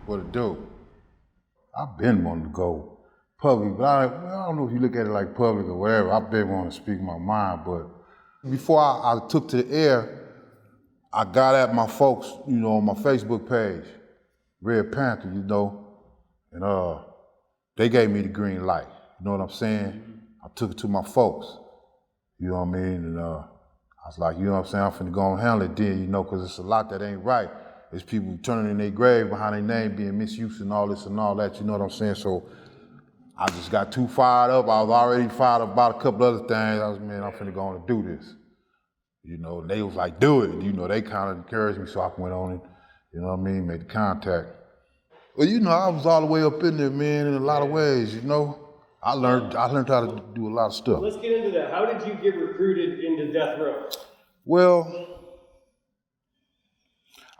What it do? I've been wanting to go public, but I don't know if you look at it like public or whatever. I've been wanting to speak my mind, but before I took to the air, I got at my folks, on my Facebook page, Red Panther, and they gave me the green light. You know what I'm saying? I took it to my folks, you know what I mean? And I was like, you know what I'm saying? I'm finna go and handle it then, because it's a lot that ain't right. There's people turning in their grave behind their name, being misused and all this and all that, you know what I'm saying? So I just got too fired up. I was already fired up about a couple other things. I was, man, I'm finna go on and do this. And they was like, do it. They kind of encouraged me, so I went on and, made the contact. Well, I was all the way up in there, man, in a lot of ways, I learned how to do a lot of stuff. Let's get into that. How did you get recruited into Death Row? Well,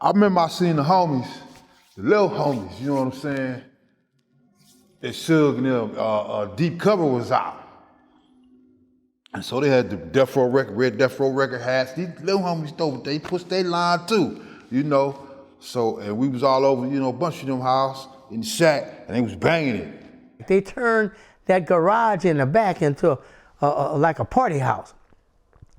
I remember I seen the homies, the little homies, you know what I'm saying? That Suge and them, Deep Cover was out. And so they had the Death Row Record, red Death Row Record hats. These little homies, though, they pushed their line too, So, and we was all over, Buntry them house in the shack, and they was banging it. They turned that garage in the back into like a party house.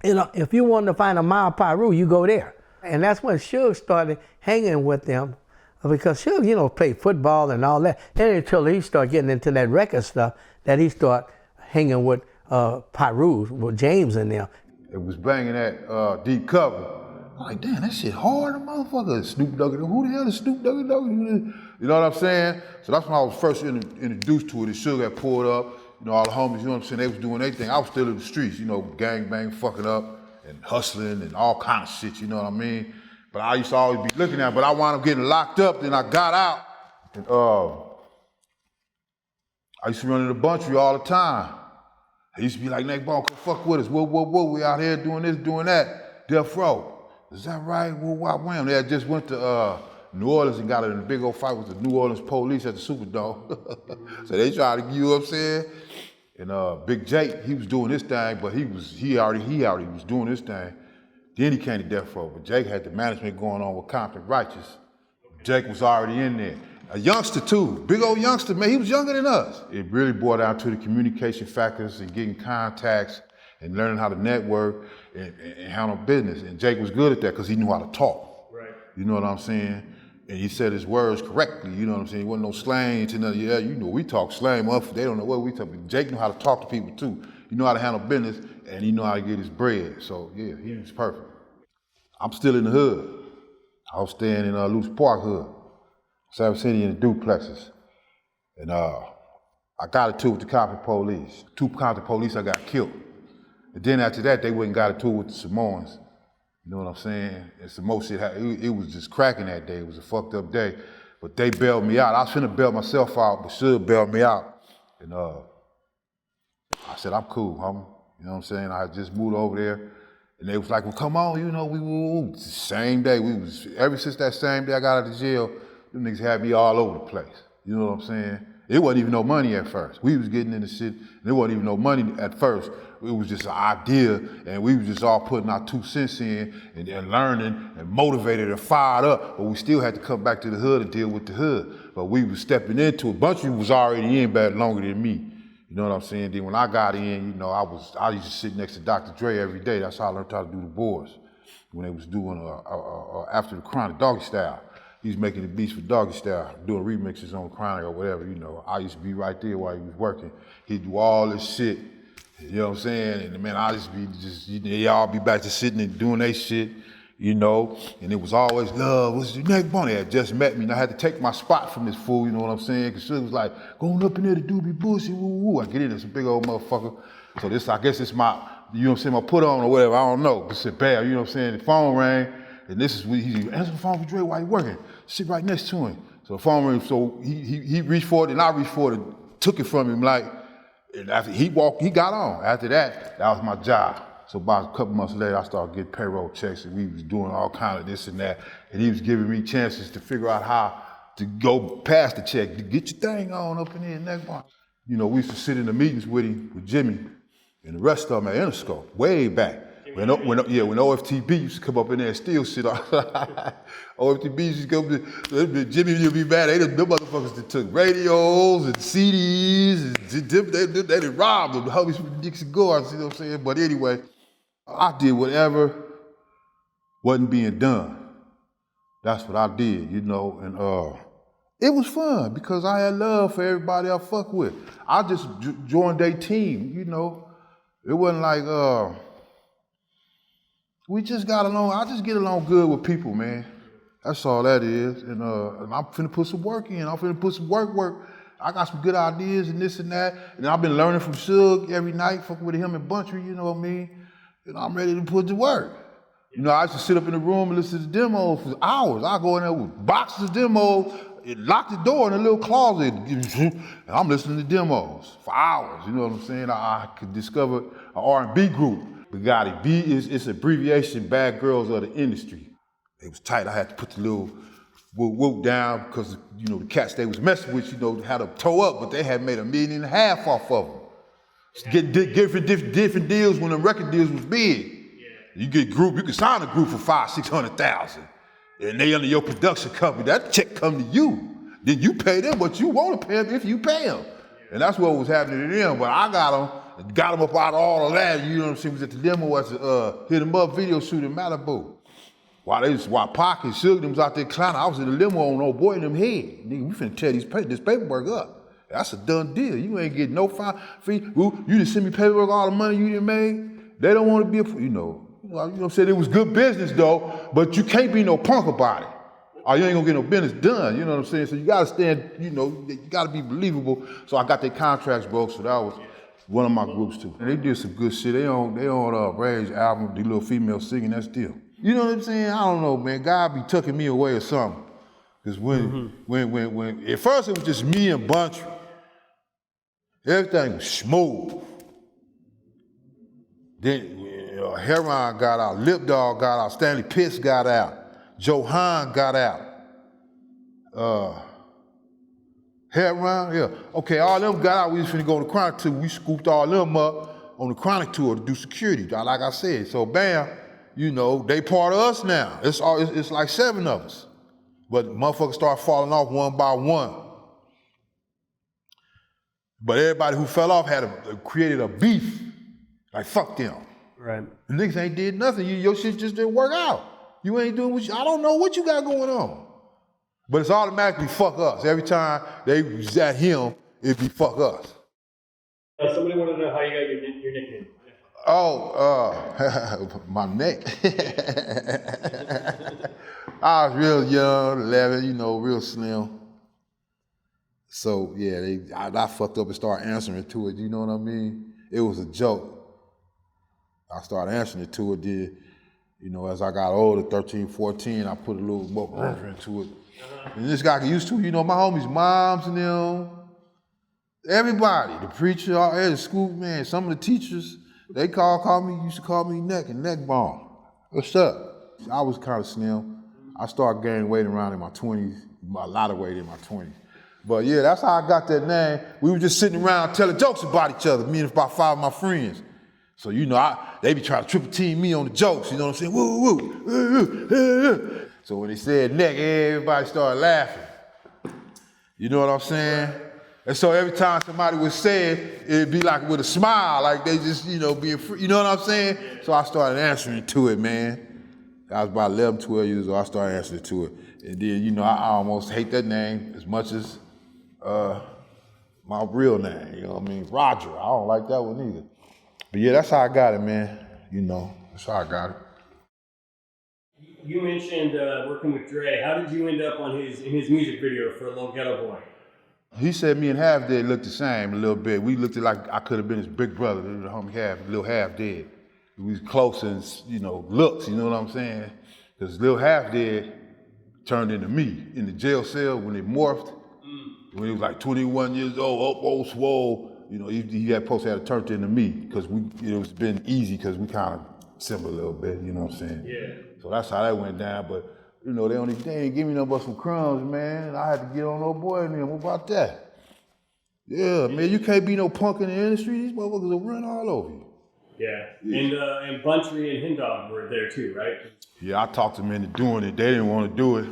If you wanted to find a Mob Piru, you go there. And that's when Suge started hanging with them, because Suge, played football and all that. Then until he started getting into that record stuff, that he started hanging with Piru, with James and them. It was banging that Deep Cover. I'm like, damn, that shit hard, motherfucker. Snoop Dogg, who the hell is Snoop Dogg? You know what I'm saying? So that's when I was first introduced to it. The Suge had pulled up, all the homies, you know what I'm saying? They was doing their thing. I was still in the streets, gang bang, fucking up, and hustling, and all kind of shit, you know what I mean? But I used to always be looking at it, but I wound up getting locked up, then I got out. And I used to run into Buntry all the time. He used to be like, Neckbone, come fuck with us. Whoa, we out here doing this, doing that. Death Row. Is that right? Well, wham. They had just went to New Orleans and got in a big old fight with the New Orleans police at the Superdome. So they tried to, you know what I'm saying? And Big Jake, he was doing his thing, but he already was doing his thing. Then he came to Death Row, but Jake had the management going on with Compton Righteous. Jake was already in there. A youngster too, big old youngster, man, he was younger than us. It really boiled down to the communication factors and getting contacts and learning how to network and handle business. And Jake was good at that because he knew how to talk. Right. You know what I'm saying? And he said his words correctly, you know what I'm saying? He wasn't no slang to nothing. Yeah, we talk slang, they don't know what we talk. But Jake knew how to talk to people too. He knew how to handle business and he knew how to get his bread. So yeah, he was perfect. I'm still in the hood. I was staying in Luce Park hood, Savage City in the duplexes. And I got into it with the Compton police. 2 Compton police, I got killed. And then after that, they went and got into it with the Samoans. You know what I'm saying? And some more shit, it was just cracking that day. It was a fucked up day. But they bailed me out. I was finna bail myself out, but Suge bailed me out. And I said, I'm cool, homie. You know what I'm saying? I had just moved over there. And they was like, well, come on, we same day. Ever since that same day I got out of jail, them niggas had me all over the place. You know what I'm saying? It wasn't even no money at first. We was getting into shit, and there wasn't even no money at first. It was just an idea, and we was just all putting our 2 cents in and learning and motivated and fired up, but we still had to come back to the hood and deal with the hood. But we was stepping into it. Buntry was already in bad longer than me. You know what I'm saying? Then when I got in, I used to sit next to Dr. Dre every day. That's how I learned how to do the boards. When they was doing After the Chronic, Doggy Style. He was making the beats for Doggy Style, doing remixes on Chronic or whatever, I used to be right there while he was working. He'd do all this shit, you know what I'm saying? And man, I just be they all be back to sitting and doing their shit, and it was always love. What's your Neckbone? They had just met me, and I had to take my spot from this fool, you know what I'm saying? Because Suge was like, going up in there to do be bullshit, woo woo. I get in, it's a big old motherfucker. So this, I guess it's my, you know what I'm saying, my put on or whatever, I don't know. But said, bam, you know what I'm saying? The phone rang. And this is when he answered the phone for Dre while he working. Sit right next to him. So the phone rang, so he reached for it and I reached for it and took it from him and after he got on. After that was my job. So about a couple months later, I started getting payroll checks and we was doing all kind of this and that. And he was giving me chances to figure out how to go past the check, to get your thing on up in here, Neckbone. We used to sit in the meetings with him, with Jimmy, and the rest of them at Interscope, way back. When OFTB used to come up in there and steal shit. OFTB used to come to, Jimmy would be mad. Them motherfuckers that took radios and CDs, and they did rob them, the homies from the Dixie Guards, you know what I'm saying? But anyway, I did whatever wasn't being done. That's what I did, you know, and it was fun because I had love for everybody I fuck with. I just joined their team, you know. It wasn't like, we just got along. I just get along good with people, man. That's all that is. And I'm finna put some work in. I'm finna put some work. I got some good ideas and this and that. And I've been learning from Suge every night, fucking with him and Buntry, you know what I mean? And I'm ready to put to work. You know, I used to sit up in the room and listen to demos for hours. I go in there with boxes of demos, lock the door in a little closet, and I'm listening to demos for hours. You know what I'm saying? I could discover an R&B group. Bugatti. B is abbreviation, Bad Girls of the Industry. It was tight. I had to put the little whoop down because, you know, the cats they was messing with, you know, had to toe up, but they had made $1.5 million off of them. Get different deals when the record deals was big. You get group, you can sign a group for $500,000-600,000, and they under your production company. That check come to you. Then you pay them what you want to pay them if you pay them. And that's what was happening to them. But I got them up out of all of that. You know what I'm saying? Was at the demo as a hit 'em up video shoot in Malibu. While Pac and Suge them was out there clowning, I was in the limo on old boy in them head. Nigga, we finna tear this paperwork up. That's a done deal. You ain't getting no fee. You didn't send me paperwork, all the money you didn't make. They don't want to be you know what I'm saying? It was good business though, but you can't be no punk about it. Or you ain't gonna get no business done, you know what I'm saying? So you gotta stand, you know, you gotta be believable. So I got their contracts broke, so that was one of my groups too. And they did some good shit. They on Rage album, the little female singing, that still. You know what I'm saying? I don't know, man. God be tucking me away or something. Cause when at first it was just me and Buntry. Everything was smooth. Then Heron got out, Lip Dog got out, Stanley Pitts got out, Johan got out. Heron, yeah. Okay, all them got out, we was finna go on the Chronic tour. We scooped all them up on the Chronic tour to do security, like I said. So bam, you know, they part of us now. It's like 7 of us. But motherfuckers start falling off one by one. But everybody who fell off created a beef. Like, fuck them. Right. The niggas ain't did nothing. Your shit just didn't work out. You ain't doing I don't know what you got going on. But it's automatically fuck us. Every time they was at him, it'd be fuck us. Somebody wanted to know how you got your nickname. Oh, my neck. I was real young, 11, you know, real slim. So yeah, I fucked up and started answering to it, you know what I mean? It was a joke. I started answering it to it, you know, as I got older, 13, 14, I put a little more reference into it. And this guy got used to, you know, my homies, moms and them, everybody, the preacher, all at the school, man, some of the teachers, they used to call me Neckbone. What's up? I was kind of slim. I started gaining weight around in my 20s, a lot of weight in my 20s. But yeah, that's how I got that name. We were just sitting around telling jokes about each other, me and about 5 of my friends. So, you know, they be trying to triple team me on the jokes, you know what I'm saying? Woo, woo, woo. So when they said neck, everybody started laughing. You know what I'm saying? And so every time somebody would say it, it'd be like with a smile, like they just, you know, being free, you know what I'm saying? So I started answering to it, man. I was about 11, 12 years old, I started answering to it. And then, you know, I almost hate that name as much as my real name, you know what I mean? Roger, I don't like that one either. But yeah, that's how I got it, man. You know, that's how I got it. You mentioned working with Dre. How did you end up in his music video for Little Ghetto Boy? He said me and Half Dead looked the same a little bit. We looked like I could have been his big brother, the homie Lil Half Dead. We was close in, you know, looks, you know what I'm saying? Because Lil Half Dead turned into me in the jail cell when it morphed. When he was like 21 years old, old swole. You know, he had supposed to have turned into me because it was been easy because we kind of similar a little bit, you know what I'm saying? Yeah. So that's how that went down, but you know, they ain't give me nothing but some crumbs, man. I had to get on old boy and them. What about that? Yeah, man, you can't be no punk in the industry. These motherfuckers will run all over you. Yeah. And Buntry and Hindog were there too, right? Yeah, I talked them into doing it. They didn't want to do it.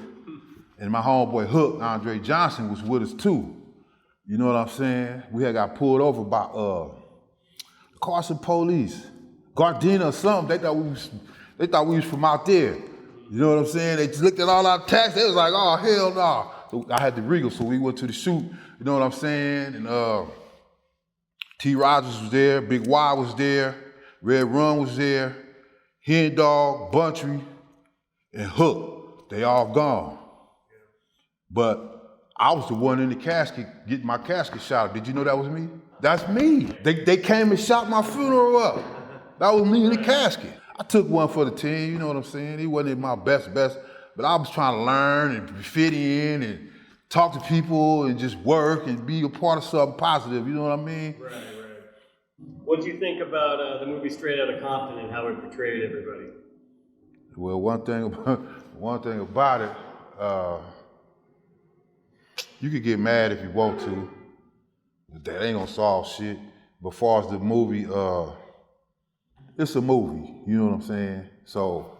And my homeboy Hook, Andre Johnson, was with us too. You know what I'm saying? We had got pulled over by Carson police, Gardena or something. They thought we was from out there. You know what I'm saying? They just looked at all our tax. They was like, oh, hell no. So I had the Regal, so we went to the shoot. You know what I'm saying? And T. Rogers was there, Big Y was there, Red Run was there, Hen Dog, Buntry, and Hook. They all gone. But I was the one in the casket getting my casket shot. Did you know that was me? That's me. They came and shot my funeral up. That was me in the casket. I took one for the team, you know what I'm saying? He wasn't my best, but I was trying to learn and fit in and talk to people and just work and be a part of something positive, you know what I mean? Right. What do you think about the movie Straight Outta Compton and how it portrayed everybody? Well, one thing about it, you could get mad if you want to. That ain't gonna solve shit. But as far as the movie, it's a movie, you know what I'm saying? So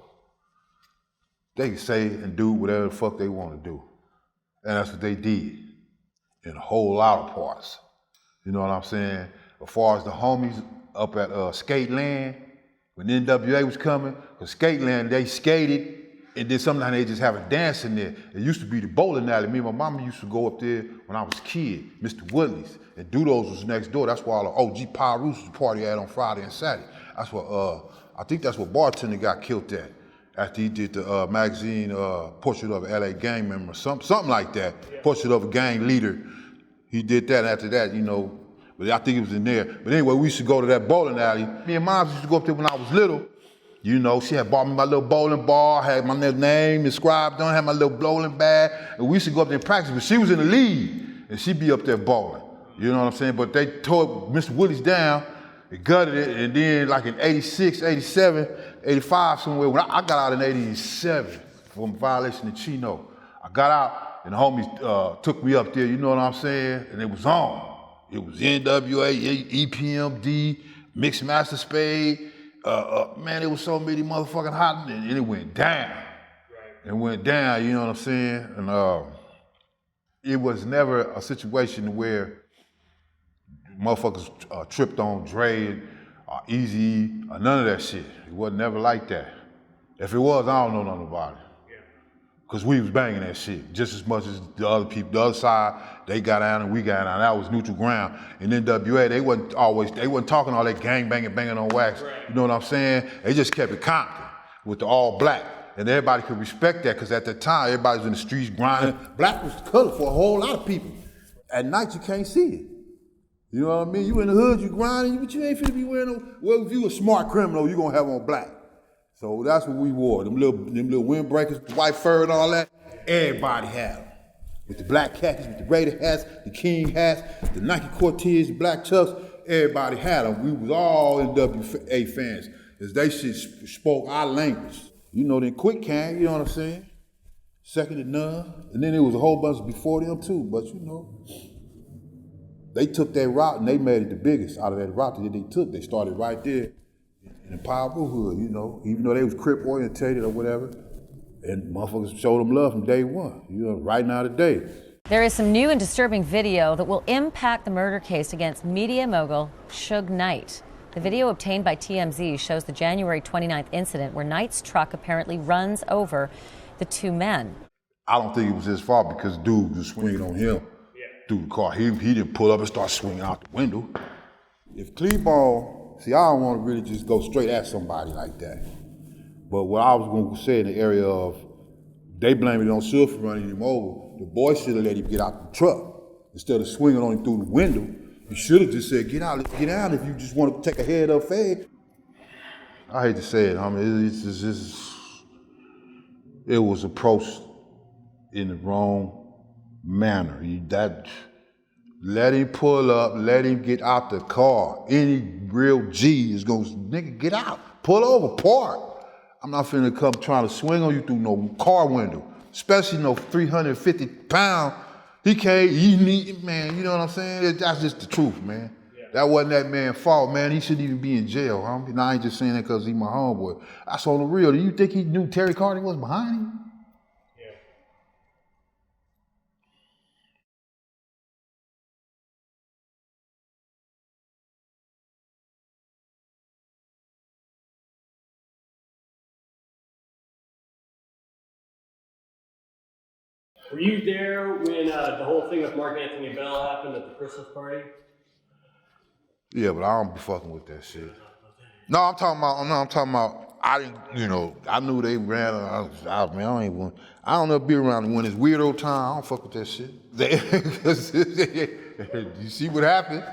they can say and do whatever the fuck they want to do. And that's what they did in a whole lot of parts. You know what I'm saying? As far as the homies up at Skate Land, when NWA was coming, because Skate Land, they skated, and then sometimes they just have a dance in there. It used to be the bowling alley. Me and my mama used to go up there when I was a kid, Mr. Woodley's, and Dudos was next door. That's where all the OG Pirus was party at on Friday and Saturday. That's what, I think that's what Bartender got killed at, after he did the magazine Portrait of an LA gang member, something like that, yeah. Portrait of a gang leader. He did that, and after that, you know, but I think it was in there. But anyway, we used to go to that bowling alley. Me and Mom used to go up there when I was little. You know, she had bought me my little bowling ball, had my name inscribed on it, had my little bowling bag, and we used to go up there and practice, but she was in the lead, and she'd be up there bowling. You know what I'm saying? But they tore Mr. Woodley's down, they gutted it, and then like in 86, 87, 85 somewhere, when I got out in 87 from violation of Chino, I got out, and the homies took me up there, you know what I'm saying? And it was on. It was NWA, EPMD, Mixed Master Spade. Man, there was so many motherfucking hot, and it went down. Right. It went down, you know what I'm saying? And it was never a situation where motherfuckers tripped on Dre or Easy or none of that shit. It wasn't never like that. If it was, I don't know nothing about it. Because we was banging that shit just as much as the other people. The other side, they got down and we got down. That was neutral ground. And NWA, they wasn't talking all that gang banging on wax. Right. You know what I'm saying? They just kept it Compton with the all black. And everybody could respect that because at the time, everybody was in the streets grinding. Black was the color for a whole lot of people. At night, you can't see it. You know what I mean? You in the hood, you grinding, but you ain't finna be wearing no, well, if you a smart criminal, you gonna have on black. So that's what we wore, them little windbreakers, the white fur and all that. Everybody had them. With the black khakis, with the Raider hats, the King hats, the Nike Cortez, the black chucks, everybody had them. We was all NWA fans, as they shit spoke our language. You know, then Quick Can, you know what I'm saying? Second to none. And then there was a whole bunch before them too, but you know, they took that route and they made it the biggest out of that route that they took. They started right there in the Piru hood, you know, even though they was Crip orientated or whatever, and motherfuckers showed them love from day one, you know, right now today. There is some new and disturbing video that will impact the murder case against media mogul Suge Knight. The video obtained by TMZ shows the January 29th incident where Knight's truck apparently runs over the two men. I don't think it was his fault because dude was swinging on him through the car. He didn't pull up and start swinging out the window. If Cleveland, see, I don't want to really just go straight at somebody like that. But what I was going to say in the area of, they blame it on Suge for running him over. The boy should have let him get out the truck. Instead of swinging on him through the window, you should have just said, get out, let's get out if you just want to take a head up fade. I hate to say it, homie, it was approached in the wrong manner. Let him pull up, let him get out the car. Any real G is gonna, nigga, get out, pull over, park. I'm not finna come trying to swing on you through no car window, especially no 350 pound. He can't, man, you know what I'm saying? That's just the truth, man. Yeah. That wasn't that man's fault, man. He shouldn't even be in jail, homie. Now, I ain't just saying that because he's my homeboy. That's on the real. Do you think he knew Terry Carter was behind him? Yeah. Were you there when the whole thing with Mark Anthony Bell happened at the Christmas party? Yeah, but I don't be fucking with that shit. No, I'm talking about, I didn't, you know, I knew they ran, I don't know, be around when it's weirdo time, I don't fuck with that shit. You see what happened?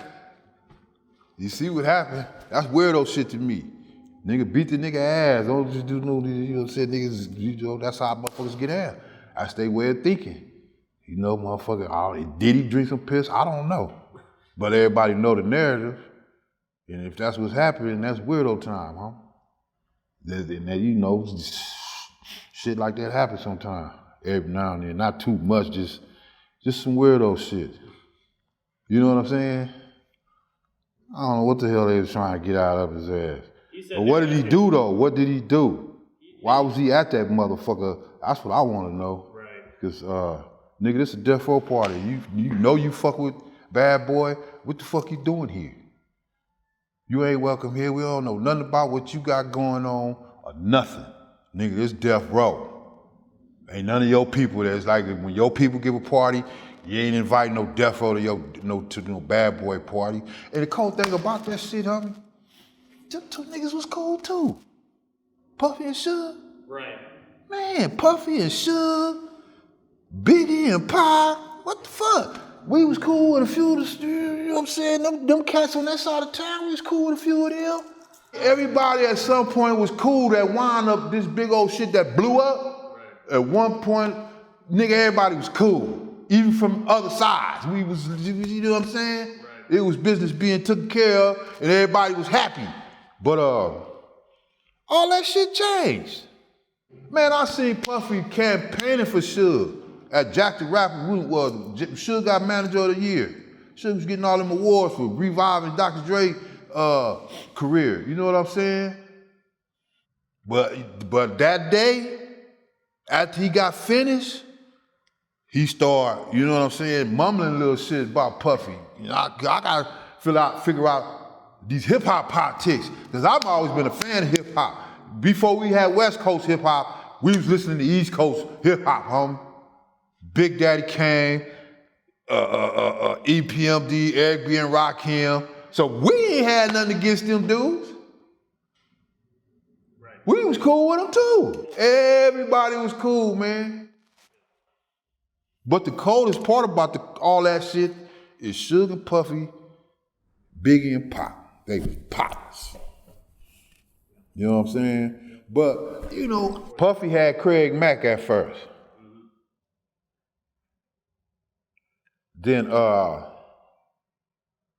You see what happened? That's weirdo shit to me. Nigga beat the nigga ass, don't just do no, you know, said niggas, you know, that's how motherfuckers get out. That's their way of thinking. You know, motherfucker, did he drink some piss? I don't know. But everybody know the narrative. And if that's what's happening, that's weirdo time, huh? And then, you know, shit like that happens sometimes. Every now and then, not too much, just some weirdo shit. You know what I'm saying? I don't know what the hell they was trying to get out of his ass. But what did he do though? What did he do? Why was he at that motherfucker? That's what I want to know. Right. Cause nigga, this is a Death Row party. You know you fuck with Bad Boy. What the fuck you doing here? You ain't welcome here. We don't know nothing about what you got going on or nothing. Nigga, this Death Row. Ain't none of your people that's like, when your people give a party, you ain't inviting no Death Row to no Bad Boy party. And the cool thing about that shit, homie, them two niggas was cool too. Puffy and Suge. Right. Man, Puffy and Suge, Biggie and Pac, what the fuck? We was cool with a few of the, you know what I'm saying? Them cats on that side of town, we was cool with a few of them. Everybody at some point was cool that wound up this big old shit that blew up. Right. At one point, nigga, everybody was cool. Even from other sides. We was, you know what I'm saying? Right. It was business being taken care of and everybody was happy. But all that shit changed. Man, I seen Puffy campaigning for Suge. At Jack the Rapper, Suge got Manager of the Year. Suge was getting all them awards for reviving Dr. Dre's career. You know what I'm saying? But that day, after he got finished, he started, you know what I'm saying, mumbling little shit about Puffy. You know, I gotta figure out these hip hop politics, because I've always been a fan of hip hop. Before we had West Coast hip hop, we was listening to East Coast hip hop, homie. Big Daddy Kane, EPMD, Eric B. and Rakim. So we ain't had nothing against them dudes. Right. We was cool with them too. Everybody was cool, man. But the coldest part about all that shit is Suge and Puffy, Biggie and Pac. They was partners. You know what I'm saying? But, you know, Puffy had Craig Mack at first. Then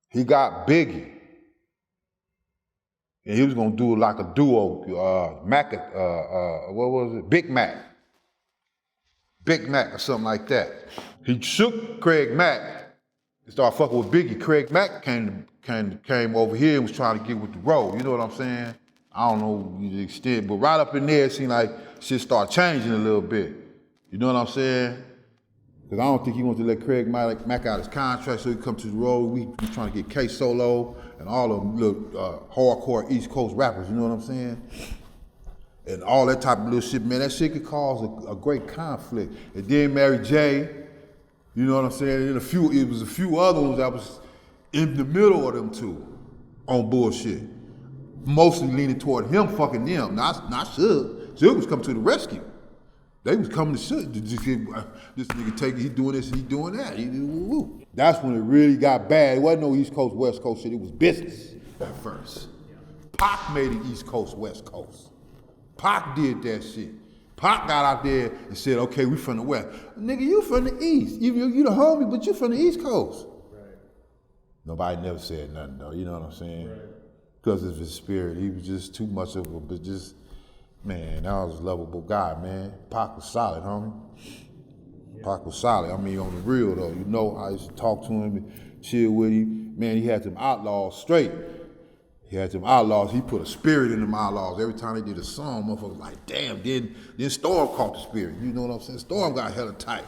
he got Biggie. And he was gonna do like a duo, what was it? Big Mac or something like that. He shook Craig Mack and started fucking with Biggie. Craig Mack came over here and was trying to get with the road. You know what I'm saying? I don't know the extent, but right up in there, it seemed like shit started changing a little bit. You know what I'm saying? Because I don't think he wanted to let Craig Mack out his contract so he come to the road. We trying to get K-Solo and all the little hardcore East Coast rappers, you know what I'm saying? And all that type of little shit, man, that shit could cause a great conflict. And then Mary J, you know what I'm saying? And it was a few other ones that was in the middle of them two on bullshit. Mostly leaning toward him fucking them, not Suge. Suge was coming to the rescue. They was coming to Suge. This nigga he doing this and he doing that. That's when it really got bad. It wasn't no East Coast, West Coast shit. It was business at first. Pac made it East Coast, West Coast. Pac did that shit. Pac got out there and said, okay, we from the West. Nigga, you from the East. You the homie, but you from the East Coast. Right. Nobody never said nothing though, you know what I'm saying? Right. Because of his spirit. He was just too much of man, that was a lovable guy, man. Pac was solid, homie. Yeah. Pac was solid. I mean, on the real though, you know, I used to talk to him and chill with him. man, he had them outlaws straight. He had them outlaws, he put a spirit in them outlaws. Every time they did a song, motherfuckers like, damn, then Storm caught the spirit. You know what I'm saying? Storm got hella tight.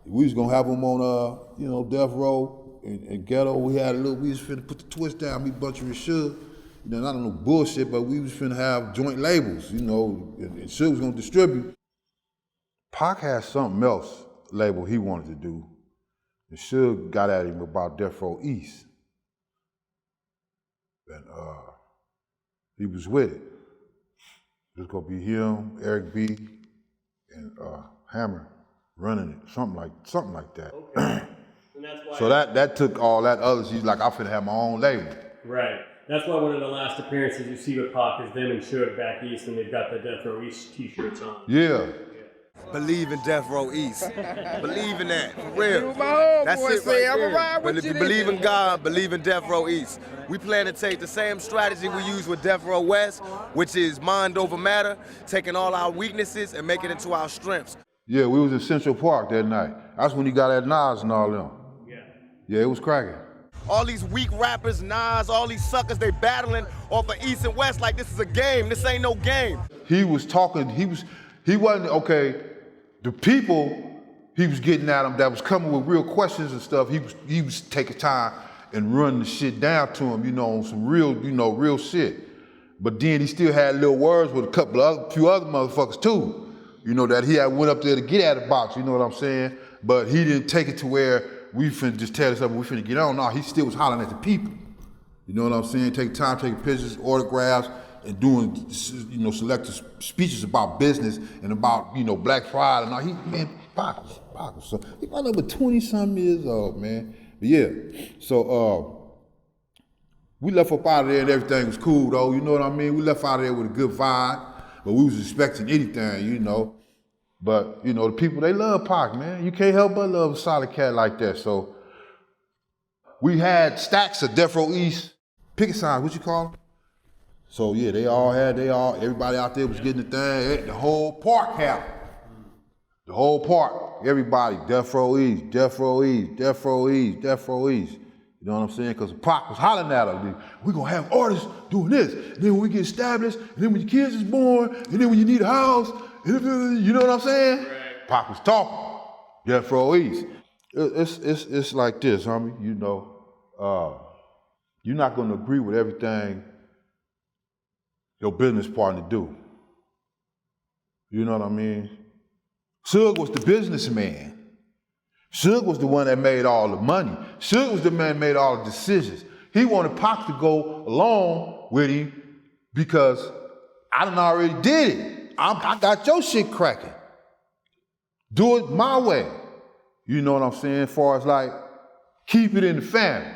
We was gonna have them on, Death Row and Ghetto. We was finna put the twist down, me, Buntry, and Suge. Not on no bullshit, but we was finna have joint labels, and Suge was gonna distribute. Pac had something else label he wanted to do. And Suge got at him about Death Row East. And he was with it. It was gonna be him, Eric B, and Hammer running it, something like that. Okay. And that's why so that took all that others. He's like, I finna have my own label. Right. That's why one of the last appearances you see with Pac is them and Suge back east, and they've got the Death Row East t-shirts on. Yeah. Believe in Death Row East. Believe in that, for real. That's it right there. But if you believe in God, believe in Death Row East. We plan to take the same strategy we use with Death Row West, which is mind over matter, taking all our weaknesses and making it into our strengths. Yeah, we was in Central Park that night. That's when he got at Nas and all them. Yeah. Yeah, it was cracking. All these weak rappers, Nas, all these suckers, they battling off of East and West like this is a game. This ain't no game. He was talking, he wasn't, okay, the people he was getting at him that was coming with real questions and stuff, he was taking time and running the shit down to him, on some real, real shit. But then he still had little words with a few other motherfuckers too, that he had went up there to get at the box, you know what I'm saying? But he didn't take it to where we finna just tell us something, we finna get on. No, he still was hollering at the people. You know what I'm saying? Taking time, taking pictures, autographs, and doing, selective speeches about business and about, Black Friday and all. Pac was so, he might over 20-something years old, man. But yeah, so we left up out of there and everything was cool though, you know what I mean? We left out of there with a good vibe, but we was expecting anything, But, the people, they love Pac, man. You can't help but love a solid cat like that. So we had stacks of Death Row East picket signs, what you call them? So yeah, everybody out there was getting the thing. The whole park had them. The whole park, everybody, Death Row East, Death Row East, Death Row East, Death Row East. You know what I'm saying? Because Pac was hollering at us. We're going to have artists doing this. And then when we get established, and then when your kids is born, and then when you need a house, you know what I'm saying? Right. Pac was talking. Death Row East. It's like this, homie. You're not going to agree with everything your business partner do. You know what I mean? Suge was the businessman. Suge was the one that made all the money. Suge was the man that made all the decisions. He wanted Pac to go along with him because I done already did it. I got your shit cracking. Do it my way. You know what I'm saying? As far as like, keep it in the family.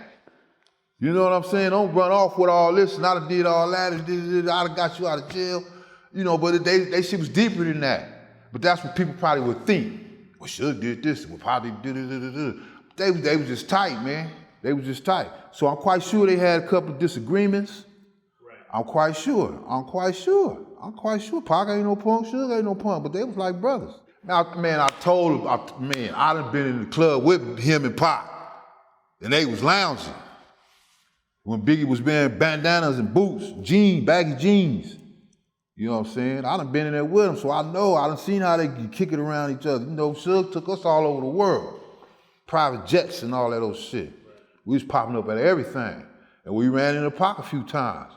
You know what I'm saying? Don't run off with all this and I done did all that and I done got you out of jail. But they shit was deeper than that. But that's what people probably would think. Well, Suge did this, well, probably did it. They was just tight, man. They was just tight. So I'm quite sure they had a couple of disagreements. Right. I'm quite sure. Pac ain't no punk, Suge ain't no punk, but they was like brothers. Now, man, I done been in the club with him and Pac, and they was lounging. When Biggie was wearing bandanas and boots, baggy jeans. You know what I'm saying? I done been in there with them, so I done seen how they kick it around each other. Suge took us all over the world. Private jets and all that old shit. We was popping up at everything. And we ran into Pac a few times.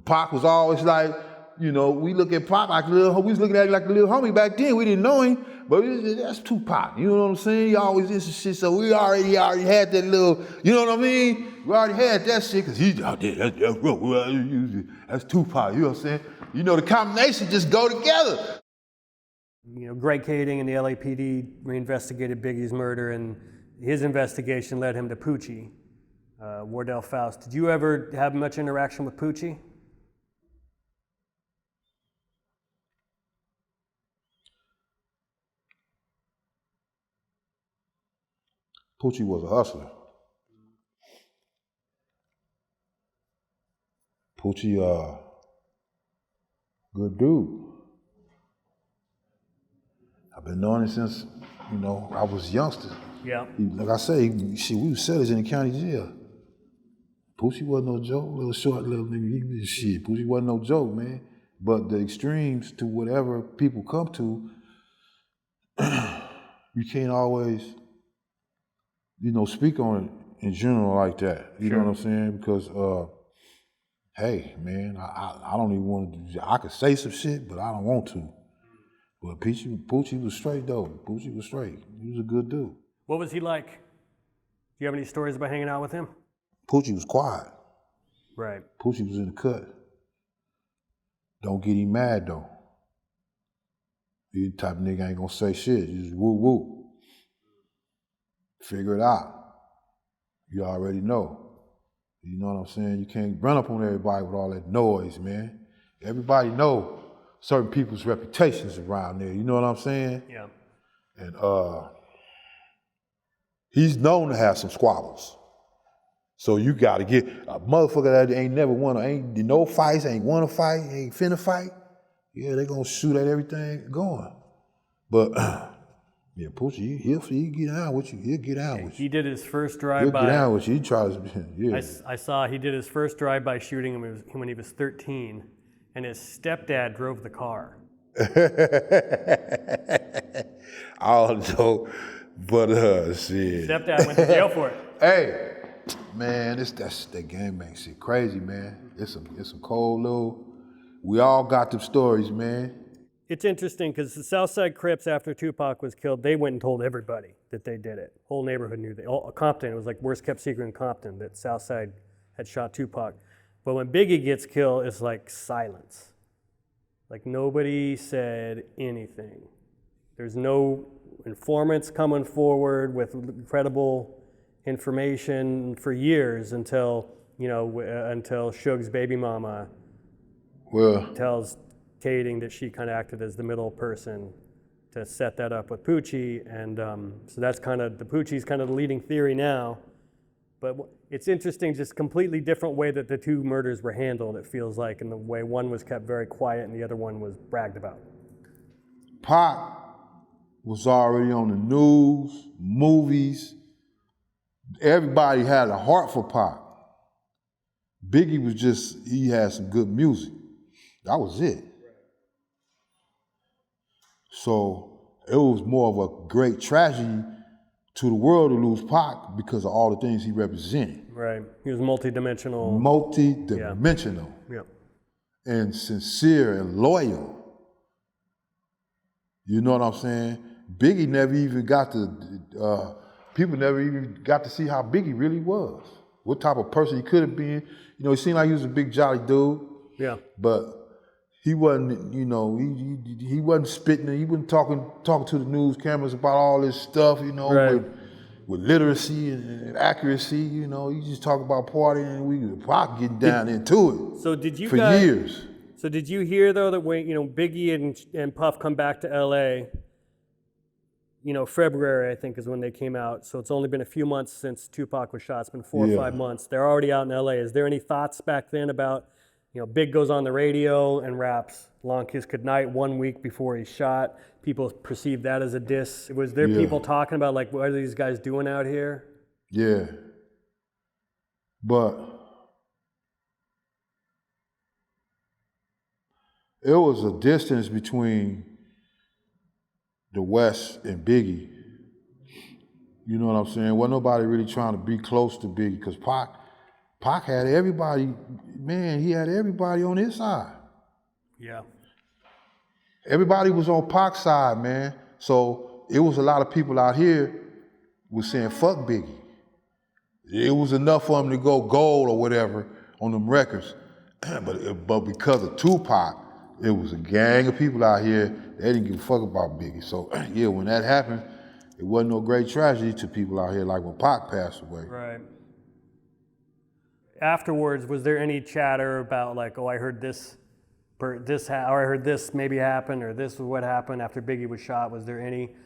Pac was always like, we look at Pac like we was looking at him like a little homie back then. We didn't know him, but that's Tupac. You know what I'm saying? He always did some shit, so we already had that little, you know what I mean? We already had that shit, because he's out there, that's Tupac, you know what I'm saying? The combination just go together. Greg Kading and the LAPD reinvestigated Biggie's murder, and his investigation led him to Poochie, Wardell Fouse. Did you ever have much interaction with Poochie? Poochie was a hustler. Poochie, good dude. I've been knowing him since, I was a youngster. Yeah. Like I say, we was sellers in the county jail. Poochie wasn't no joke, little short little nigga. Shit, Poochie wasn't no joke, man. But the extremes to whatever people come to, you can't always, speak on it in general like that. You know what I'm saying? Because, hey, man, I don't even want to do. I could say some shit, but I don't want to. But Poochie was straight though. Poochie was straight. He was a good dude. What was he like? Do you have any stories about hanging out with him? Poochie was quiet. Right. Poochie was in the cut. Don't get him mad though. He the type of nigga ain't gonna say shit. Just woo woo. Figure it out. You already know. You know what I'm saying? You can't run up on everybody with all that noise, man. Everybody know certain people's reputations around there. You know what I'm saying? Yeah. And he's known to have some squabbles. So you gotta get a motherfucker that ain't never won, ain't no fights, ain't won a fight, ain't finna fight. Yeah, they gonna shoot at everything going. But yeah, Poochie, he'll get down with you. He'll get down with you. He did his first He'll drive-by. get down with you. He tries to, yeah. I saw he did his first drive-by shooting when he was 13, and his stepdad drove the car. I don't know, but shit. Stepdad went to jail for it. Hey, man, that gangbang shit crazy, man. It's some cold little. We all got them stories, man. It's interesting because the Southside Crips, after Tupac was killed, they went and told everybody that they did it. Whole neighborhood knew. Compton, it was like worst kept secret in Compton that Southside had shot Tupac. But when Biggie gets killed, it's like silence. Like nobody said anything. There's no informants coming forward with credible information for years until Suge's baby mama tells Kading that she kind of acted as the middle person to set that up with Poochie, and so that's kind of, the Poochie's kind of the leading theory now. But it's interesting, just completely different way that the two murders were handled, it feels like, in the way one was kept very quiet and the other one was bragged about. Pac was already on the news, movies. Everybody had a heart for Pac. Biggie was he had some good music. That was it. So it was more of a great tragedy to the world to lose Pac because of all the things he represented. Right. He was multidimensional. Multidimensional. Yeah. And sincere and loyal. You know what I'm saying? Biggie never even got to, people never even got to see how Biggie really was. What type of person he could have been. You know, he seemed like he was a big jolly dude. Yeah. But he wasn't, he wasn't spitting, he wasn't talking to the news cameras about all this stuff, right. with literacy and accuracy, he just talk about partying and we Pac getting down into it. So did you for years. So did you hear though that when Biggie and Puff come back to LA, February I think is when they came out. So it's only been a few months since Tupac was shot. It's been 4 or 5 months. They're already out in LA. Is there any thoughts back then about Big goes on the radio and raps Long Kiss Goodnight 1 week before he's shot. People perceived that as a diss. Was there people talking about, like, what are these guys doing out here? Yeah. But it was a distance between the West and Biggie. You know what I'm saying? Wasn't nobody really trying to be close to Biggie because Pac had everybody, man, he had everybody on his side. Yeah. Everybody was on Pac's side, man. So it was a lot of people out here was saying, fuck Biggie. It was enough for him to go gold or whatever on them records. But because of Tupac, it was a gang of people out here, they didn't give a fuck about Biggie. So yeah, when that happened, it wasn't no great tragedy to people out here like when Pac passed away. Right. Afterwards, was there any chatter about like, oh, I heard this, or I heard this maybe happened, or this is what happened after Biggie was shot? Was there any?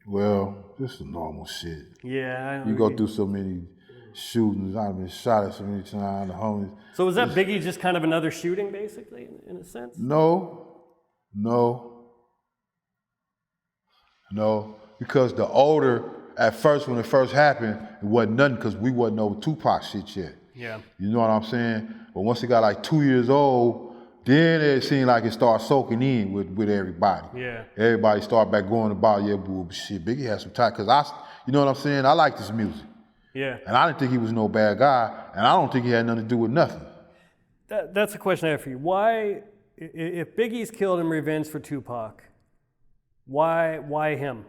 Well, this is normal shit. Yeah. You go through so many shootings, I've been shot at so many times, the homies. So was that Biggie just kind of another shooting, basically, in a sense? No, because the older at first, when it first happened, it wasn't nothing because we wasn't over Tupac shit yet. Yeah. You know what I'm saying? But once it got like 2 years old, then it seemed like it started soaking in with everybody. Yeah. Everybody started back going about, yeah, boo, shit, Biggie had some time, because you know what I'm saying? I like this music. Yeah. And I didn't think he was no bad guy, and I don't think he had nothing to do with nothing. That's a question I have for you. Why, if Biggie's killed in revenge for Tupac, why him?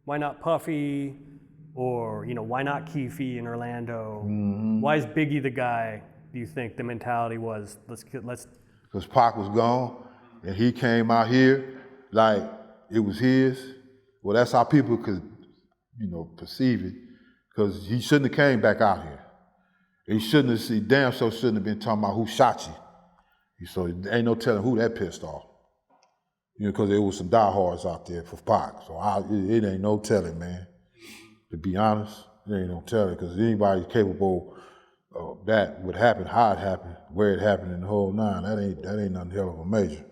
Why not Puffy, or why not Keffy in Orlando? Why is Biggie the guy? Do you think the mentality was let's? Because Pac was gone, and he came out here like it was his. Well, that's how people could, perceive it. Because he shouldn't have came back out here. He shouldn't have, damn sure shouldn't have been talking about who shot you. So ain't no telling who that pissed off. Because there was some diehards out there for Pac. So it ain't no telling, man. To be honest, it ain't no telling. Because anybody capable of that would happen, how it happened, where it happened, and the whole nine. That ain't nothing hell of a major.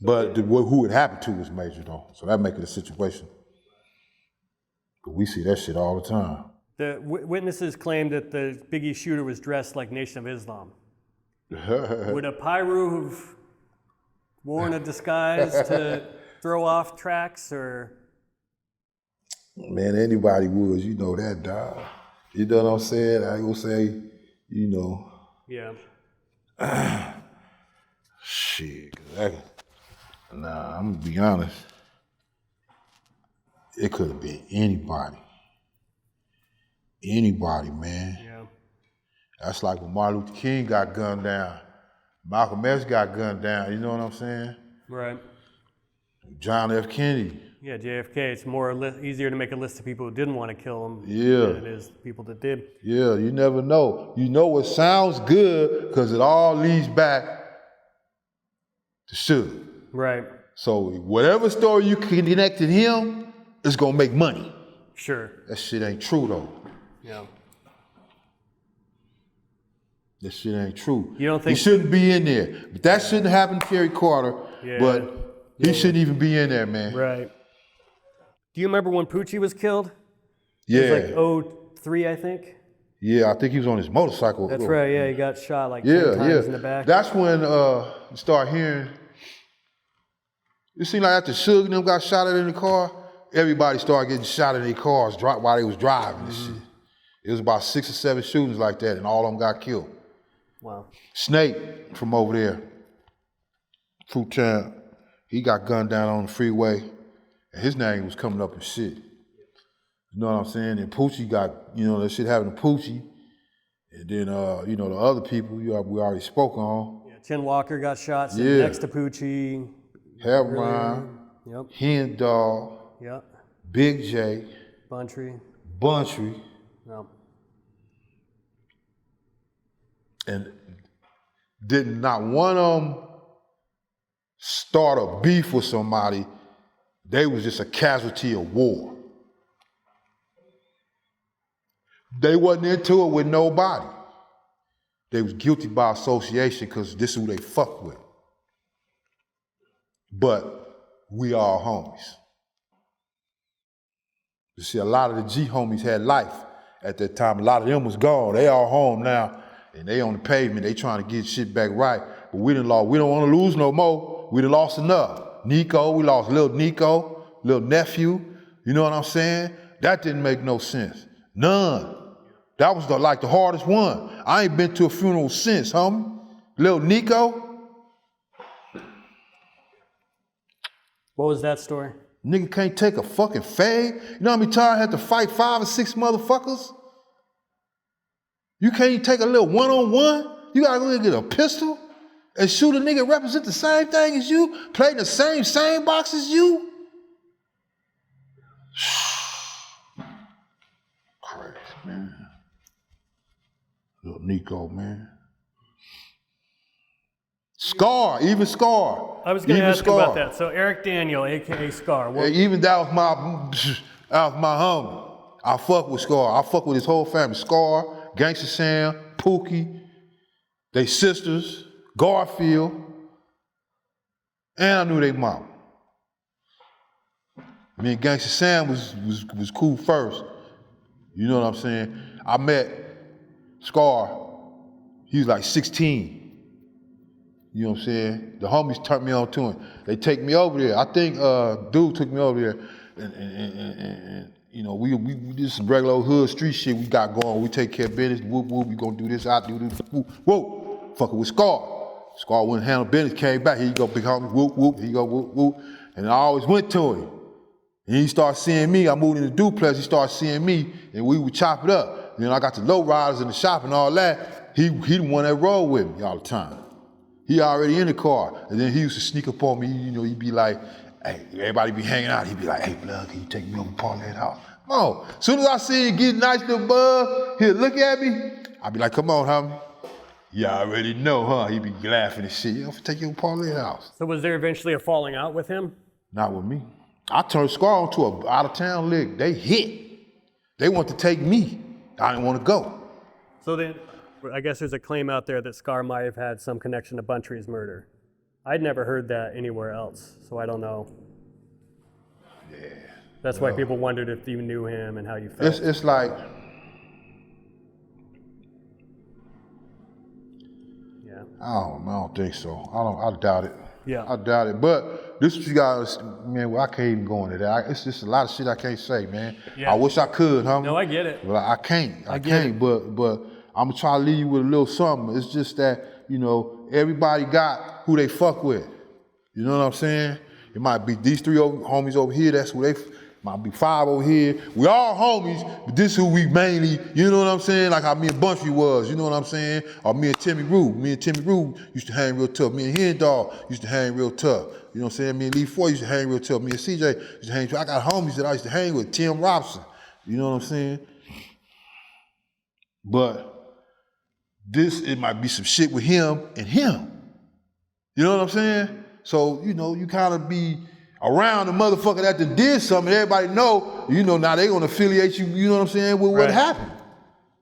But who it happened to was major though. So that make it a situation. But we see that shit all the time. The witnesses claimed that the Biggie shooter was dressed like Nation of Islam. Would a Piru have worn a disguise to throw off tracks, or? Man, anybody would, you know that, dog. You know what I'm saying? I will say, Yeah. Shit, I'm gonna be honest. It could have been anybody. Anybody, man. Yeah. That's like when Martin Luther King got gunned down. Malcolm X got gunned down, you know what I'm saying? Right. John F. Kennedy. Yeah, JFK, it's easier to make a list of people who didn't want to kill him than it is people that did. Yeah, you never know. You know what sounds good because it all leads back to Suge. Right. So whatever story you connected him, it's gonna make money. Sure. That shit ain't true though. Yeah. That shit ain't true. You don't think he shouldn't be in there? But that shouldn't happen to Kerry Carter. Yeah. But he shouldn't even be in there, man. Right. Do you remember when Poochie was killed? Yeah. It was like 03, I think. Yeah, I think he was on his motorcycle. That's right. Yeah, he got shot like 10 times in the back. That's when you start hearing. It seemed like after Suge and them got shot at in the car, everybody started getting shot in their cars while they was driving and shit. It was about 6 or 7 shootings like that, and all of them got killed. Wow. Snake from over there, Fruit Town, he got gunned down on the freeway, and his name was coming up and shit. You know what I'm saying? And Poochie got, that shit happened to Poochie. And then, the other people we already spoke on. Yeah, Chin Walker got shot sitting next to Poochie. Heroin, Yep. Hen Dog, Yep. Big J, Buntry. Yep. And did not one of them start a beef with somebody. They was just a casualty of war. They wasn't into it with nobody. They was guilty by association because this is who they fucked with. But we all homies. You see, a lot of the G homies had life at that time. A lot of them was gone. They all home now, and they on the pavement. They trying to get shit back right. But we don't want to lose no more. We done lost enough. Nico, we lost little Nico, little nephew. You know what I'm saying? That didn't make no sense. None. That was the hardest one. I ain't been to a funeral since, homie. Little Nico. What was that story? Nigga can't take a fucking fade. You know how many times I had to fight 5 or 6 motherfuckers? You can't even take a little one-on-one? You gotta go get a pistol and shoot a nigga represent the same thing as you, play in the same box as you? Crazy, man. Little Nico, man. Scar, even Scar. I was going to ask you about that. So Eric Daniel, a.k.a. Scar. Yeah, even that was my homie. I fuck with Scar. I fuck with his whole family. Scar, Gangsta Sam, Pookie, they sisters, Garfield, and I knew they mom. Me and Gangsta Sam was cool first. You know what I'm saying? I met Scar, he was like 16. You know what I'm saying? The homies turned me on to him. They take me over there. I think dude took me over there, and you know, we did some regular old hood street shit we got going. We take care of business. Whoop whoop. We gonna do this. I do this. Whoop. Whoa. Fucking with Scar. Scar wouldn't handle business. Came back. Here you go, big homie. Whoop whoop. Here you go. Whoop whoop. And I always went to him. And he started seeing me. I moved in the duplex. He started seeing me, and we would chop it up. You know, I got the low riders in the shop and all that. He the one that rolled with me all the time. He already in the car. And then he used to sneak up on me. You know, he'd be like, hey, everybody be hanging out. He'd be like, hey, blood, can you take me over to Parlay's house? Come on. As soon as I see him get nice little bud, he'll look at me. I'd be like, come on, homie. You already know, huh? He'd be laughing and shit. I'll take you over to Parlay's house. So was there eventually a falling out with him? Not with me. I turned Scar into an out-of-town league. They hit. They want to take me. I didn't want to go. So then, I guess there's a claim out there that Scar might have had some connection to Buntry's murder. I'd never heard that anywhere else, so I don't know. Yeah. That's why people wondered if you knew him and how you felt. It's like, yeah. I don't think so. I doubt it. Yeah. I doubt it. But this is what you guys, man, well, I can't even go into that. It's just a lot of shit I can't say, man. Yeah. I wish I could, homie. No, I get it. But I can't. I get can't. it. But I'm gonna try to leave you with a little something. It's just that, you know, everybody got who they fuck with. You know what I'm saying? It might be these three homies over here, that's who they, might be 5 over here. We all homies, but this who we mainly, you know what I'm saying? Like how me and Buntry was, you know what I'm saying? Or me and Timmy Rue. Me and Timmy Rue used to hang real tough. Me and Hen Dog used to hang real tough. You know what I'm saying? Me and Lee Foy used to hang real tough. Me and CJ used to hang tough. I got homies that I used to hang with, Tim Robson. You know what I'm saying? But it might be some shit with him and him. You know what I'm saying? So, you know, you kind of be around the motherfucker that done did something, everybody know, you know, now they gonna affiliate you, you know what I'm saying, with what happened.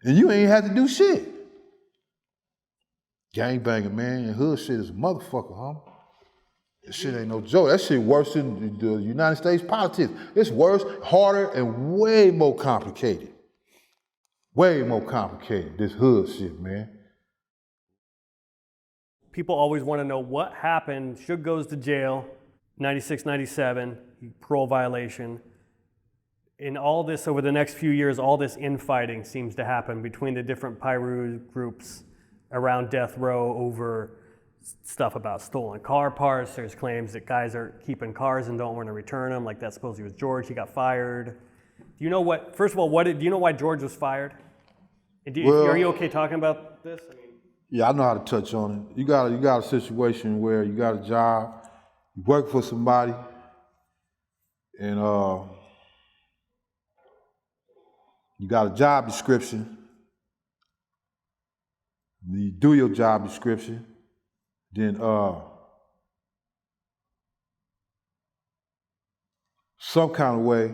And you ain't had to do shit. Gangbanging, man, and hood shit is a motherfucker, huh? That shit ain't no joke. That shit worse than the United States politics. It's worse, harder, and way more complicated. Way more complicated, this hood shit, man. People always want to know what happened. Suge goes to jail, 96, 97, parole violation. In all this, over the next few years, all this infighting seems to happen between the different Piru groups around Death Row over stuff about stolen car parts. There's claims that guys are keeping cars and don't want to return them, like that supposedly was George, he got fired. Do you know what, first of all, do you know why George was fired? Are you okay talking about this? Yeah, I know how to touch on it. You got a situation where you got a job, you work for somebody, and you got a job description. You do your job description, then some kind of way,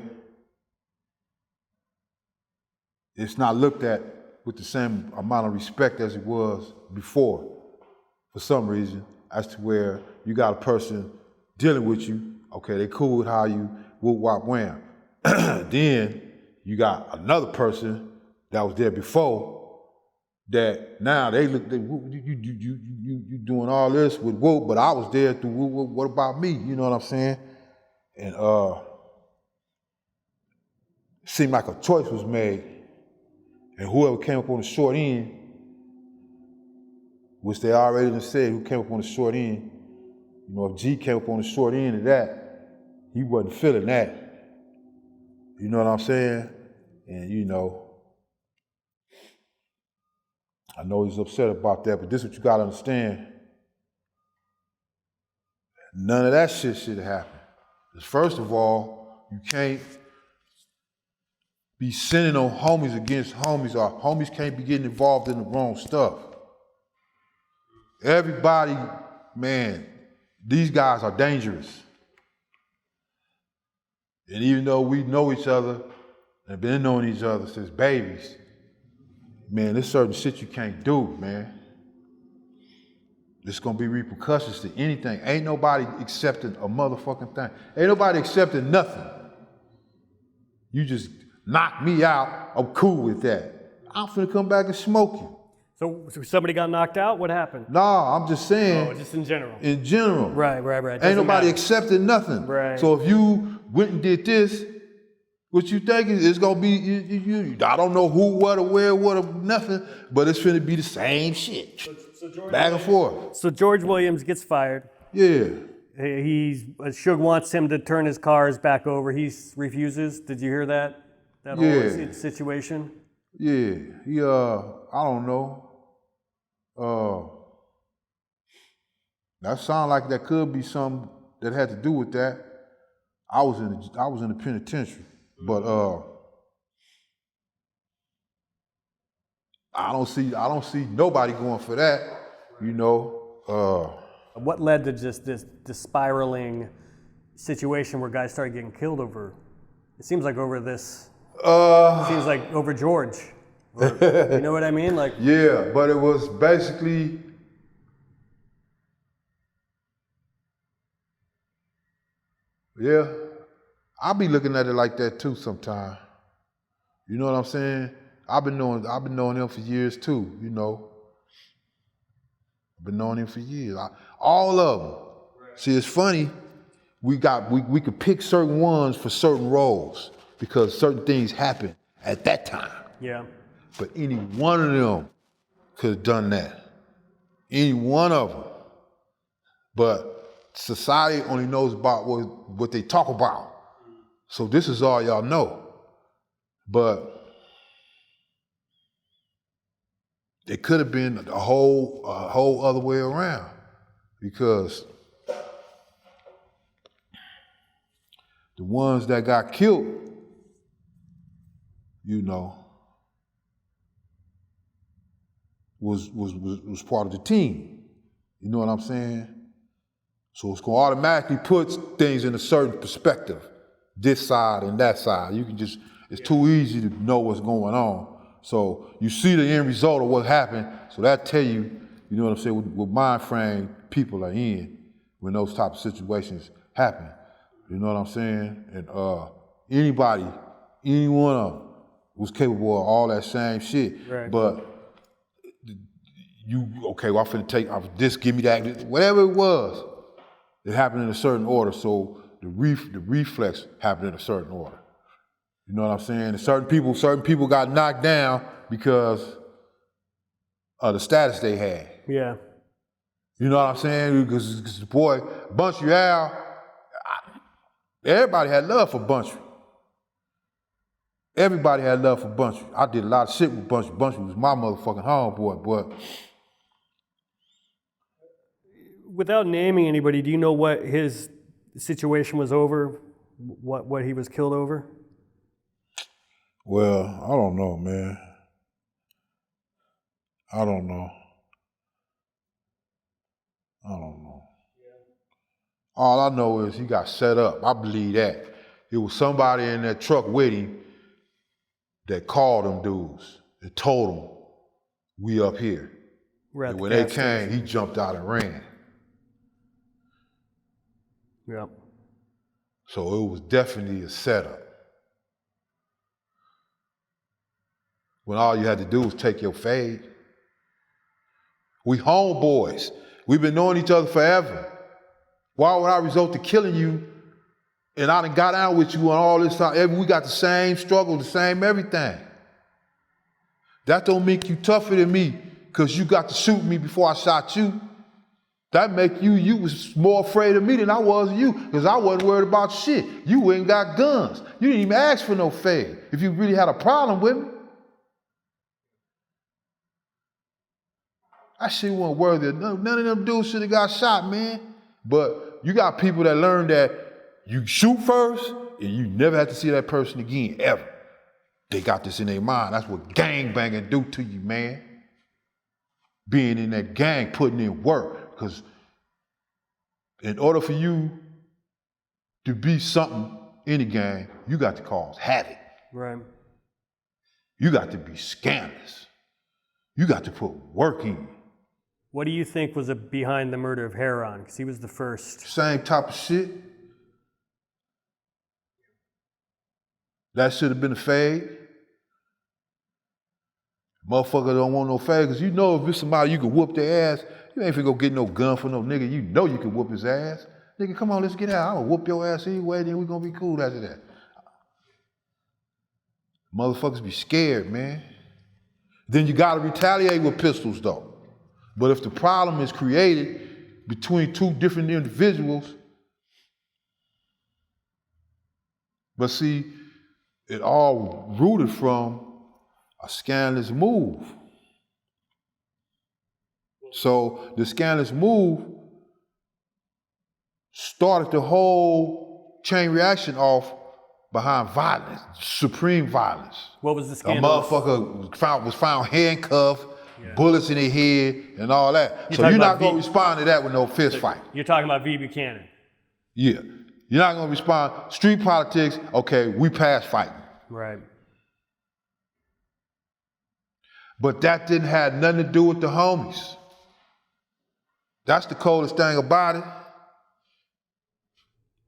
it's not looked at with the same amount of respect as it was before, for some reason, as to where you got a person dealing with you, okay, they cool with how you whoop, wop, wham. Then you got another person that was there before that now they look, you doing all this with whoop, but I was there through whoop, what about me? You know what I'm saying? And it seemed like a choice was made. And whoever came up on the short end, which they already done said who came up on the short end, you know, if G came up on the short end of that, he wasn't feeling that. You know what I'm saying? And you know, I know he's upset about that, but this is what you gotta understand. None of that shit should have happened. Because first of all, you can't be sending on homies against homies, or homies can't be getting involved in the wrong stuff. Everybody, man, these guys are dangerous. And even though we know each other and been knowing each other since babies, man, there's certain shit you can't do, man. There's gonna be repercussions to anything. Ain't nobody accepting a motherfucking thing. Ain't nobody accepting nothing. You just knock me out, I'm cool with that. I'm finna come back and smoke you. So somebody got knocked out? What happened? Nah, I'm just saying. Oh, just in general. In general. Right. Ain't Doesn't nobody matter. accepted nothing. Right. So if you went and did this, what you think is it's gonna be, I don't know who, what, or where, what, or nothing, but it's finna be the same shit. Back and forth. So George Williams gets fired. Yeah. Suge wants him to turn his cars back over. He refuses. Did you hear that? That whole situation? Yeah. He, I don't know. That sound like that could be something that had to do with that. I was in the penitentiary, but I don't see nobody going for that, you know. What led to just this spiraling situation where guys started getting killed over? It seems like over this. Seems like over George. You know what I mean? Like. Yeah, but it was basically. Yeah, I'll be looking at it like that too sometime. You know what I'm saying? I've been knowing him for years too, you know. I've been knowing him for years. All of them. Right. See, it's funny, we could pick certain ones for certain roles because certain things happen at that time. Yeah. But any one of them could have done that. Any one of them. But society only knows about what they talk about. So this is all y'all know. But it could have been a whole other way around because the ones that got killed, you know, was part of the team. You know what I'm saying? So it's gonna automatically put things in a certain perspective, this side and that side. You can just, it's too easy to know what's going on. So you see the end result of what happened, so that tell you, you know what I'm saying, what mind frame people are in when those type of situations happen. You know what I'm saying? And any one of them was capable of all that same shit. Right. But I'm finna take this, give me that, whatever it was. It happened in a certain order, so the reflex happened in a certain order. You know what I'm saying? And certain people got knocked down because of the status they had. Yeah. You know what I'm saying? Because the boy, Buntry everybody had love for Buntry. Everybody had love for Buntry. I did a lot of shit with Buntry. Buntry was my motherfucking homeboy, but. Without naming anybody, do you know what his situation was over? What he was killed over? Well, I don't know, man. I don't know. All I know is he got set up. I believe that. It was somebody in that truck with him that called them dudes and told them, we up here. And when they came, he jumped out and ran. Yeah. So it was definitely a setup. When all you had to do was take your fade. We homeboys. We've been knowing each other forever. Why would I resort to killing you and I done got out with you and all this time? We got the same struggle, the same everything. That don't make you tougher than me because you got to shoot me before I shot you. That make you was more afraid of me than I was of you because I wasn't worried about shit. You ain't got guns. You didn't even ask for no fade if you really had a problem with me. That shit wasn't worthy of none of them dudes should have got shot, man. But you got people that learn that you shoot first and you never have to see that person again, ever. They got this in their mind. That's what gangbanging do to you, man. Being in that gang, putting in work. Because in order for you to be something in the gang, you got to cause havoc. Right. You got to be scandalous. You got to put work in. What do you think was behind the murder of Heron? Because he was the first. Same type of shit. That should have been a fade. Motherfucker don't want no fade, because you know if it's somebody you can whoop their ass, you ain't finna go get no gun for no nigga. You know you can whoop his ass. Nigga, come on, let's get out. I'm gonna whoop your ass anyway, then we gonna be cool after that. Motherfuckers be scared, man. Then you gotta retaliate with pistols though. But if the problem is created between two different individuals, but see, it all rooted from a scandalous move. So the scandalous move started the whole chain reaction off behind violence, supreme violence. What was the A scandal? motherfucker was found handcuffed, bullets in their head, and all that. So you're not gonna respond to that with no fist fight. You're talking about V. Buchanan. Yeah. You're not gonna respond. Street politics, okay, we pass fighting. Right. But that didn't have nothing to do with the homies. That's the coldest thing about it.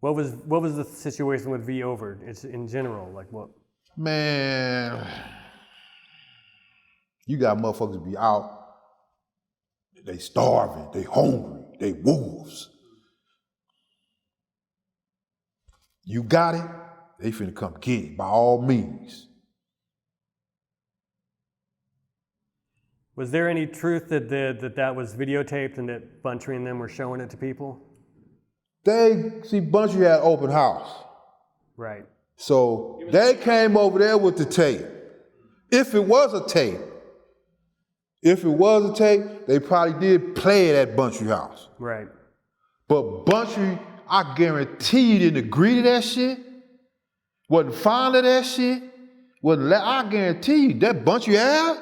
What was the situation with V over? It's in general, like what? Man, you got motherfuckers be out, they starving, they hungry, they wolves. You got it, they finna come get it by all means. Was there any truth that that was videotaped and that Buntry and them were showing it to people? Buntry had open house. Right. So they came over there with the tape. If it was a tape, they probably did play it at Buntry house. Right. But Buntry, I guarantee you didn't agree to that shit. Wasn't fond of that shit. I guarantee you that Buntry Al,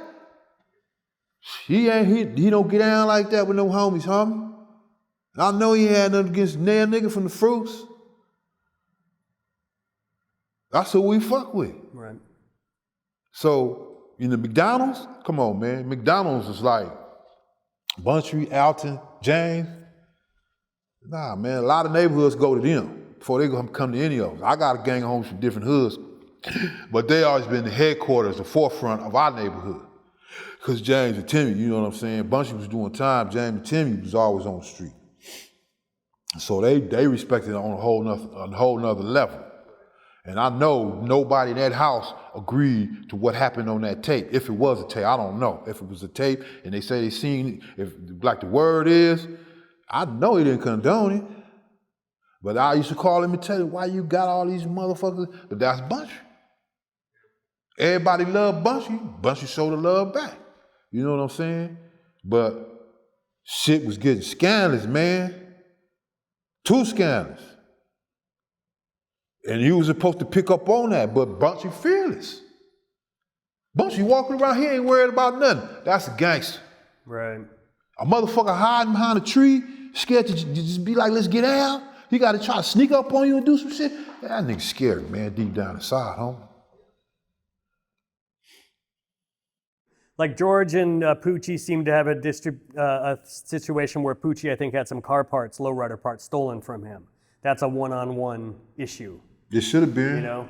he don't get down like that with no homies, homie. I know he had nothing against Nair nigga from the Fruits. That's who we fuck with. Right. So, in the McDonald's, come on, man. McDonald's is like Buntry, Alton, James. Nah, man, a lot of neighborhoods go to them before they come to any of us. I got a gang of homies from different hoods, but they always been the headquarters, the forefront of our neighborhood. Because James and Timmy, you know what I'm saying? Buntry was doing time, James and Timmy was always on the street. So they respected it on a whole nother level. And I know nobody in that house agreed to what happened on that tape. If it was a tape, I don't know. If it was a tape and they say they seen it, if like the word is, I know he didn't condone it. But I used to call him and tell him, why you got all these motherfuckers? But that's Buntry. Everybody loved Buntry. Buntry showed the love back. You know what I'm saying? But shit was getting scandalous, man. Too scandalous. And you was supposed to pick up on that, but Buntry fearless. Buntry walking around here ain't worried about nothing. That's a gangster. Right. A motherfucker hiding behind a tree, scared to just be like, let's get out. He got to try to sneak up on you and do some shit. That nigga scared, man, deep down inside, homie. Like George and Poochie seemed to have a situation where Poochie, I think, had some car parts, lowrider parts, stolen from him. That's a one-on-one issue. It should have been. You know?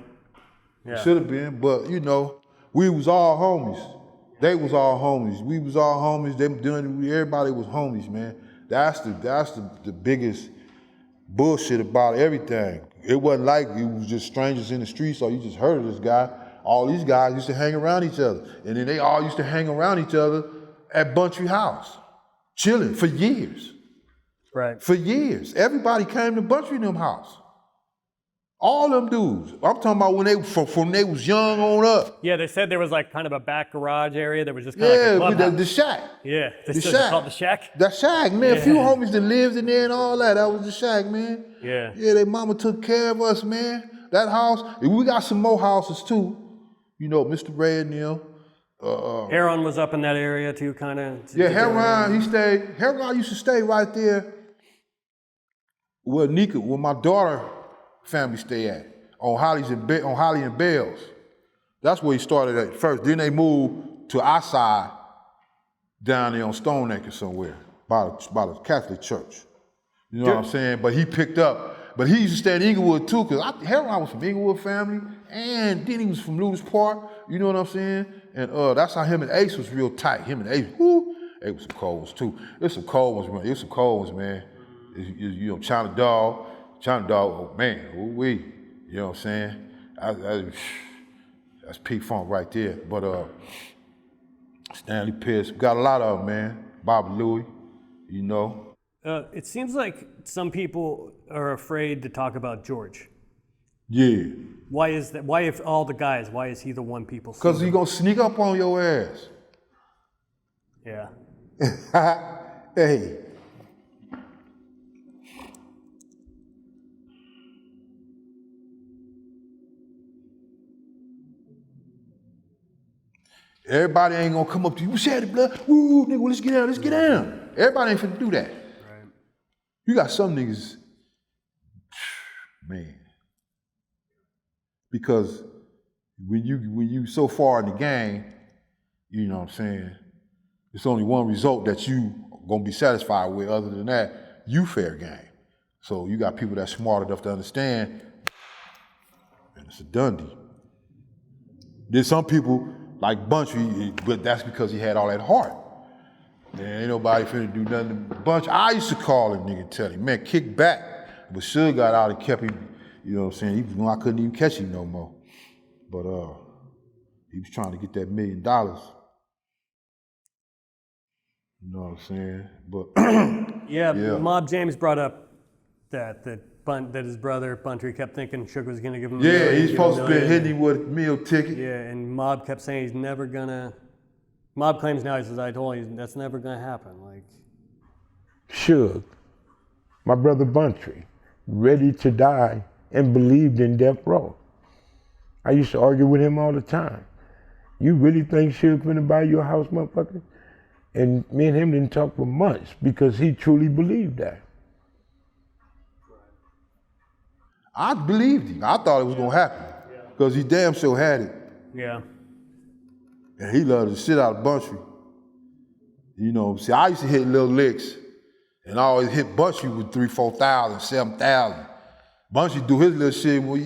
Yeah. It should have been, but you know, we was all homies. They was all homies. We was all homies. Everybody was homies, man. That's the biggest bullshit about everything. It wasn't like you was just strangers in the streets or you just heard of this guy. All these guys used to hang around each other. And then they all used to hang around each other at Buntry house, chilling for years. Right. For years. Everybody came to Buntry in them house. All them dudes. I'm talking about when they was young on up. Yeah, they said there was like kind of a back garage area that was just kind of like a clubhouse. The shack. Yeah, The shack. called the shack? That shack, man. Yeah. A few homies that lived in there and all that. That was the shack, man. Yeah. Yeah, their mama took care of us, man. That house, and we got some more houses too. You know, Mr. Ray and them. Heron was up in that area too, kind of. Yeah, Heron used to stay right there where my daughter family stay at, on Holly and Bells. That's where he started at first. Then they moved to our side down there on Stone Acre somewhere, by the Catholic church. You know what I'm saying? But he picked up, but he used to stay in Inglewood too, because Heron was from Inglewood family, and then he was from Lewis Park, you know what I'm saying? And that's how him and Ace was real tight. Him and Ace, whoo, they was some cold ones too. There's some cold ones, man. There's some cold ones, man. You know, China Dog, oh man, ooh-wee. You know what I'm saying? That's P-Funk right there. But Stanley Pierce, got a lot of them, man. Bob Louie, you know. It seems like some people are afraid to talk about George. Yeah. Why is that? Why, if all the guys, why is he the one people see? Because he gonna sneak up on your ass. Yeah. Hey. Everybody ain't gonna come up to you, shed the blood, woo, nigga, well, let's get down. Everybody ain't finna do that. Right. You got some niggas, man, because when you so far in the game, you know what I'm saying, it's only one result that you gonna be satisfied with. Other than that, you fair game. So you got people that's smart enough to understand, and it's a done deal. There's some people like Buntry, but that's because he had all that heart. Man, ain't nobody finna do nothing to Buntry. I used to call him nigga and tell him, man, kick back. But Suge got out and kept him, you know what I'm saying? He was I couldn't even catch him no more. But he was trying to get that $1 million. You know what I'm saying? But yeah, Mob James brought up that his brother Buntry kept thinking Suge was gonna give him. Yeah, he's supposed to be hitting him with a meal ticket. Yeah, and Mob kept saying he's never gonna. Mob claims now, he says, I told you that's never gonna happen. Like Suge, my brother Buntry, ready to die and believed in Death Row. I used to argue with him all the time. You really think Suge finna buy you a house, motherfucker? And me and him didn't talk for months because he truly believed that. I believed him. I thought it was gonna happen because he damn sure had it. Yeah. And he loved the shit out of Buntry. You know, see, I used to hit little licks, and I always hit Buntry with 3,000, 4,000, 7,000. Buntry do his little shit. Well,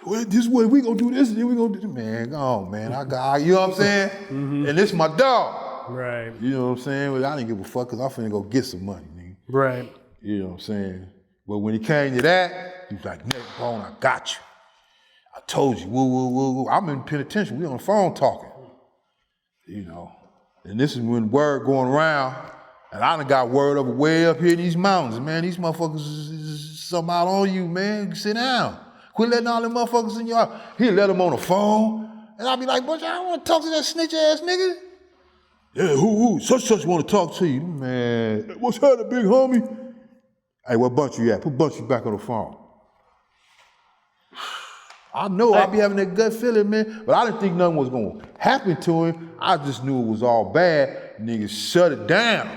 well, this way we gonna do this, and then we gonna do. Man, go on, man. You know what I'm saying? Mm-hmm. And this my dog. Right. You know what I'm saying? Well, I didn't give a fuck because I'm finna go get some money, nigga. Right. You know what I'm saying? But when it came to that, he was like, Neckbone, I got you. I told you, woo. I'm in penitentiary, we on the phone talking. You know, and this is when word going around, and I done got word of it way up here in these mountains. Man, these motherfuckers is something out on you, man. Sit down. Quit letting all them motherfuckers in your. He'll let them on the phone, and I'll be like, but I don't want to talk to that snitch ass nigga. Yeah, who? Such want to talk to you. Man, what's happening, big homie? Hey, where Buntry at? Put Buntry back on the phone. I know I be having that gut feeling, man, but I didn't think nothing was gonna happen to him. I just knew it was all bad. Niggas shut it down.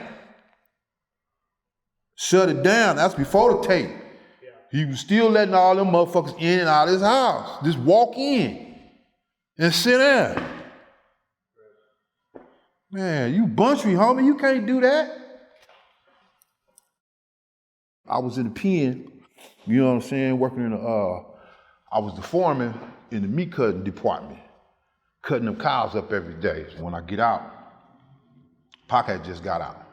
Shut it down. That's before the tape. Yeah. He was still letting all them motherfuckers in and out of his house. Just walk in and sit down. Man, you Buntry, homie, you can't do that. I was in the pen, you know what I'm saying, working in I was the foreman in the meat cutting department, cutting them cows up every day. So when I get out, Pac had just got out.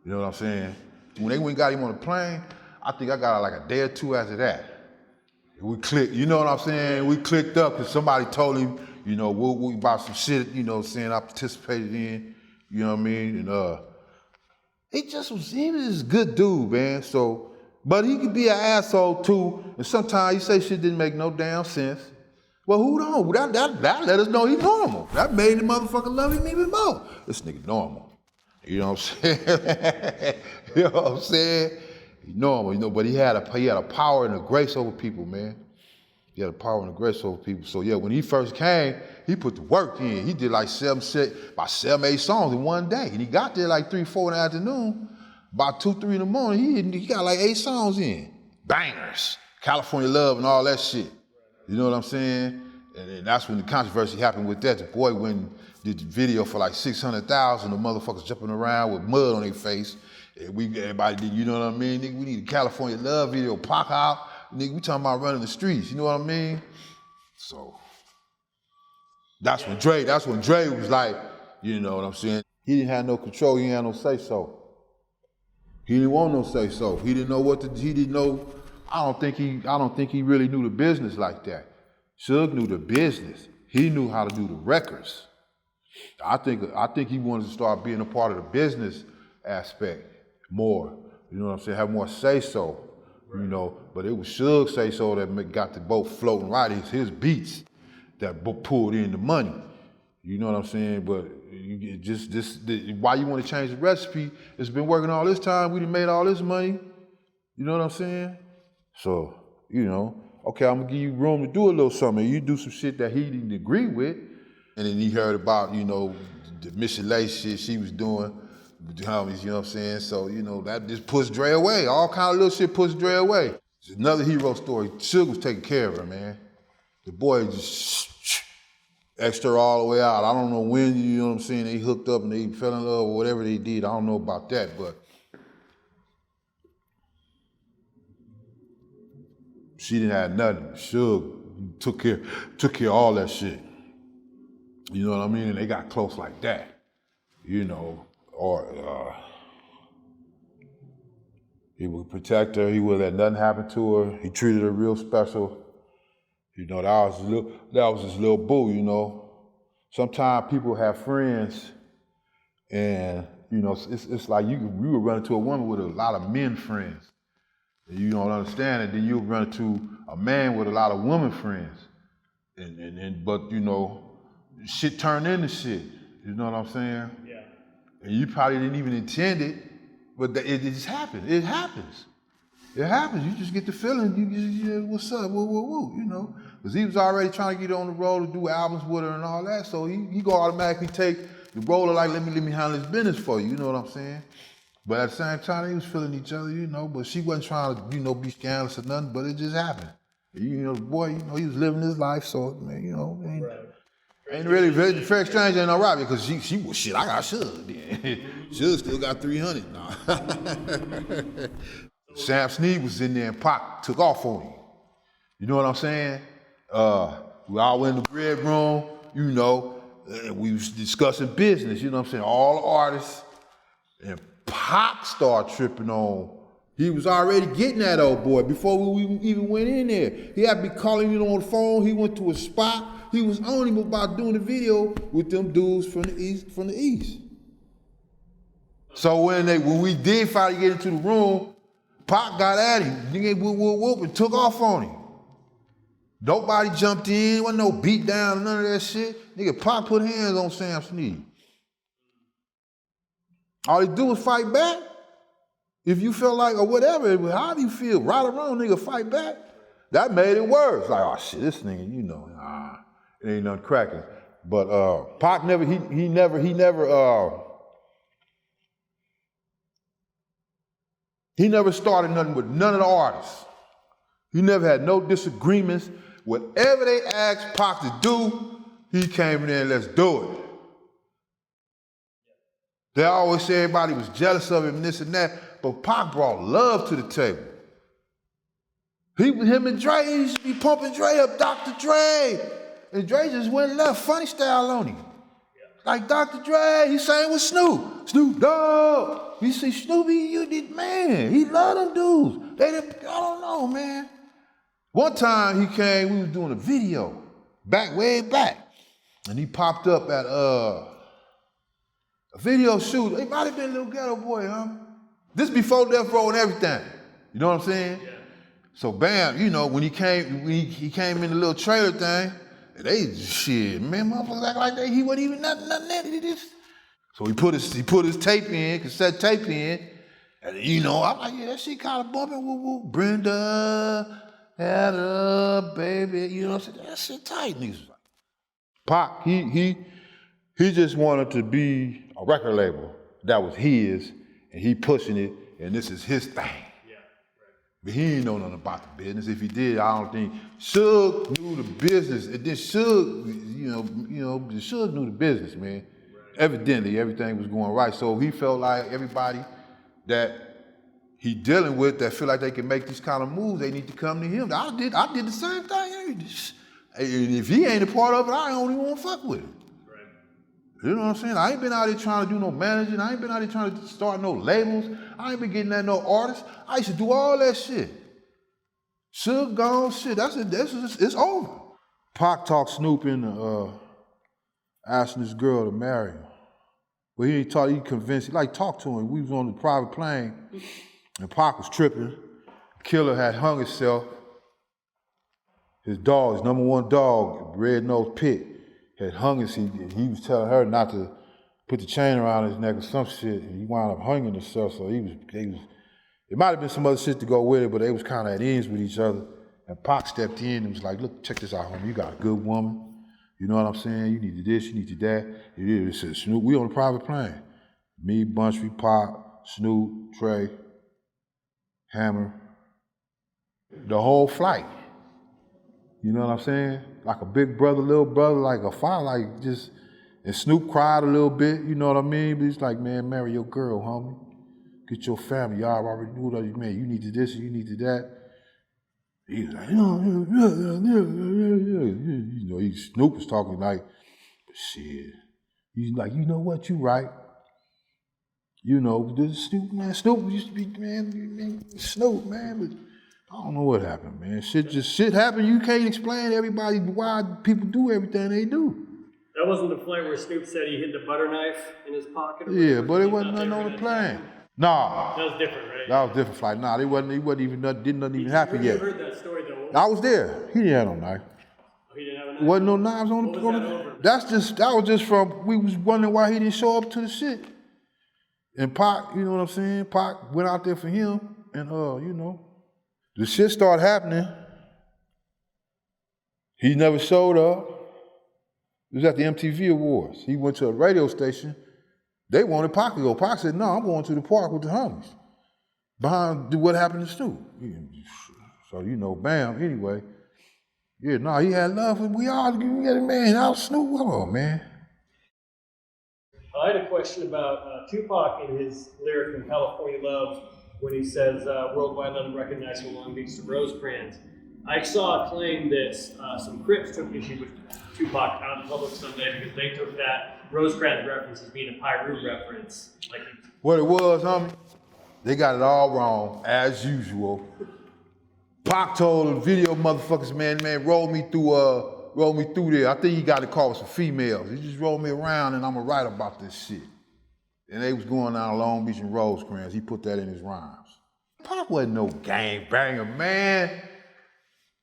You know what I'm saying? When they went and got him on the plane, I think I got out like a day or two after that. We clicked, you know what I'm saying? We clicked up because somebody told him, you know, we about some shit, you know what I'm saying, I participated in, you know what I mean? And he was a good dude, man. So, but he could be an asshole too, and sometimes he say shit didn't make no damn sense. Well, who knows? That let us know he's normal. That made the motherfucker love him even more. This nigga normal. You know what I'm saying? You know what I'm saying? He's normal, you know, but he had a power and a grace over people, man. He had a power and a grace over people. So yeah, when he first came, he put the work in. He did like 7, 8 songs in one day. And he got there like 3, 4 in the afternoon. About 2, 3 in the morning, he got like 8 songs in. Bangers. California Love and all that shit. You know what I'm saying? And that's when the controversy happened with that. The boy went and did the video for like 600,000. The motherfuckers jumping around with mud on their face. And everybody did, you know what I mean? Nigga, we need a California Love video, Pac out. Nigga, we talking about running the streets, you know what I mean? So, that's when Dre was like, you know what I'm saying? He didn't have no control, he didn't have no say-so. He didn't want no say-so. He didn't know he didn't know, I don't think he really knew the business like that. Suge knew the business. He knew how to do the records. I think he wanted to start being a part of the business aspect more. You know what I'm saying? Have more say-so, you know. But it was Suge's say-so that got the boat floating right. It's his beats that pulled in the money. You know what I'm saying? But why you want to change the recipe? It's been working all this time. We done made all this money. You know what I'm saying? So, you know, okay, I'm gonna give you room to do a little something. You do some shit that he didn't agree with. And then he heard about, you know, the Michelet shit she was doing with the homies, you know what I'm saying? So, you know, that just pushed Dre away. All kind of little shit pushed Dre away. It's another hero story. Suge was taking care of her, man. The boy just extra all the way out. I don't know when, you know what I'm saying, they hooked up and they fell in love or whatever they did. I don't know about that, but she didn't have nothing. Suge took care of all that shit. You know what I mean? And they got close like that, you know, or he would protect her. He would let nothing happen to her. He treated her real special. You know, that was his little boo, you know. Sometimes people have friends and, you know, it's like you would run into a woman with a lot of men friends. And you don't understand it, then you'll run into a man with a lot of women friends. But, you know, shit turned into shit. You know what I'm saying? Yeah. And you probably didn't even intend it, but it just happened. It happens. It happens. You just get the feeling. You what's up? Woo. You know, because he was already trying to get on the road to do albums with her and all that. So he go automatically take the role of like, let me handle this business for you. You know what I'm saying? But at the same time, they was feeling each other. You know, but she wasn't trying to, you know, be scandalous or nothing. But it just happened. You know, the boy, you know, he was living his life. So man, you know, ain't really fair exchange ain't no right because she was shit. I got Suge. Suge still got 300. Nah. Sam Snead was in there and Pac took off on him. You know what I'm saying? We all went in the red room, you know, we was discussing business, you know what I'm saying? All the artists. And Pac started tripping on. He was already getting that old boy before we even went in there. He had to be calling me on the phone. He went to a spot. He was on him about doing the video with them dudes from the east. So when we did finally get into the room, Pac got at him, nigga whoop, and took off on him. Nobody jumped in, wasn't no beat down, none of that shit. Nigga, Pac put hands on Sam Snead. All he do was fight back. If you feel like, or whatever, how do you feel? Right or wrong, nigga, fight back. That made it worse. Like, oh shit, this nigga, you know, it ain't nothing cracking. But Pac never started nothing with none of the artists. He never had no disagreements. Whatever they asked Pac to do, he came in there and let's do it. They always say everybody was jealous of him and this and that, but Pac brought love to the table. Him and Dre, he used to be pumping Dre up, Dr. Dre. And Dre just went and left funny style on him. Like Dr. Dre, he sang with Snoop. Snoop Dogg. You see Snoopy, you did, man, he loved them dudes. I don't know, man. One time he came, we was doing a video, way back. And he popped up at a video shoot. It might have been a little ghetto boy, huh? This before Death Row and everything. You know what I'm saying? Yeah. So bam, you know, when he came in the little trailer thing, and they shit, man, motherfuckers act like he wasn't even nothing in it. So he put his tape in, cassette tape in, and you know, I'm like, yeah, that shit kind of bumping. Woo. Brenda, had up, baby. You know what I'm saying? That shit tight. Niggas was like, Pac, he just wanted to be a record label that was his, and he pushing it, and this is his thing. But he didn't know nothing about the business. If he did, I don't think. Suge knew the business. And then Suge, you know, Suge knew the business, man. Right. Evidently, everything was going right. So he felt like everybody that he dealing with that feel like they can make these kind of moves, they need to come to him. I did the same thing. If he ain't a part of it, I don't even want to fuck with him. Right. You know what I'm saying? I ain't been out here trying to do no managing. I ain't been out here trying to start no labels. I ain't been getting at no artists. I used to do all that shit. Suge gone, shit, it's over. Pac talked Snoop into asking this girl to marry him. But he convinced, he talked to him. We was on the private plane, and Pac was tripping. Killer had hung himself. His dog, his number one dog, Red-Nosed Pit, had hung himself. He was telling her not to put the chain around his neck or some shit, and he wound up hanging himself, so it might have been some other shit to go with it, but they was kind of at ends with each other. And Pac stepped in and was like, look, check this out, homie. You got a good woman. You know what I'm saying? You needed this, you needed that. He said, Snoop, we on a private plane. Me, Buntry, Pac, Snoop, Trey, Hammer. The whole flight. You know what I'm saying? Like a big brother, little brother, like a father, and Snoop cried a little bit, you know what I mean? But he's like, man, marry your girl, homie. Get your family, y'all already knew what you mean. You needed this, you needed that. He was like, Snoop was talking like, shit. He's like, you know what, you right. You know, this Snoop used to be, Snoop, man, but I don't know what happened, man. Shit happened. You can't explain to everybody why people do everything they do. That wasn't the flight where Snoop said he hid the butter knife in his pocket? Yeah, but it wasn't nothing on the plane. Nah. That was different, right? That was a different flight. Nah, didn't even happen yet. You heard that story though? I was there. He didn't have no knife. Oh, he didn't have a knife? Wasn't no knives on the That was just from, we was wondering why he didn't show up to the shit. And Pac, you know what I'm saying? Pac went out there for him, and the shit started happening. He never showed up. It was at the MTV Awards. He went to a radio station. They wanted Pac to go. Pac said, no, I'm going to the park with the homies. Behind what happened to Snoop. So, bam, anyway. Yeah, no, he had love for, we got a man out Snoop. Come on, man. I had a question about Tupac and his lyric in California Love when he says, worldwide let him recognize from Long Beach to Rosecrans. I saw a claim that some Crips took issue with Tupac out in public someday because they took that Rosecrans reference as being a Piru reference. What it was, homie, they got it all wrong, as usual. Pac told the video motherfuckers, man, roll me through there. I think he got to call with some females. He just rolled me around and I'ma write about this shit. And they was going down Long Beach and Rosecrans. He put that in his rhymes. Pac wasn't no gang banger, man.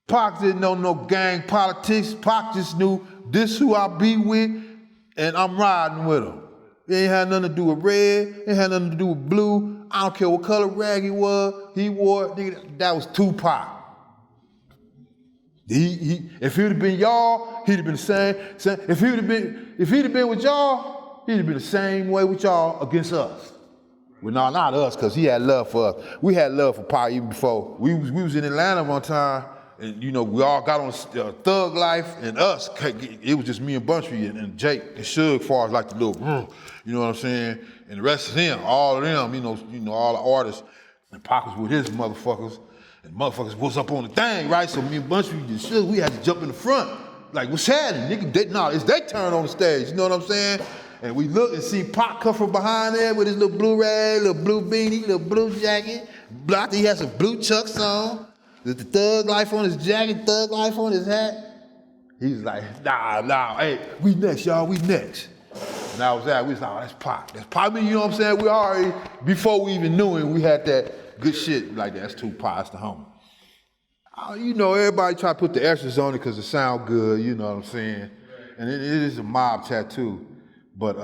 Pac didn't know no gang politics. Pac just knew this who I be with and I'm riding with him. It ain't had nothing to do with red. It ain't had nothing to do with blue. I don't care what color rag he wore. Nigga, that was Tupac. If he'd have been y'all, he'd have been the same. If he'd have been with y'all, he'd have been the same way with y'all against us. Well, no, not us, because he had love for us. We had love for Pac even before. We was in Atlanta one time, and we all got on Thug Life, and us, it was just me and Buntry and Jake and Suge, as far as like the little, you know what I'm saying? And the rest of them, all of them, all the artists. And Pac was with his motherfuckers. And motherfuckers was up on the thing, right? So me and Buntry and Suge, we had to jump in the front. Like, what's happening? Nigga, it's their turn on the stage, you know what I'm saying? And we look and see Pac come from behind there with his little blue rag, little blue beanie, little blue jacket. I think he had some blue chucks on. The Thug Life on his jacket, Thug Life on his hat. He was like, nah, hey, we next, y'all, we next. And that was that. We was like, oh, that's Pac. That's Pac. I mean, you know what I'm saying? We already, before we even knew him, we had that good shit like that. That's Tupac, that's the homie. Everybody try to put the extras on it because it sound good, you know what I'm saying? And it is a mob tattoo. But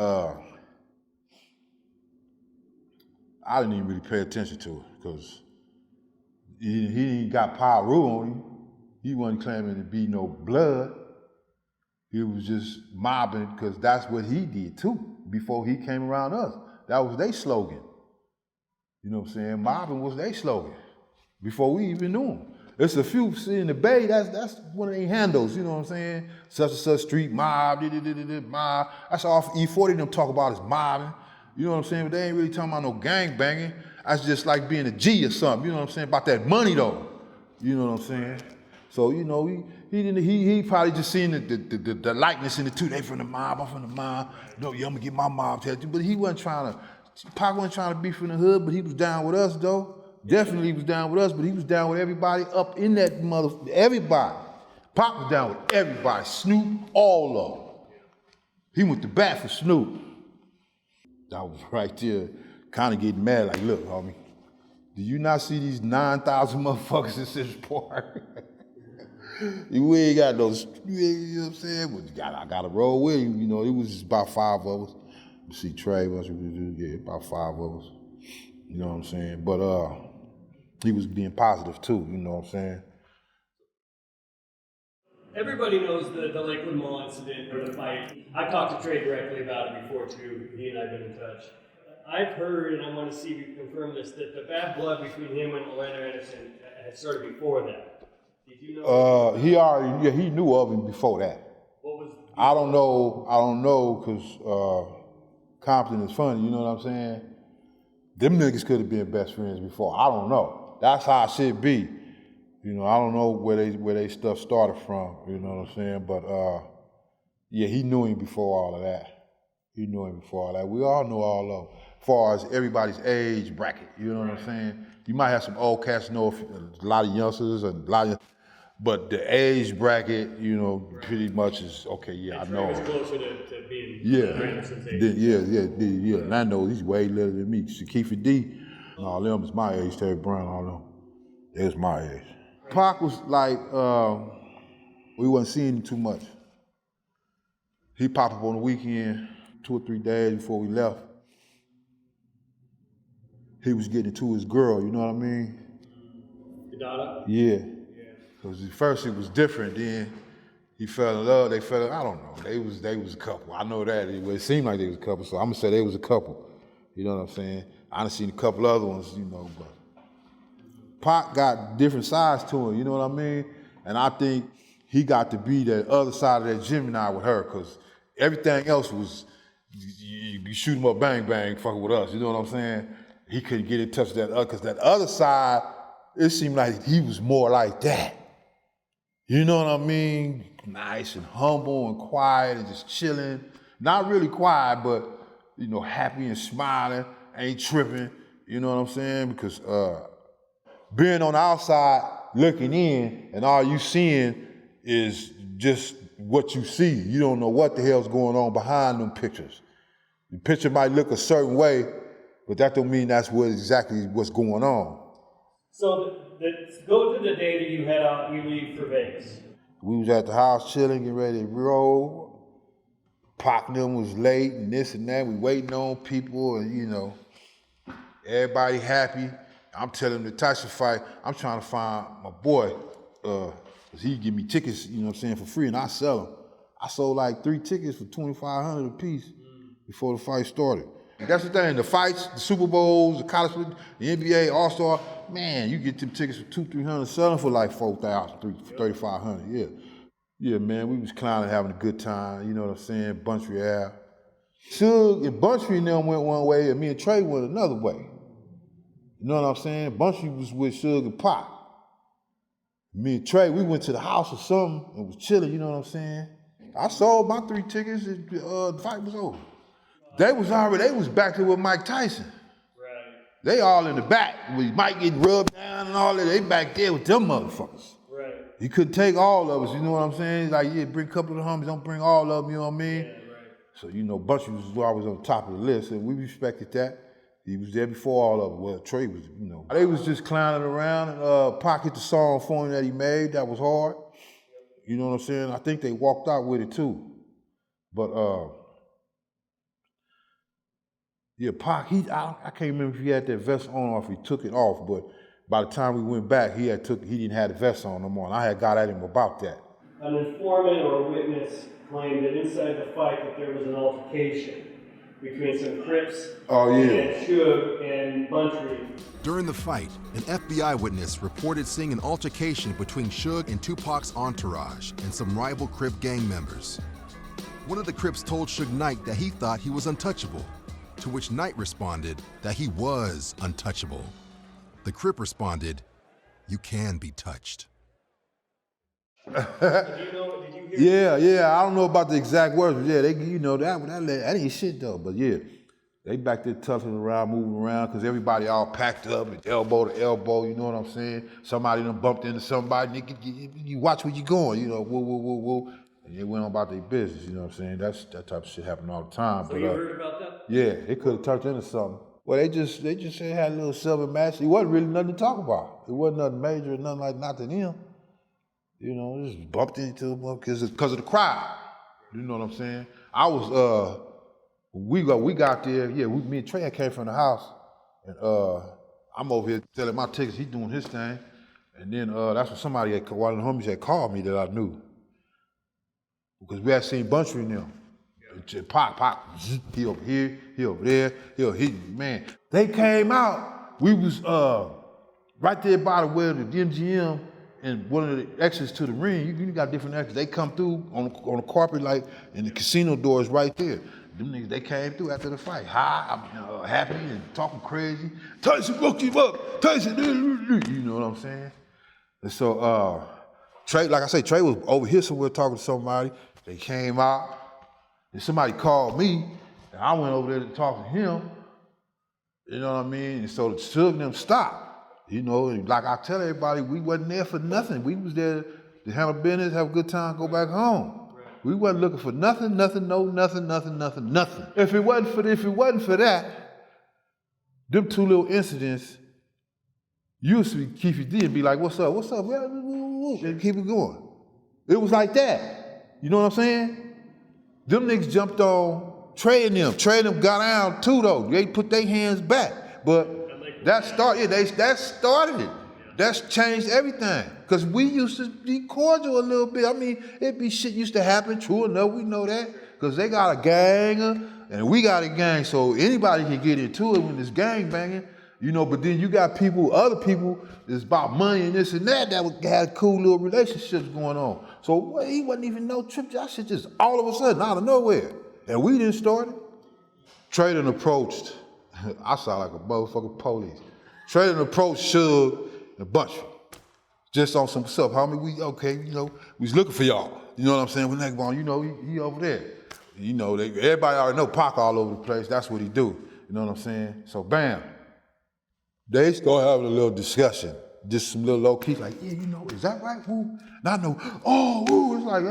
I didn't even really pay attention to it because he ain't got Piru on him. He wasn't claiming to be no blood. He was just mobbing because that's what he did too before he came around us. That was their slogan. You know what I'm saying? Mobbing was their slogan before we even knew him. There's a few in the Bay, that's one of their handles, you know what I'm saying? Such and such street, mob, mob. That's all E40 them talk about is mobbing. You know what I'm saying? But they ain't really talking about no gang banging. That's just like being a G or something. You know what I'm saying? About that money though. You know what I'm saying? So you know he probably just seen the likeness in the two. They from the mob, I'm from the mob. No, yeah, I'm gonna get my mob tattoo. But he wasn't trying to. Pac wasn't trying to be from the hood, but he was down with us though. Definitely he was down with us, but he was down with everybody up in that everybody. Pac was down with everybody. Snoop, all of them. He went to bat for Snoop. I was right there, kind of getting mad, like, look, homie, do you not see these 9,000 motherfuckers in Central Park? We ain't got no, you know what I'm saying? But I got to roll with him, you know, it was about 5 of us. You see Trey, yeah, about 5 of us. You know what I'm saying? But he was being positive too, you know what I'm saying? Everybody knows the Lakewood Mall incident or the fight. I talked to Trey directly about it before too. He and I have been in touch. I've heard, and I want to see if you can confirm this, that the bad blood between him and Orlando Anderson had started before that. Did you know? He knew of him before that. What was? I don't know, cause Compton is funny. You know what I'm saying? Them niggas could have been best friends before. I don't know. That's how it should be. You know, I don't know where they stuff started from, you know what I'm saying? But yeah, he knew him before all of that. He knew him before all that. We all know all of them. As far as everybody's age bracket, you know what I'm saying? You might have some old cats know a lot of youngsters and a lot of, but the age bracket, you know, pretty much is okay. Yeah, I know. Trey was closer to being Anderson's age. Yeah. And I know he's way later than me. Keffy D, and all them is my age. Terry Brown, all them, they was my age. Pac was like, we wasn't seeing him too much. He popped up on the weekend, 2 or 3 days before we left. He was getting to his girl, you know what I mean? Your daughter? Yeah. Because at first it was different, then he fell in love, they fell in, I don't know, they was a couple. I know that, it seemed like they was a couple, so I'm gonna say they was a couple. You know what I'm saying? I done seen a couple other ones, you know, but Pac got different sides to him, you know what I mean? And I think he got to be that other side of that Gemini with her, because everything else was, you shoot him up, bang, bang, fucking with us, you know what I'm saying? He couldn't get in touch with that other, because that other side, it seemed like he was more like that. You know what I mean? Nice and humble and quiet and just chilling. Not really quiet, but, you know, happy and smiling, ain't tripping, you know what I'm saying? Because, being on the outside, looking in, and all you seeing is just what you see. You don't know what the hell's going on behind them pictures. The picture might look a certain way, but that don't mean that's exactly what's going on. So go to the day that you head out, you leave for Vegas. We was at the house chilling, getting ready to roll. Pac and them was late and this and that. We waiting on people and, you know, everybody happy. I'm telling him the Tyson fight, I'm trying to find my boy, cause he give me tickets, you know what I'm saying, for free, and I sell them. I sold like 3 tickets for $2,500 a piece before the fight started. And that's the thing, the fights, the Super Bowls, the college, the NBA, All-Star, man, you get them tickets for $200-300, sell them for like $4,000, $3,500, yeah. Yeah, man, we was clowning, having a good time, you know what I'm saying, Buntry Ave. Suge and Buntry and them went one way, and me and Trey went another way. You know what I'm saying? Buntry was with Suge and Pac. Me and Trey, we went to the house or something and was chilling, you know what I'm saying? I sold my 3 tickets and the fight was over. They was back there with Mike Tyson. Right. They all in the back, with Mike getting rubbed down and all that. They back there with them motherfuckers. Right. He couldn't take all of us, you know what I'm saying? Like, yeah, bring a couple of the homies, don't bring all of them, you know what I mean? Yeah, right. So, you know, Buntry was always on top of the list, and we respected that. He was there before all of it. Well, Trey was, you know. They was just clowning around, and Pac hit the song for him that he made. That was hard. You know what I'm saying? I think they walked out with it too. But yeah, Pac, I can't remember if he had that vest on or if he took it off. But by the time we went back, he didn't have the vest on no more. And I had got at him about that. An informant or a witness claimed that inside the fight that there was an altercation between some Crips and Suge and Buntry. During the fight, an FBI witness reported seeing an altercation between Suge and Tupac's entourage and some rival Crip gang members. One of the Crips told Suge Knight that he thought he was untouchable. to which Knight responded that he was untouchable. The Crip responded, "You can be touched." Did you hear? Yeah. I don't know about the exact words, but yeah, that ain't shit though. But yeah, they back there tussling around, moving around, because everybody all packed up, and elbow to elbow. You know what I'm saying? Somebody done bumped into somebody. You watch where you going. You know, whoa. And they went on about their business. You know what I'm saying? That type of shit happen all the time. So you heard about that? Yeah, it could have turned into something. Well, they just had a little silver match. It wasn't really nothing to talk about. It wasn't nothing major, nothing like not to them. You know, just bumped into them because of the crowd. You know what I'm saying? I was we got there. Yeah, me and Trey came from the house, and I'm over here selling my tickets. He doing his thing, and then that's when one of the homies had called me that I knew because we had seen Buntry in them. Pop, he over here, he over there, man. They came out. We was right there by where the MGM and one of the exits to the ring. You got different exits. They come through on the carpet like, and the casino door is right there. Them niggas, they came through after the fight, high, happy and talking crazy. Tyson woke him up. Tyson, you know what I'm saying? And so Trey, like I say, Trey was over here somewhere talking to somebody. They came out. And somebody called me, and I went over there to talk to him. You know what I mean? And so the Suge and them stopped. You know, and like I tell everybody, we wasn't there for nothing. We was there to handle business, have a good time, go back home. Right. We wasn't looking for nothing. If it wasn't for that, them two little incidents, you used to be Keffy D and be like, what's up, and keep it going. It was like that. You know what I'm saying? Them niggas jumped on Trey and them. Trey and them got down too though. They put their hands back. But that started it. That's changed everything. Cause we used to be cordial a little bit. I mean, it be shit used to happen, true enough, we know that. Cause they got a gang and we got a gang, so anybody can get into it when it's gang banging. You know, but then you got other people that's about money and this and that had cool little relationships going on. So he wasn't even no trip. That shit just all of a sudden out of nowhere. And we didn't start it. Trey done approached, I sound like a motherfucking police. Trey done approached Suge and Buntry. Just on some stuff, homie, we was looking for y'all. You know what I'm saying? With Neckbone, you know, he over there. You know, everybody already know Pac all over the place. That's what he do. You know what I'm saying? So bam. They start having a little discussion, just some little low key, like, yeah, you know, is that right? Woo? And I know, it's like,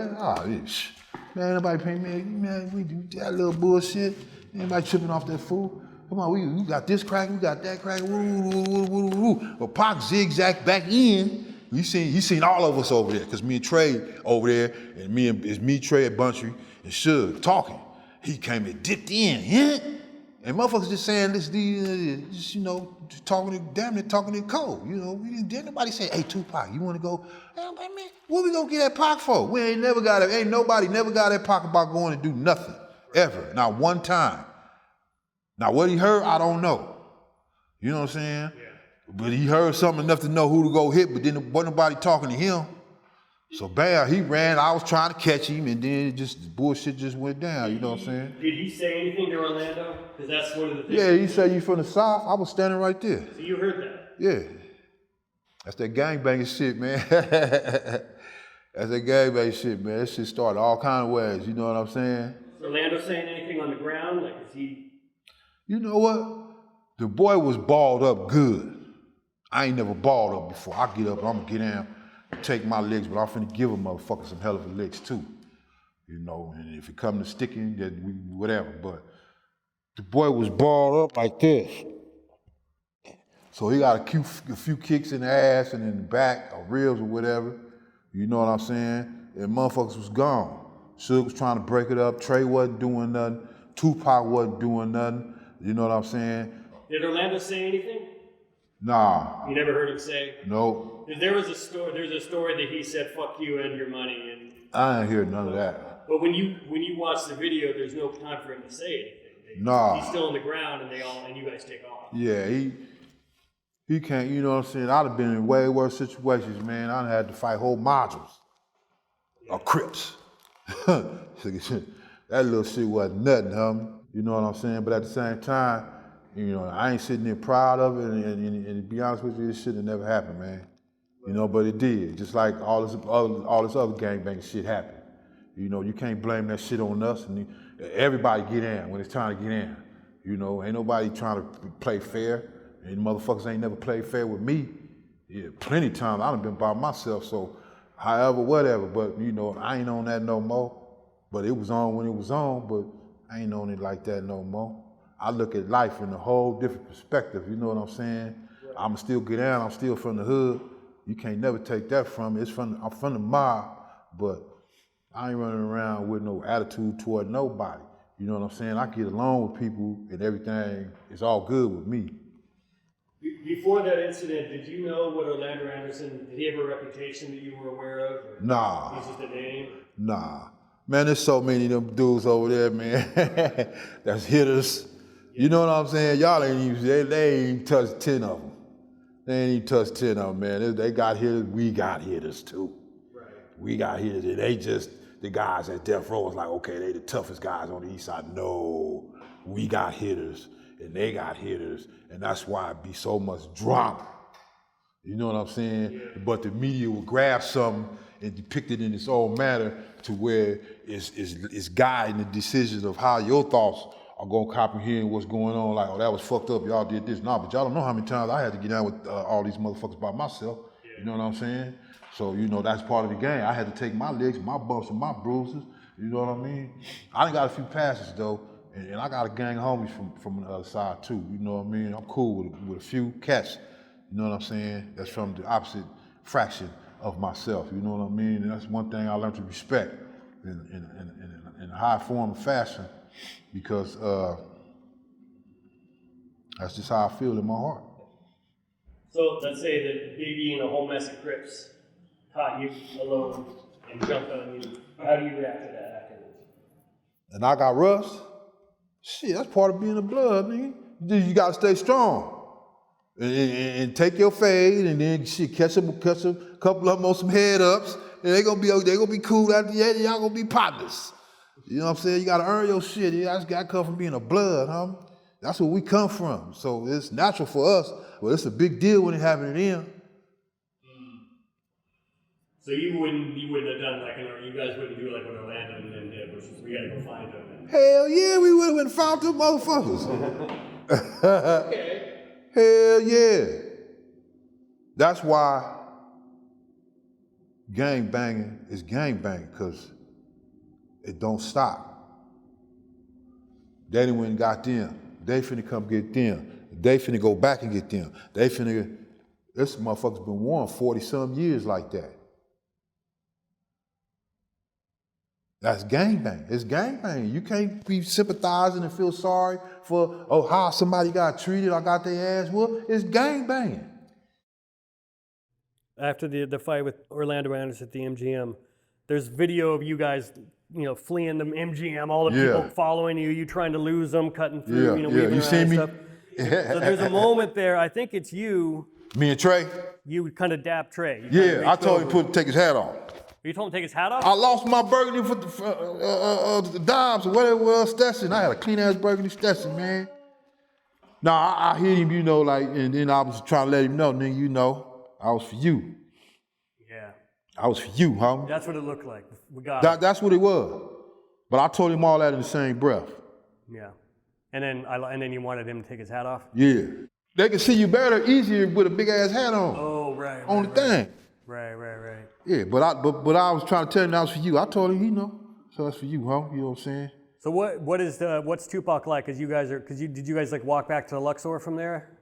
man, nobody pay me, man, we do that little bullshit. Anybody tripping off that fool? Come on, we got this crack, we got that crack, woo. But Pac zigzagged back in. He seen all of us over there, because me and Trey over there, and it's me, Trey, and Buntry, and Suge talking. He came and dipped in, yeah? And motherfuckers just saying this, just, you know, damn near talking in code. You know, didn't nobody say, hey, Tupac, you want to go? Hey, man, what we gonna get at Pac for? Ain't nobody never got at Pac about going to do nothing, ever, not one time. Now, what he heard, I don't know. You know what I'm saying? Yeah. But he heard something enough to know who to go hit, but then wasn't nobody talking to him. So bam, he ran, I was trying to catch him, and then bullshit just went down, you know what I'm saying? Did he say anything to Orlando? Because that's one of the things. Yeah, he said, you from the South? I was standing right there. So you heard that? Yeah. That's that gangbanging shit, man. That's that gangbanging shit, man. That shit started all kind of ways, you know what I'm saying? Is Orlando saying anything on the ground? Like, is he? You know what? The boy was balled up good. I ain't never balled up before. I get up, I'm gonna get down, take my licks, but I'm finna give a motherfucker some hell of a licks too. You know, and if it come to sticking, then whatever. But the boy was balled up like this. So he got a few kicks in the ass and in the back, or ribs or whatever. You know what I'm saying? And motherfuckers was gone. Suge was trying to break it up. Trey wasn't doing nothing. Tupac wasn't doing nothing. You know what I'm saying? Did Orlando say anything? Nah. You never heard him say? No. There's a story that he said, fuck you and your money. And I ain't hear none of that. But when you watch the video, there's no time for him to say anything. Nah. He's still on the ground and you guys take off. Yeah, he can't, you know what I'm saying? I'd have been in way worse situations, man. I'd had to fight whole modules of Crips. That little shit wasn't nothing, homie. You know what I'm saying? But at the same time, you know, I ain't sitting there proud of it, and to be honest with you, this shit have never happened, man. You know, but it did. Just like all this other gangbang shit happened. You know, you can't blame that shit on us. And everybody get in when it's time to get in. You know, ain't nobody trying to play fair. And motherfuckers ain't never played fair with me. Yeah, plenty of times I done been by myself. So, however, whatever. But you know, I ain't on that no more. But it was on when it was on. But I ain't on it like that no more. I look at life in a whole different perspective. You know what I'm saying? I'm still get down. I'm still from the hood. You can't never take that from me. I'm from the mob, but I ain't running around with no attitude toward nobody. You know what I'm saying? I get along with people and everything is all good with me. Before that incident, did you know what Orlando Anderson, did he have a reputation that you were aware of? Or nah. He's just a name? Nah. Man, there's so many of them dudes over there, man, that's hitters. Yeah. You know what I'm saying? Y'all ain't even, they ain't even touched 10 of them. They ain't even touched 10 of them, man. They got hitters, we got hitters too. Right. We got hitters, and they just, the guys at Death Row was like, okay, they the toughest guys on the east side. No, we got hitters, and they got hitters, and that's why it be so much drama. You know what I'm saying? Yeah. But the media will grab something and depict it in its own manner to where it's guiding the decisions of how your thoughts are gonna comprehend what's going on. Like, oh, that was fucked up, y'all did this. Nah, but y'all don't know how many times I had to get down with all these motherfuckers by myself. Yeah. You know what I'm saying? So, you know, that's part of the game. I had to take my licks, my bumps, and my bruises. You know what I mean? I done got a few passes, though, and I got a gang of homies from the other side, too. You know what I mean? I'm cool with a few cats, you know what I'm saying, that's from the opposite fraction of myself, you know what I mean? And that's one thing I learned to respect in a high form of fashion, because that's just how I feel in my heart. So let's say that Biggie and a whole mess of Crips caught you alone and jumped on you. How do you react to that afterwards? And I got rust? Shit, that's part of being a blood, nigga. You gotta stay strong. And take your fade, and then shit, catch a couple of them on some head ups, and they gonna be cool after the end. Y'all gonna be partners. You know what I'm saying? You gotta earn your shit. You gotta come from being a blood, huh? That's where we come from. So it's natural for us, but it's a big deal when it happened to them. So you wouldn't have done like, you guys wouldn't do like what Orlando and them did, which is we gotta go find them. Hell yeah, we would have went and found them motherfuckers. Okay. Hell yeah. That's why gang banging is gang banging, because it don't stop. They done went and got them. They finna come get them. They finna go back and get them. This motherfucker's been warned 40-some years like that. That's gangbang. It's gangbang. You can't be sympathizing and feel sorry for, how somebody got treated or got their ass whooped. It's gangbanging. After the fight with Orlando Anderson at the MGM, there's video of you guys, fleeing the MGM, all the people following you trying to lose them, cutting through, weaving you around see and me? stuff. So there's a moment there, I think it's you. Me and Trey? You kind of dap Trey. I told him to take his hat off. You told him to take his hat off? I lost my burgundy for the dimes or whatever was Stetson. I had a clean ass burgundy Stetson, man. Nah, I hit him, and then I was trying to let him know, nigga, I was for you. Yeah. I was for you, homie. That's what it looked like. We got it. That's what it was. But I told him all that in the same breath. Yeah. And then you wanted him to take his hat off? Yeah. They can see you better, easier with a big ass hat on. Oh, right. On the thing. Right. Yeah, but I was trying to tell him that was for you. I told him, so that's for you, huh? You know what I'm saying? So what's Tupac like? Did you guys like walk back to the Luxor from there?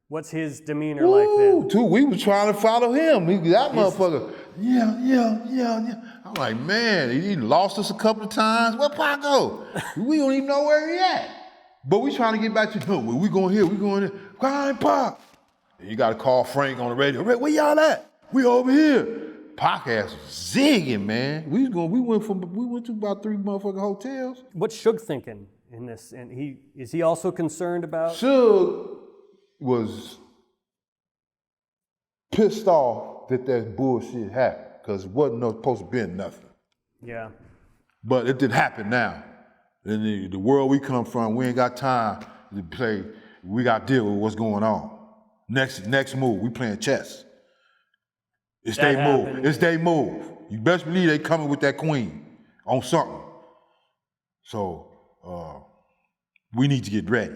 What's his demeanor like then? We was trying to follow him. That motherfucker, yeah. I'm like, man, he lost us a couple of times. Where Pac go? We don't even know where he at. But we trying to get back to, we going here, we going there. Grind Pac. And you got to call Frank on the radio. Where y'all at? We over here. Pac ass was zigging, man. We went to about 3 motherfucking hotels. What's Suge thinking in this? And is he also concerned about? Suge was pissed off that bullshit happened, because it wasn't supposed to be nothing. Yeah. But it did happen now. In the world we come from, we ain't got time to play. We got to deal with what's going on. Next move, we playing chess. It's That their move. happened. It's their move. You best believe they coming with that queen on something. So we need to get ready.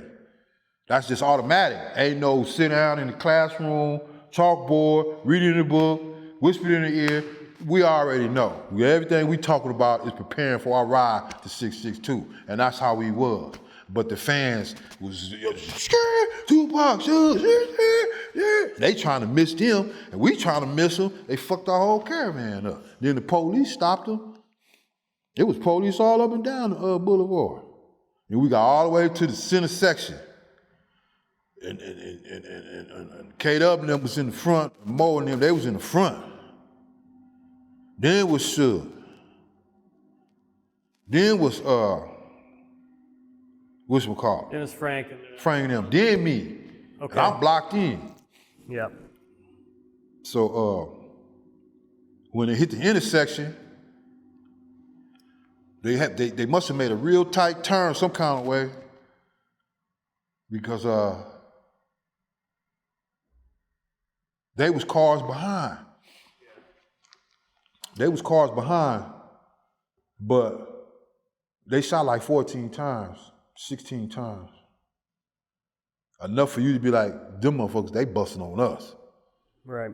That's just automatic. Ain't no sit down in the classroom, chalkboard, reading the book, whisper in the ear. We already know. Everything we talking about is preparing for our ride to 662, and that's how we was. But the fans was scared, Tupac, yeah. They trying to miss them, and we trying to miss them. They fucked our whole caravan up. Then the police stopped them. It was police all up and down the boulevard. And we got all the way to the center section. And K-Dub and them was in the front, Mo and them, they was in the front. Then was Suge. Then was what's it called? Then it's Frank. Frank and them. Then me. Okay. And I'm blocked in. Yep. So when they hit the intersection, they must have made a real tight turn some kind of way, because they was cars behind. They was cars behind, but they shot like 14 times, 16 times. Enough for you to be like, them motherfuckers, they busting on us. Right.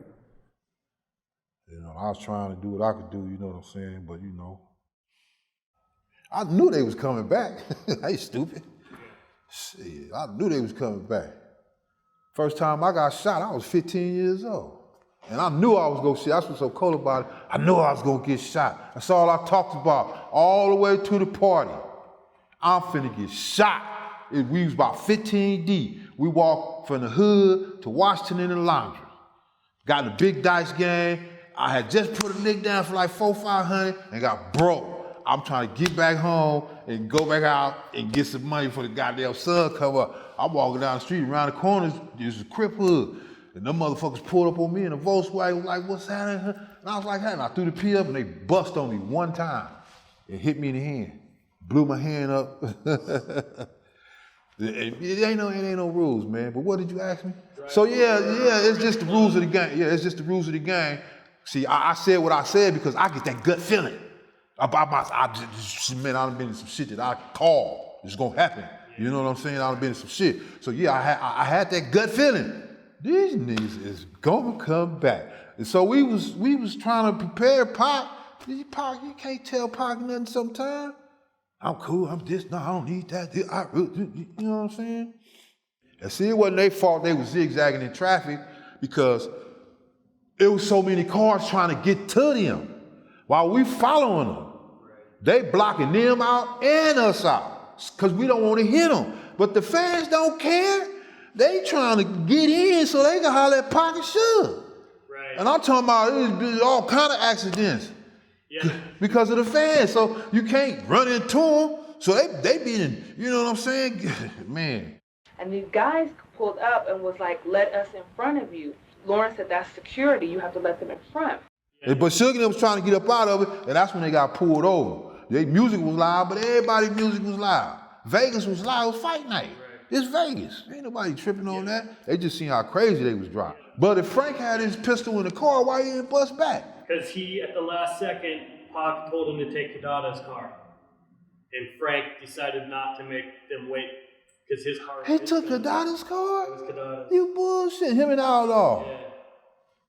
You know, I was trying to do what I could do, you know what I'm saying? But you know, I knew they was coming back. They stupid. Shit, I knew they was coming back. First time I got shot, I was 15 years old. And I knew I was gonna see, that's what's so cool about it. I knew I was gonna get shot. That's all I talked about, all the way to the party. I'm finna get shot. We was about 15 deep. We walked from the hood to Washington in the laundry. Got in a big dice game. I had just put a nigga down for like $400-500 and got broke. I'm trying to get back home and go back out and get some money for the goddamn sun come up. I'm walking down the street, around the corners, there's a Crip hood. And them motherfuckers pulled up on me in a Volkswagen, like, what's happening? And I was like, hey, and I threw the P up and they bust on me one time. It hit me in the hand, blew my hand up. It ain't no rules, man. But what did you ask me? So yeah, it's just the rules of the game. Yeah, it's just the rules of the game. See, I said what I said because I get that gut feeling. Man, I done been in some shit that I call. It's gonna happen. You know what I'm saying? I done been in some shit. So yeah, I had that gut feeling. These niggas is gonna come back. And so we was trying to prepare Pac. Pac, you can't tell Pac nothing sometimes. I'm cool, I'm this, no, I don't need that. You know what I'm saying? And see, it wasn't their fault they was zigzagging in traffic because it was so many cars trying to get to them while we following them. They blocking them out and us out because we don't want to hit them. But the fans don't care. They trying to get in so they can holler at Pac and Suge. Right. And I'm talking about it was all kind of accidents. Yeah. Because of the fans. So you can't run into them. So they being, you know what I'm saying? Man. And these guys pulled up and was like, let us in front of you. Lauren said, that's security. You have to let them in front. Yeah. But Suge and them was trying to get up out of it, and that's when they got pulled over. Their music was loud, but everybody's music was loud. Vegas was loud. It was fight night. It's Vegas. Ain't nobody tripping on that. They just seen how crazy they was driving. But if Frank had his pistol in the car, why he didn't bust back? Because he, at the last second, Pac told him to take Kadada's car. And Frank decided not to make them wait because his heart... He took Kadada's car? It was Kadada's. You bullshit. Him and Outlaw. Yeah.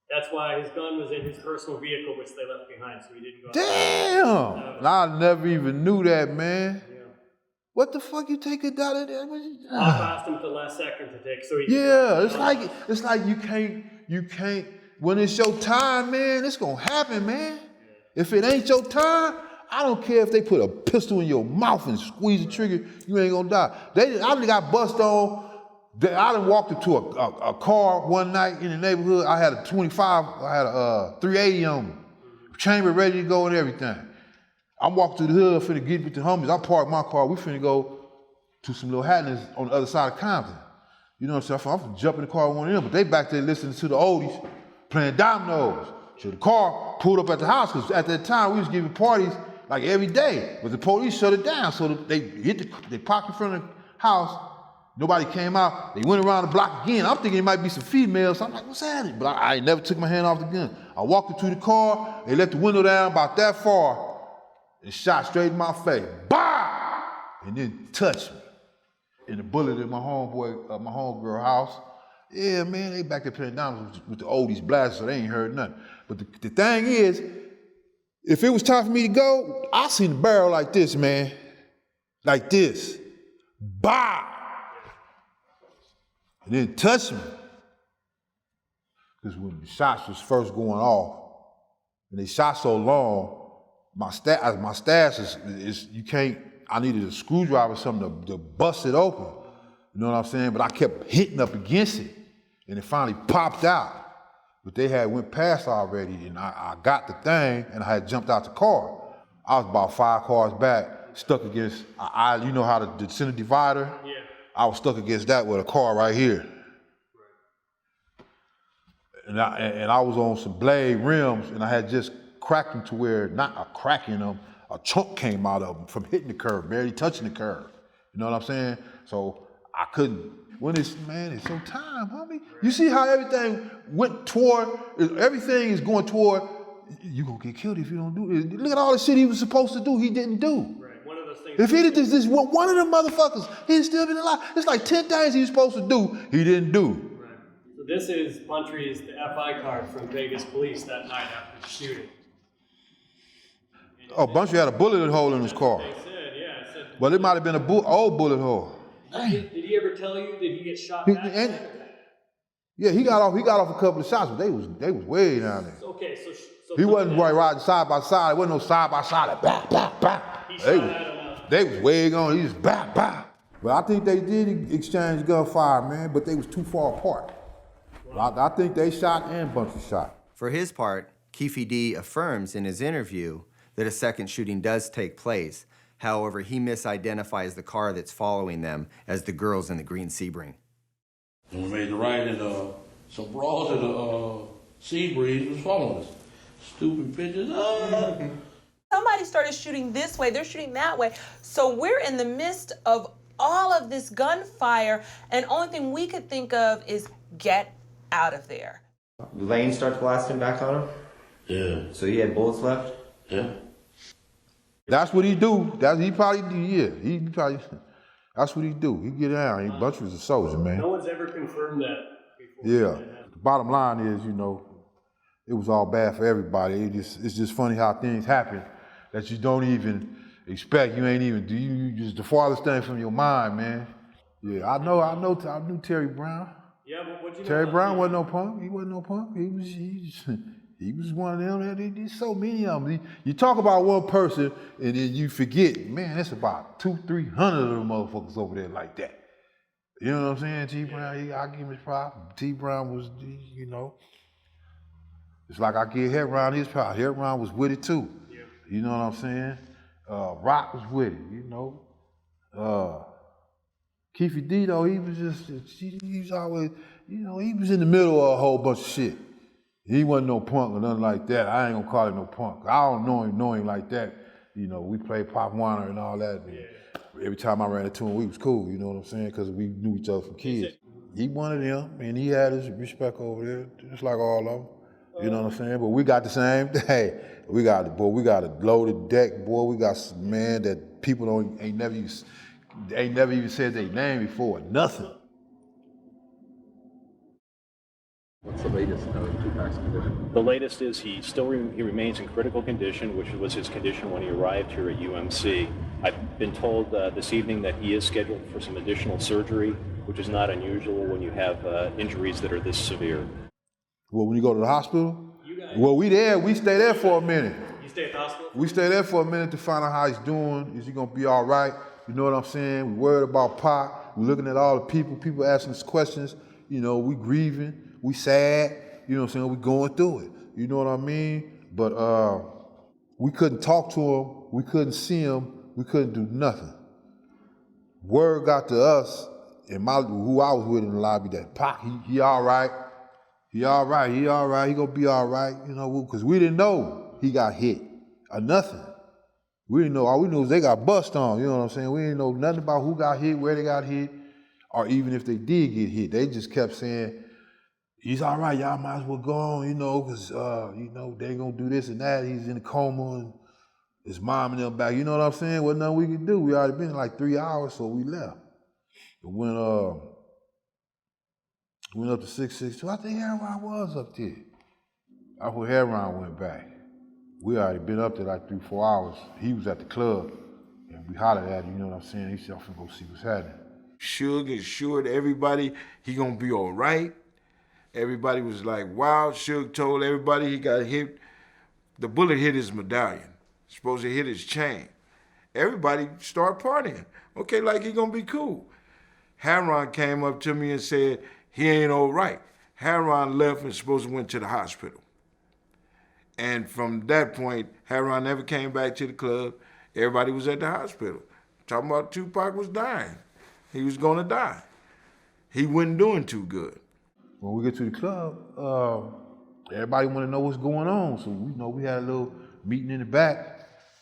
That's why his gun was in his personal vehicle, which they left behind, so he didn't go out. Damn! And I never even knew that, man. Yeah. What the fuck you take Kadada there? Pac asked him at the last second to take, so he... Yeah, it's like you can't, when it's your time, man, it's gonna happen, man. If it ain't your time, I don't care if they put a pistol in your mouth and squeeze the trigger, you ain't gonna die. I got bust on. I done walked into a car one night in the neighborhood. I had a 25, I had a 380 on me. Chamber ready to go and everything. I'm walking through the hood, finna get with the homies. I parked my car, we finna go to some little happenings on the other side of Compton. You know what I'm saying? I'm finna jump in the car with one of them, but they back there listening to the oldies, playing dominoes. So the car pulled up at the house, because at that time we was giving parties like every day. But the police shut it down, so they parked in front of the house. Nobody came out. They went around the block again. I'm thinking it might be some females. So I'm like, what's happening? But I never took my hand off the gun. I walked into the car. They let the window down about that far and shot straight in my face. Bah! And then touched me. And the bullet in my homegirl house. Yeah, man, they back there playing down with the oldies blast, so they ain't heard nothing. But the thing is, if it was time for me to go, I seen the barrel like this, man. Like this. Bah! And then touch me. Because when the shots was first going off, and they shot so long, my stash is you can't, I needed a screwdriver or something to bust it open. You know what I'm saying? But I kept hitting up against it, and it finally popped out. But they had went past already, and I got the thing, and I had jumped out the car. I was about 5 cars back, stuck against, you know how the center divider? Yeah. I was stuck against that with a car right here. And I was on some blade rims, and I had just cracked them to where, not a crack in them, a chunk came out of them from hitting the curb, barely touching the curb. You know what I'm saying? So I couldn't, it's so time, homie. You see how everything went toward, everything is going toward, you gonna get killed if you don't do it. Look at all the shit he was supposed to do, he didn't do. Right. One of those things. If he did this one of them motherfuckers, he'd still been alive. It's like 10 things he was supposed to do, he didn't do. Right. So this is Buntry's the FI card from Vegas police that night after the shooting. Oh, Buntry had a bullet hole in his car. They said, yeah. It said, Well, it might have been an old bullet hole. Did he ever tell you? Did he get shot back? Yeah, he got off a couple of shots, but they was way down there. Okay, so he wasn't riding side by side. It wasn't no side by side. Like, bah, bah, bah. They was way gone. He was bah, bah. But I think they did exchange gunfire, man, but they was too far apart. I think they shot and Buntry shot. For his part, Keffy D affirms in his interview that a second shooting does take place. However, he misidentifies the car that's following them as the girls in the green Sebring. And we made the right, and some bras in the sea breeze was following us. Stupid bitches. Somebody started shooting this way, they're shooting that way. So we're in the midst of all of this gunfire, and only thing we could think of is get out of there. Lane starts blasting back on him? Yeah. So he had bullets left? Yeah. That's what he do. That's what he do. He get down. Buntry was a soldier, man. No one's ever confirmed that before. Yeah. The bottom line is, it was all bad for everybody. It's just funny how things happen that you don't even expect. You just the farthest thing from your mind, man. Yeah, I knew Terry Brown. Yeah, but what you know? Terry Brown wasn't no punk. He wasn't no punk. He was one of them. There's so many of them. You talk about one person and then you forget, man, it's about 200-300 of them motherfuckers over there like that. You know what I'm saying? T. Brown, I give him his prop. T. Brown was, it's like I give Head Round his prop. Head Round was with it too. Yeah. You know what I'm saying? Rock was with it, Keffy D though, he was always, he was in the middle of a whole bunch of shit. He wasn't no punk or nothing like that. I ain't gonna call him no punk. I don't know him like that. We played Pop Warner and all that. And every time I ran into him, we was cool, you know what I'm saying? Because we knew each other from kids. He one of them, and he had his respect over there, just like all of them. You know what I'm saying? But we got the same thing. We got a loaded deck, boy. We got some man that people ain't never even said their name before, nothing. What's the latest in Tupac's condition? The latest is he remains in critical condition, which was his condition when he arrived here at UMC. I've been told this evening that he is scheduled for some additional surgery, which is not unusual when you have injuries that are this severe. Well, when you go to the hospital? Well, we stay there for a minute. You stay at the hospital? We stay there for a minute to find out how he's doing. Is he gonna be all right? You know what I'm saying? We worried about Pac. We're looking at all the people asking us questions. We grieving. We sad, you know what I'm saying? We going through it, you know what I mean? But we couldn't talk to him, we couldn't see him, we couldn't do nothing. Word got to us, and who I was with in the lobby, that Pac, he all right, he gonna be all right, because we didn't know he got hit or nothing. We didn't know, all we knew was they got bust on, you know what I'm saying? We didn't know nothing about who got hit, where they got hit, or even if they did get hit. They just kept saying, he's all right, y'all might as well go on, you know, because, you know, they gonna do this and that. He's in a coma and his mom and them back, you know what I'm saying? Wasn't nothing we could do. We already been like 3 hours, so we left. But when went up to 662, I think Heron was up there. That's when Heron went back. We already been up there like 3-4 hours. He was at the club, and we hollered at him, you know what I'm saying? He said, I'm finna go see what's happening. Suge assured everybody he gonna be all right. Everybody was like, wow. Suge told everybody he got hit. The bullet hit his medallion. Supposed to hit his chain. Everybody start partying. Okay, like he gonna be cool. Heron came up to me and said, he ain't all right. Heron left and supposed to went to the hospital. And from that point, Heron never came back to the club. Everybody was at the hospital. Talking about Tupac was dying. He was gonna die. He wasn't doing too good. When we get to the club, everybody wanna know what's going on. So we had a little meeting in the back.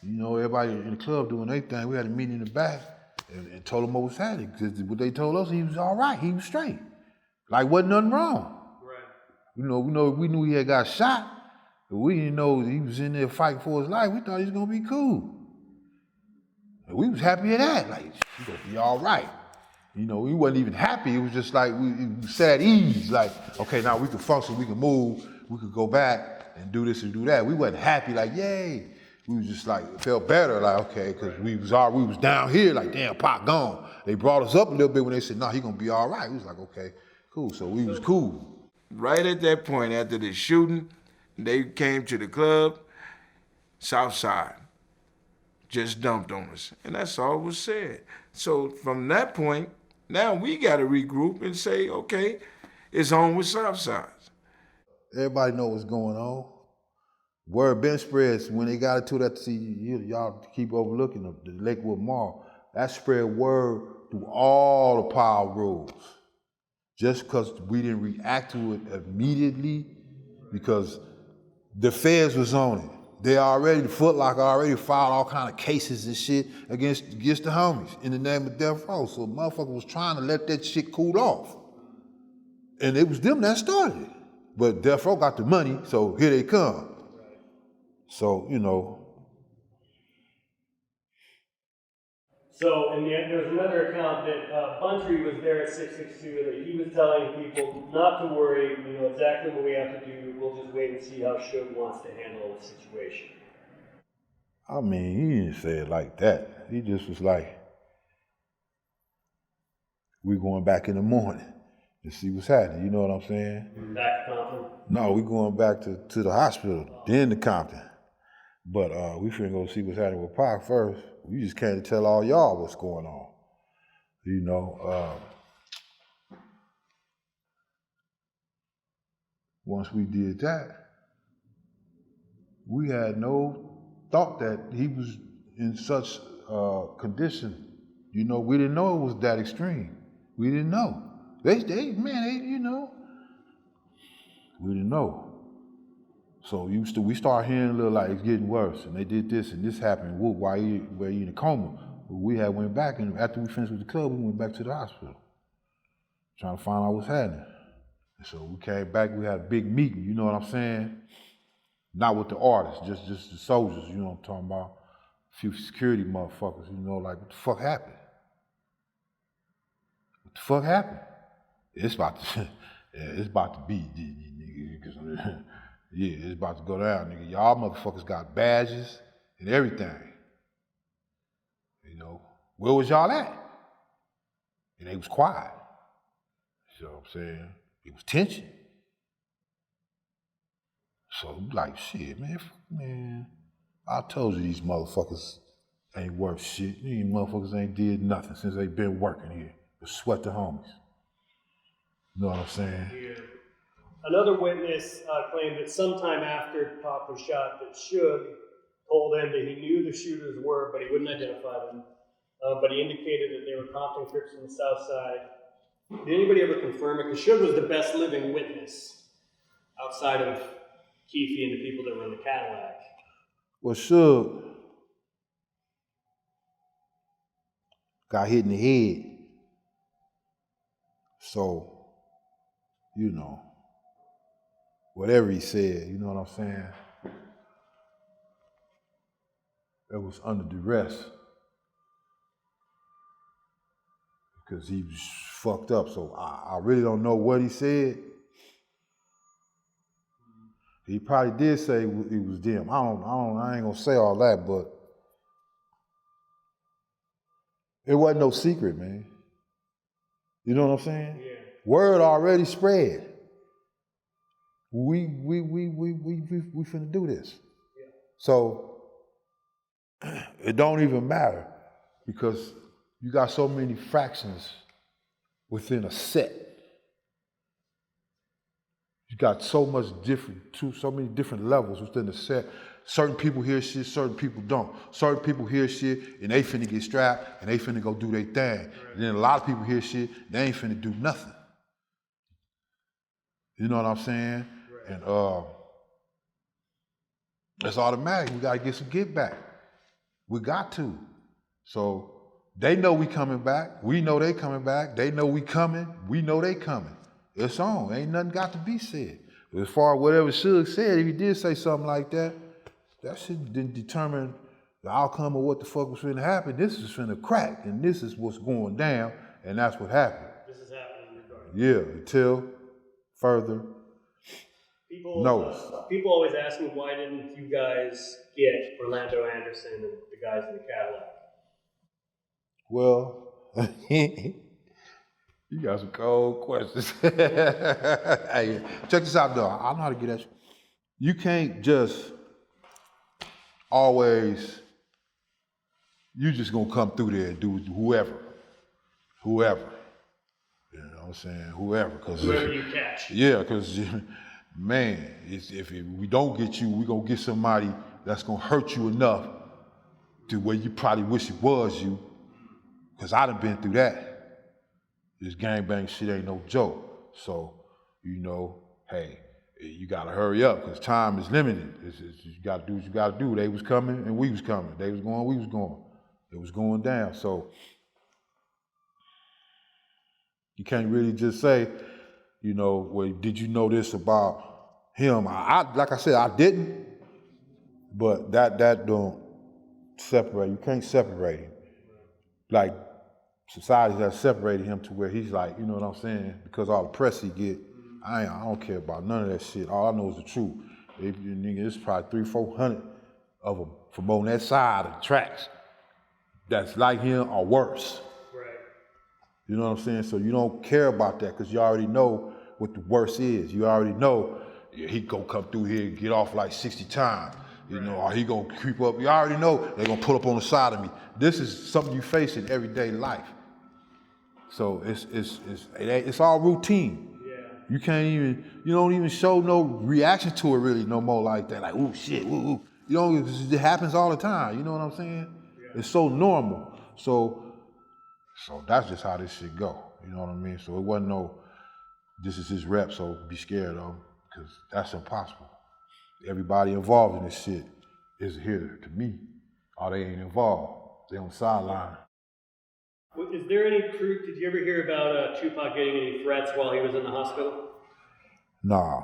You know, everybody in the club doing their thing. We had a meeting in the back and told them what was happening. Because what they told us, he was all right, he was straight. Like wasn't nothing wrong. Right. We knew he had got shot, but we didn't know he was in there fighting for his life. We thought he was gonna be cool. And we was happy at that. Like, he's gonna be all right. You know, we wasn't even happy. It was just like we sat at ease. Like, okay, now we can function, we can move, we could go back and do this and do that. We wasn't happy like, yay. We was just like, felt better, like, okay, because we was down here, like, damn, Pac gone. They brought us up a little bit when they said, he gonna be all right. We was like, okay, cool. So we was cool. Right at that point, after the shooting, they came to the club, Southside just dumped on us. And that's all was said. So from that point, now we gotta regroup and say, okay, it's on with Southside. Everybody know what's going on. Word been spreads when they got into that, see, y'all keep overlooking the Lakewood Mall. That spread word through all the power rules. Just because we didn't react to it immediately, because the feds was on it. The Foot Locker already filed all kind of cases and shit against the homies in the name of Death Row. So motherfucker was trying to let that shit cool off. And it was them that started it. But Death Row got the money, so here they come. So, you know. So, and there's another account that Buntry was there at 662, and that he was telling people not to worry, we know exactly what we have to do, we'll just wait and see how Suge wants to handle the situation. I mean, he didn't say it like that. He just was like, we going back in the morning to see what's happening, you know what I'm saying? Back to Compton? No, we going back to the hospital, then to Compton. But we finna go see what's happening with Pac first. We just came to tell all y'all what's going on. You know, once we did that, we had no thought that he was in such condition. You know, we didn't know it was that extreme. We didn't know. You know, we didn't know. So we start hearing a little like it's getting worse, and they did this and this happened. Why you in a coma? We had went back, and after we finished with the club, we went back to the hospital, trying to find out what's happening. And so we came back. We had a big meeting. You know what I'm saying? Not with the artists, just the soldiers. You know what I'm talking about? A few security motherfuckers. You know, like what the fuck happened? What the fuck happened? It's about to be, nigga. Yeah, it's about to go down, nigga. Y'all motherfuckers got badges and everything. You know, where was y'all at? And they was quiet. You know what I'm saying? It was tension. So like, shit, man, I told you these motherfuckers ain't worth shit. These motherfuckers ain't did nothing since they been working here. But sweat the homies. You know what I'm saying? Yeah. Another witness claimed that sometime after Pac was shot, that Suge told him that he knew the shooters were, but he wouldn't identify them. But he indicated that they were Compton Crips from the South Side. Did anybody ever confirm it? Because Suge was the best living witness outside of Keffy and the people that were in the Cadillac. Well, Suge, got hit in the head. So, you know, whatever he said, you know what I'm saying? It was under duress. Because he was fucked up. So I really don't know what he said. He probably did say it was them. I ain't gonna say all that, but it wasn't no secret, man. You know what I'm saying? Yeah. Word already spread. We finna do this. Yeah. So it don't even matter because you got so many fractions within a set. You got so many different levels within the set. Certain people hear shit, certain people don't. Certain people hear shit and they finna get strapped and they finna go do their thing. Right. And then a lot of people hear shit, they ain't finna do nothing. You know what I'm saying? Right. And it's automatic. We gotta get some get back. We got to. So they know we coming back. We know they coming back. They know we coming. We know they coming. It's on. Ain't nothing got to be said. As far as whatever Suge said, if he did say something like that, that shit didn't determine the outcome of what the fuck was finna happen. This is finna crack, and this is what's going down, and that's what happened. This is happening regardless. Yeah, until further notice. People always ask me, why didn't you guys get Orlando Anderson and the guys in the Cadillac? Well, you got some cold questions. Hey, check this out, though. I know how to get at you. You can't just always, you just gonna come through there and do whoever. You know what I'm saying? Whoever you catch. Yeah, because, man, if we don't get you, we gonna get somebody that's gonna hurt you enough to where you probably wish it was you. Because I done been through that. This gangbang shit ain't no joke. So, you know, hey, you gotta hurry up because time is limited. You gotta do what you gotta do. They was coming and we was coming. They was going, we was going. It was going down. So, you can't really just say, you know, well, did you know this about him? Like I said, I didn't, but that don't separate. You can't separate him. Like, society has separated him to where he's like, you know what I'm saying? Because all the press he get, I don't care about none of that shit. All I know is the truth. If you nigga, it's probably 300-400 of them from on that side of the tracks that's like him or worse. Right. You know what I'm saying? So you don't care about that because you already know what the worst is. You already know he gonna come through here and get off like 60 times. You know, or he gonna creep up. You already know they gonna pull up on the side of me. This is something you face in everyday life. So it's all routine. Yeah. You don't even show no reaction to it really no more like that. Like, ooh, shit, ooh, ooh. You know, it happens all the time. You know what I'm saying? Yeah. It's so normal. So that's just how this shit go. You know what I mean? So it wasn't no, this is his rep, so be scared of him, because that's impossible. Everybody involved in this shit is here to me, or they ain't involved. They on the sideline. Is there any truth? Did you ever hear about Tupac getting any threats while he was in the hospital? Nah.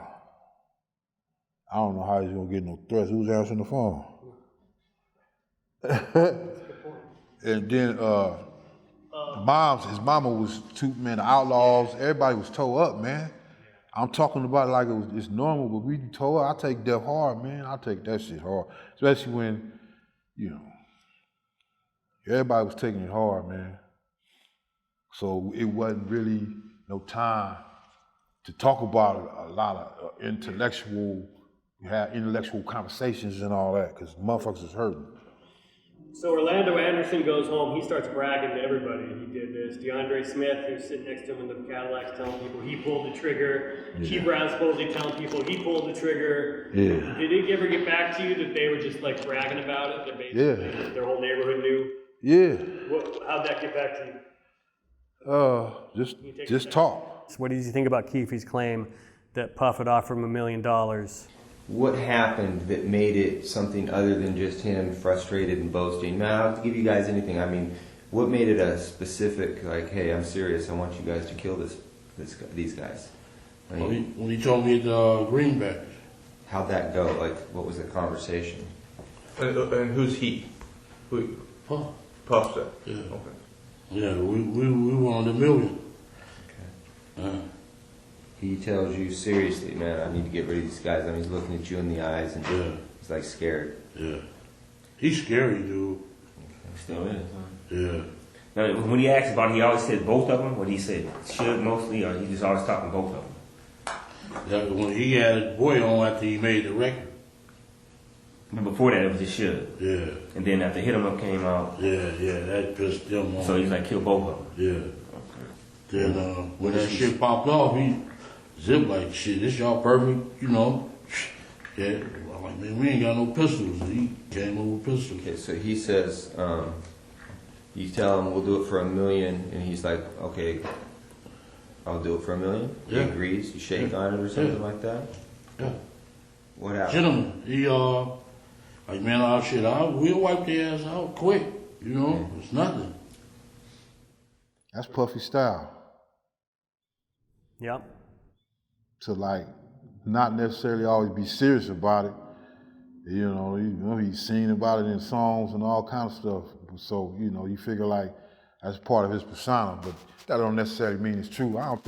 I don't know how he's gonna get no threats. Who's answering the phone? And then his mama was the Outlaws. Everybody was tore up, man. I'm talking about it like it's normal, but we tore up. I take death hard, man. I take that shit hard, especially when, you know, everybody was taking it hard, man. So it wasn't really no time to talk about a lot of intellectual conversations and all that, because motherfuckers is hurting. So Orlando Anderson goes home, he starts bragging to everybody he did this. DeAndre Smith, who's sitting next to him in the Cadillacs, telling people he pulled the trigger. Yeah. Key Brown supposedly telling people he pulled the trigger. Yeah. Did it ever get back to you that they were just like bragging about it? That basically their whole neighborhood knew? Yeah. How'd that get back to you? Just talk. So what did you think about Keffy's claim that Puff had offered him $1 million? What happened that made it something other than just him frustrated and boasting? Now, I don't have to give you guys anything. I mean, What made it a specific, like, hey, I'm serious, I want you guys to kill these guys? I mean, when he told me the greenback. How'd that go? Like, what was the conversation? And who's he? Who? Puff. Puff said. Yeah. Okay. Yeah, we wanted $1 million. Okay. He tells you, seriously, man, I need to get rid of these guys. I mean, he's looking at you in the eyes and he's like scared. Yeah. He's scary, dude. Okay. Still is, huh? Yeah. Now, when he asked about it, he always said both of them. What he said, Suge mostly, or he just always talking both of them. Yeah, when he had his boy on after he made the record. But before that, it was just Suge. Yeah. And then after Hit 'Em Up came out. Yeah, that pissed them off. So he's like, kill both of them. Yeah. Then when that shit popped off, he zipped like, shit, this y'all perfect, you know. Yeah. I'm like, man, we ain't got no pistols. He came over with pistols. Okay, so he says, you tell him we'll do it for $1 million, and he's like, okay, I'll do it for $1 million. Yeah. He agrees. You shake on it or something like that. Yeah. What happened? Gentlemen, he like, man, we'll wipe their ass out quick. You know, it's nothing. That's Puffy style. Yep. To like, not necessarily always be serious about it. You know, he's singing about it in songs and all kinds of stuff. So, you know, you figure like that's part of his persona, but that don't necessarily mean it's true. I don't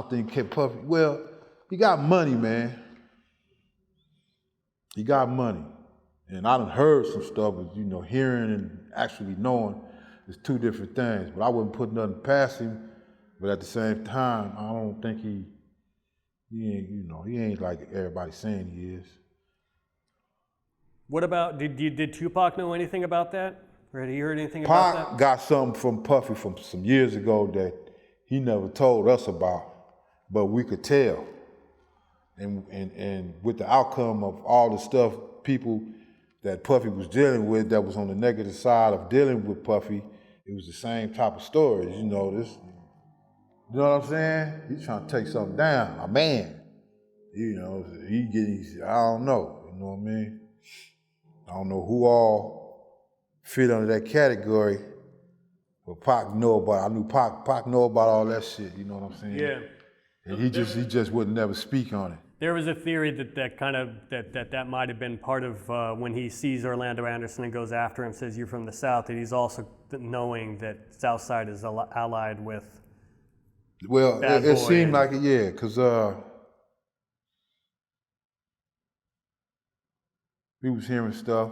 think Puffy, well, he got money, man. He got money. And I done heard some stuff, but you know, hearing and actually knowing is two different things. But I wouldn't put nothing past him. But at the same time, I don't think he ain't like everybody's saying he is. What about, did Tupac know anything about that? Or had he heard anything about that? Pac got something from Puffy from some years ago that he never told us about, but we could tell. And with the outcome of all the stuff people that Puffy was dealing with that was on the negative side of dealing with Puffy, it was the same type of stories, you know, you know what I'm saying? He's trying to take something down, a man. You know, I don't know, you know what I mean? I don't know who all fit under that category, but Pac know about it. I knew Pac know about all that shit, you know what I'm saying? Yeah. And he just would never speak on it. There was a theory that might have been part of when he sees Orlando Anderson and goes after him, says you're from the South, that he's also knowing that Southside is allied with Well, Bad it Boy seemed and- like it, yeah, because we was hearing stuff,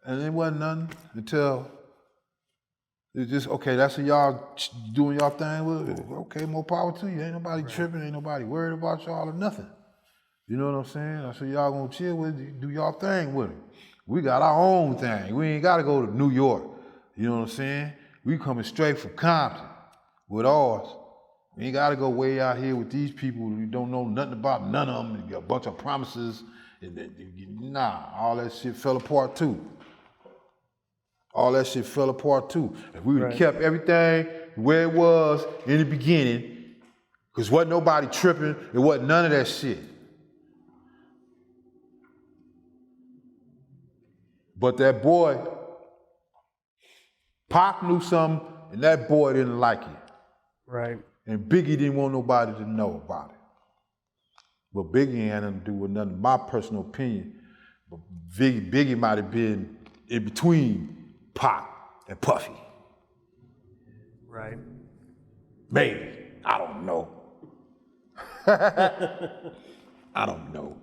and it wasn't nothing until it's just, okay, that's what y'all doing y'all thing with. Okay, more power to you. Ain't nobody tripping, ain't nobody worried about y'all or nothing. You know what I'm saying? That's what y'all gonna chill with, do y'all thing with it. We got our own thing. We ain't gotta go to New York. You know what I'm saying? We coming straight from Compton with ours. We ain't gotta go way out here with these people who don't know nothing about none of them. You got a bunch of promises. Nah, all that shit fell apart too. All that shit fell apart too. If we would've kept everything where it was in the beginning, because wasn't nobody tripping, it wasn't none of that shit. But that boy, Pac knew something, and that boy didn't like it. Right. And Biggie didn't want nobody to know about it. But Biggie had nothing to do with nothing, my personal opinion. But Biggie might have been in between Pac and Puffy. Right. Maybe. I don't know. I don't know.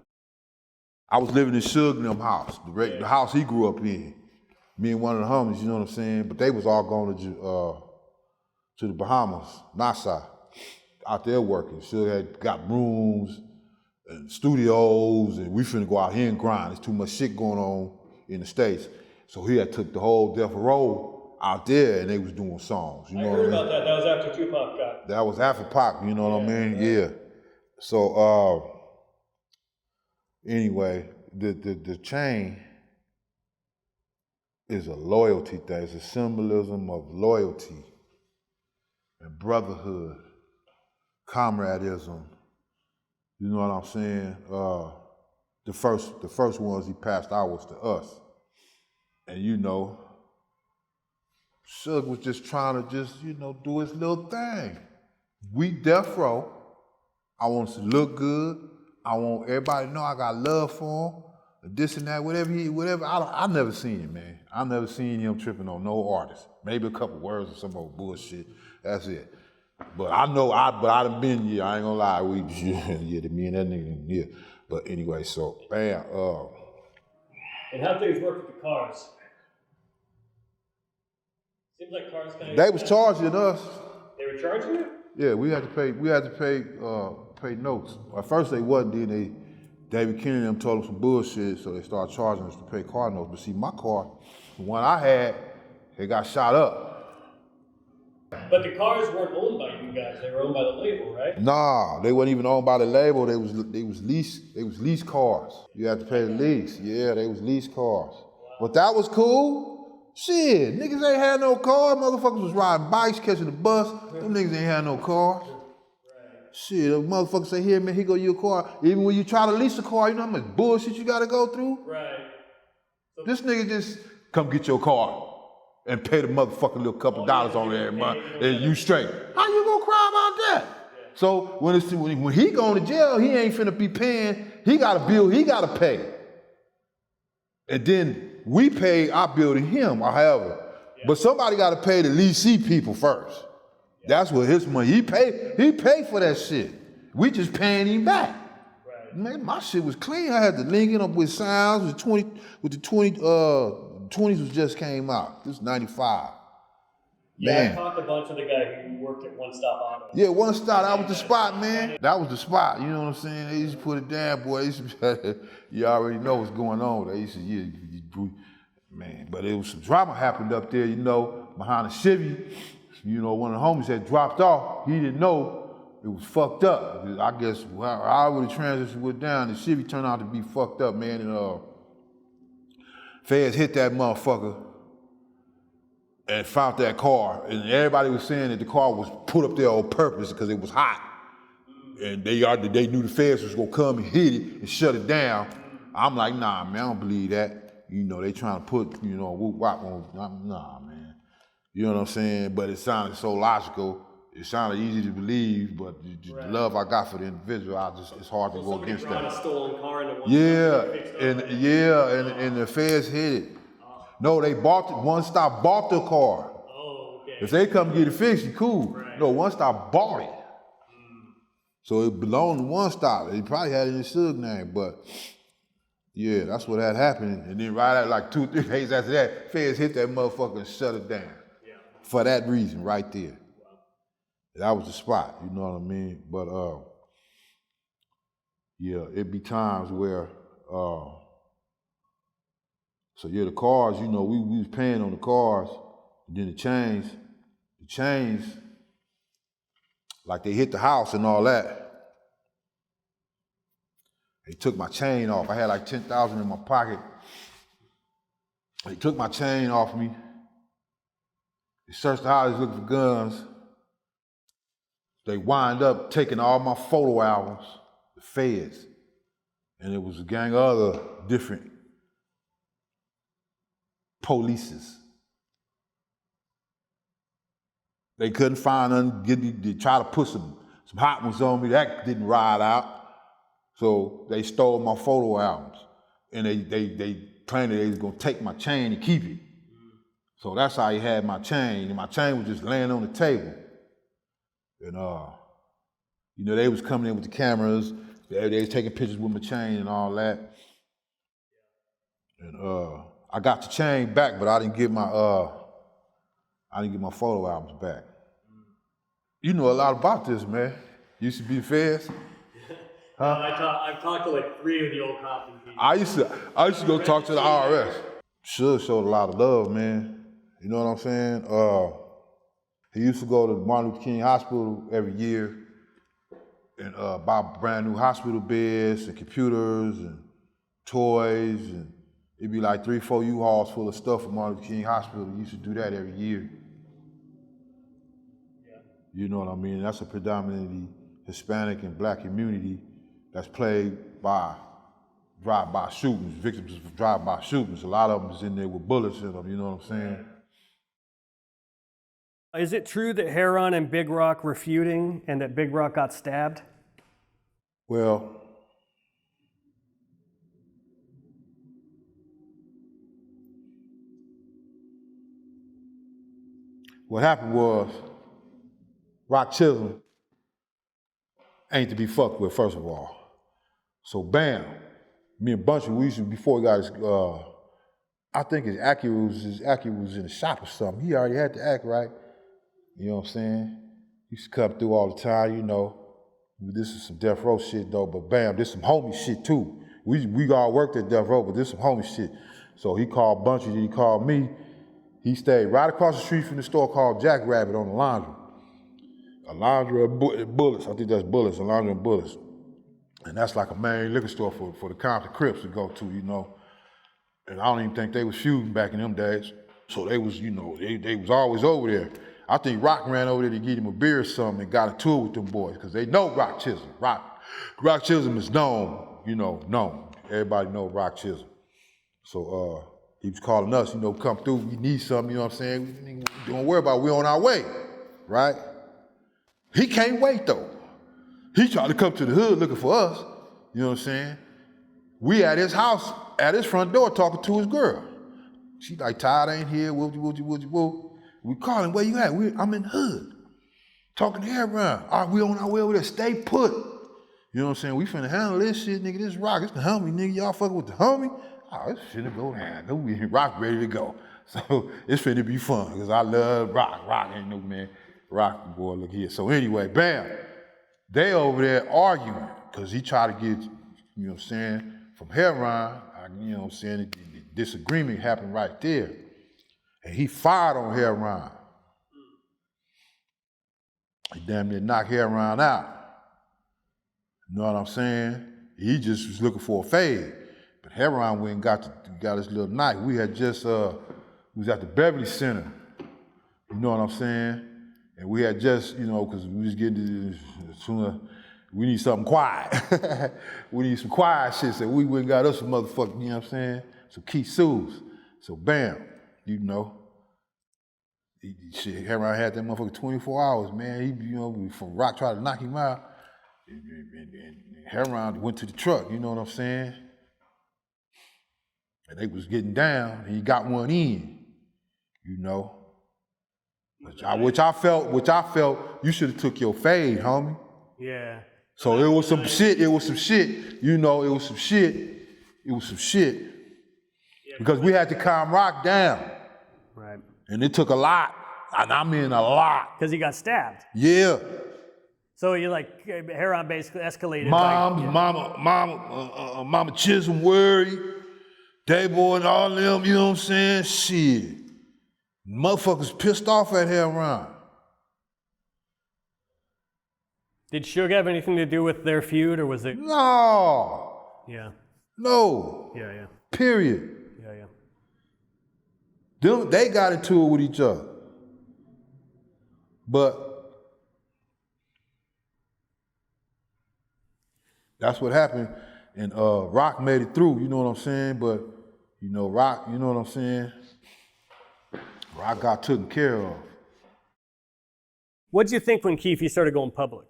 I was living in Suge and them house, the house he grew up in. Me and one of the homies, you know what I'm saying? But they was all going to the Bahamas, Nassau, out there working. Suge had got rooms and studios, and we finna go out here and grind. There's too much shit going on in the States. So he had took the whole Death Row out there, and they was doing songs. You know I heard about that. That was after Tupac got. That was after Pac, you know what I mean? Yeah. So anyway, the chain is a loyalty thing. It's a symbolism of loyalty and brotherhood, comradism. You know what I'm saying? The first ones he passed out was to us. And you know, Suge was just trying to just, you know, do his little thing. We Death Row. I want us to look good. I want everybody to know I got love for him. This and that, whatever. I never seen him, man. I never seen him tripping on no artist. Maybe a couple words or some old bullshit. That's it. But I know, I done been, I ain't gonna lie, me and that nigga, yeah. But anyway, so, man, And how things work with the cars? Seems like cars kind of. They was charging us. They were charging you? Yeah, we had to pay notes. At first they wasn't, then David Kennedy them told them some bullshit, so they started charging us to pay car notes. But see, my car, the one I had, it got shot up. But the cars weren't owned by you guys, they were owned by the label, right? Nah, they weren't even owned by the label. They was leased cars. You had to pay the lease. Yeah, they was leased cars. But that was cool. Shit, niggas ain't had no car. Motherfuckers was riding bikes, catching the bus. Them niggas ain't had no cars. Shit, a motherfucker say, here, man, here go your car. Even when you try to lease a car, you know how much bullshit you gotta go through? Right. This nigga just come get your car and pay the motherfucking little couple dollars on it every month, and you straight. How you gonna cry about that? So when he going to jail, he ain't finna be paying. He got a bill he gotta pay. And then we pay our bill to him, or however. But somebody gotta pay the leasee people first. That's what his money. He paid for that shit. We just paying him back. Right. Man, my shit was clean. I had the Lincoln up with sounds with the 20s was just came out. This is 95. Yeah, Man. I talked a bunch of the guy who worked at One Stop Auto. Yeah, One Stop, that was the spot, man. That was the spot, you know what I'm saying? They used to put it down, boy. They used to, you already know what's going on. They used to, man, but it was some drama happened up there, you know, behind the Chevy. You know, one of the homies had dropped off. He didn't know it was fucked up. I guess however the transition went down, the Chevy turned out to be fucked up, man. And feds hit that motherfucker and found that car. And everybody was saying that the car was put up there on purpose because it was hot. And they knew the feds was gonna come and hit it and shut it down. I'm like, nah, man, I don't believe that. You know, they trying to put, you know, whoop wop on, nah, man. You know what I'm saying? But it sounded so logical. It sounded easy to believe, but the love I got for the individual, it's hard to go against that. Somebody brought a stolen car into One Yeah, and the feds hit it. No, they bought it. One Stop bought the car. Oh, okay. If they come get it fixed, you cool. Right. No, One Stop bought it. So it belonged to One Stop. They probably had it in Suge name, but yeah, that's what had happened. And then right at like 2-3 days after that, feds hit that motherfucker and shut it down. Yeah. For that reason, right there. Wow. That was the spot, you know what I mean? But yeah, it'd be times where so yeah, the cars, you know, we was paying on the cars, and then the chains, like they hit the house and all that. They took my chain off. I had like 10,000 in my pocket. They took my chain off me. They searched the house looking for guns. They wind up taking all my photo albums, the feds, and it was a gang of other different polices. They couldn't find none. They tried to put some hot ones on me. That didn't ride out. So they stole my photo albums. And they claimed that they was gonna take my chain and keep it. So that's how he had my chain. And my chain was just laying on the table. And you know, they was coming in with the cameras. They was taking pictures with my chain and all that. And I got the chain back, but I didn't get my photo albums back. You know a lot about this, man. You used to be feds? Huh? I've talked to like 3 of the old Compton people. I used to go talk to the IRS. Suge showed a lot of love, man. You know what I'm saying? He used to go to Martin Luther King Hospital every year and buy brand new hospital beds and computers and toys, and it'd be like 3-4 U-Hauls full of stuff from Martin Luther King Hospital. He used to do that every year. Yeah. You know what I mean? That's a predominantly Hispanic and Black community that's plagued by drive-by shootings, victims of drive-by shootings. A lot of them is in there with bullets in them, you know what I'm saying? Is it true that Heron and Big Rock were feuding and that Big Rock got stabbed? Well, what happened was, Rock Chisholm ain't to be fucked with, first of all. So bam, me and Buntry, we used to, before he got his, I think his Acura was in the shop or something. He already had the act right. You know what I'm saying? He used to come through all the time, you know. This is some Death Row shit though, but bam, this some homie shit too. We all worked at Death Row, but this some homie shit. So he called Buntry, then he called me. He stayed right across the street from the store called Jack Rabbit on the laundry. A laundry of Bullets, I think that's Bullets, a laundry of Bullets. And that's like a main liquor store for the Compton Crips to go to, you know. And I don't even think they was feuding back in them days. So they was, you know, they was always over there. I think Rock ran over there to get him a beer or something and got a tour with them boys, because they know Rock Chisholm. Rock Chisholm is known, you know, known. Everybody know Rock Chisholm. So he was calling us, you know, come through, we need something, you know what I'm saying? Don't worry about it, we're on our way, right? He can't wait though. He tried to come to the hood looking for us, you know what I'm saying? We at his house, at his front door talking to his girl. She like, Todd ain't here, woo. We call him, where you at? I'm in the hood. Talking to everyone. All right, we on our way over there, stay put. You know what I'm saying? We finna handle this shit, nigga, this Rock, it's the homie, nigga, y'all fucking with the homie? Oh, it's finna go down. We Rock ready to go. So it's finna be fun, because I love Rock. Rock ain't no man. Rock, boy, look here. So anyway, bam. They over there arguing, because he tried to get, you know what I'm saying, from Heron, you know what I'm saying, the disagreement happened right there. And he fired on Heron. He damn near knocked Heron out. You know what I'm saying? He just was looking for a fade. But Heron went and got his little knife. We had just, we was at the Beverly Center. You know what I'm saying? And we had just, you know, because we was getting to, we need something quiet. We need some quiet shit. So we went and got us some motherfucking, you know what I'm saying? Some key sues. So bam, you know. Shit, Heron had that motherfucker 24 hours, man. He, you know, from Rock tried to knock him out. And Heron went to the truck, you know what I'm saying? And they was getting down, and he got one in, you know. Which I felt you should have took your fade, homie. Yeah. So it was some shit, you know, it was some shit. Because we had to calm Rock down. Right. And it took a lot, and I mean a lot. Because he got stabbed. Yeah. So you like, Heron basically escalated. Mama Chisholm worried, Day-Boy and all them, you know what I'm saying? Shit. Motherfuckers pissed off at Heron. Did Suge have anything to do with their feud, or was it? No. Yeah. No. Yeah. Period. Yeah. They got into it with each other. But that's what happened. And Rock made it through, you know what I'm saying? But, you know, Rock, you know what I'm saying? Rock got taken care of. What'd you think when Keffy started going public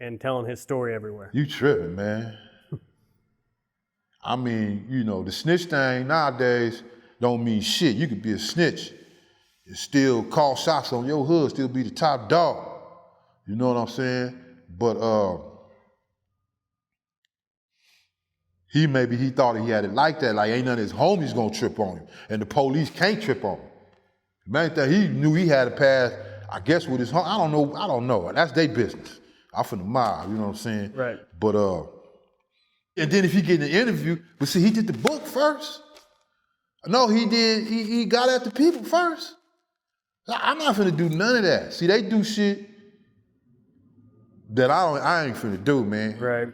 and telling his story everywhere? You tripping, man. I mean, you know, the snitch thing nowadays don't mean shit. You could be a snitch and still call shots on your hood, still be the top dog. You know what I'm saying? But he thought he had it like that, like ain't none of his homies gonna trip on him, and the police can't trip on him. The main thing, he knew he had a pass, I guess with his home, I don't know. That's their business. I'm from the mob, you know what I'm saying? Right. But and then if he get an interview, but see, he did the book first. No, he did, he got at the people first. I'm not finna do none of that. See, they do shit that I ain't finna do, man. Right.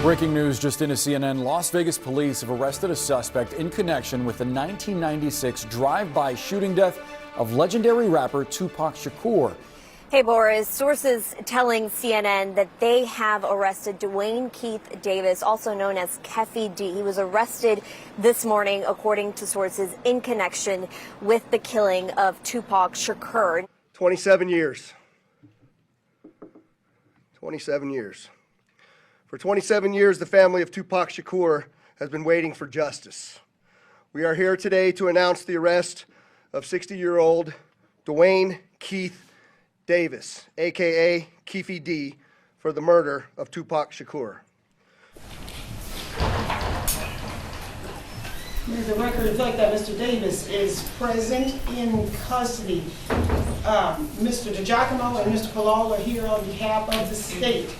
Breaking news just into CNN. Las Vegas police have arrested a suspect in connection with the 1996 drive-by shooting death of legendary rapper Tupac Shakur. Hey, Boris, sources telling CNN that they have arrested Dwayne Keith Davis, also known as Keffy D. He was arrested this morning, according to sources, in connection with the killing of Tupac Shakur. 27 years. 27 years. For 27 years, the family of Tupac Shakur has been waiting for justice. We are here today to announce the arrest of 60-year-old Dwayne Keith Davis, aka Keffy D, for the murder of Tupac Shakur. The record reflects that Mr. Davis is present in custody. Mr. DiGiacomo and Mr. Palal are here on behalf of the state.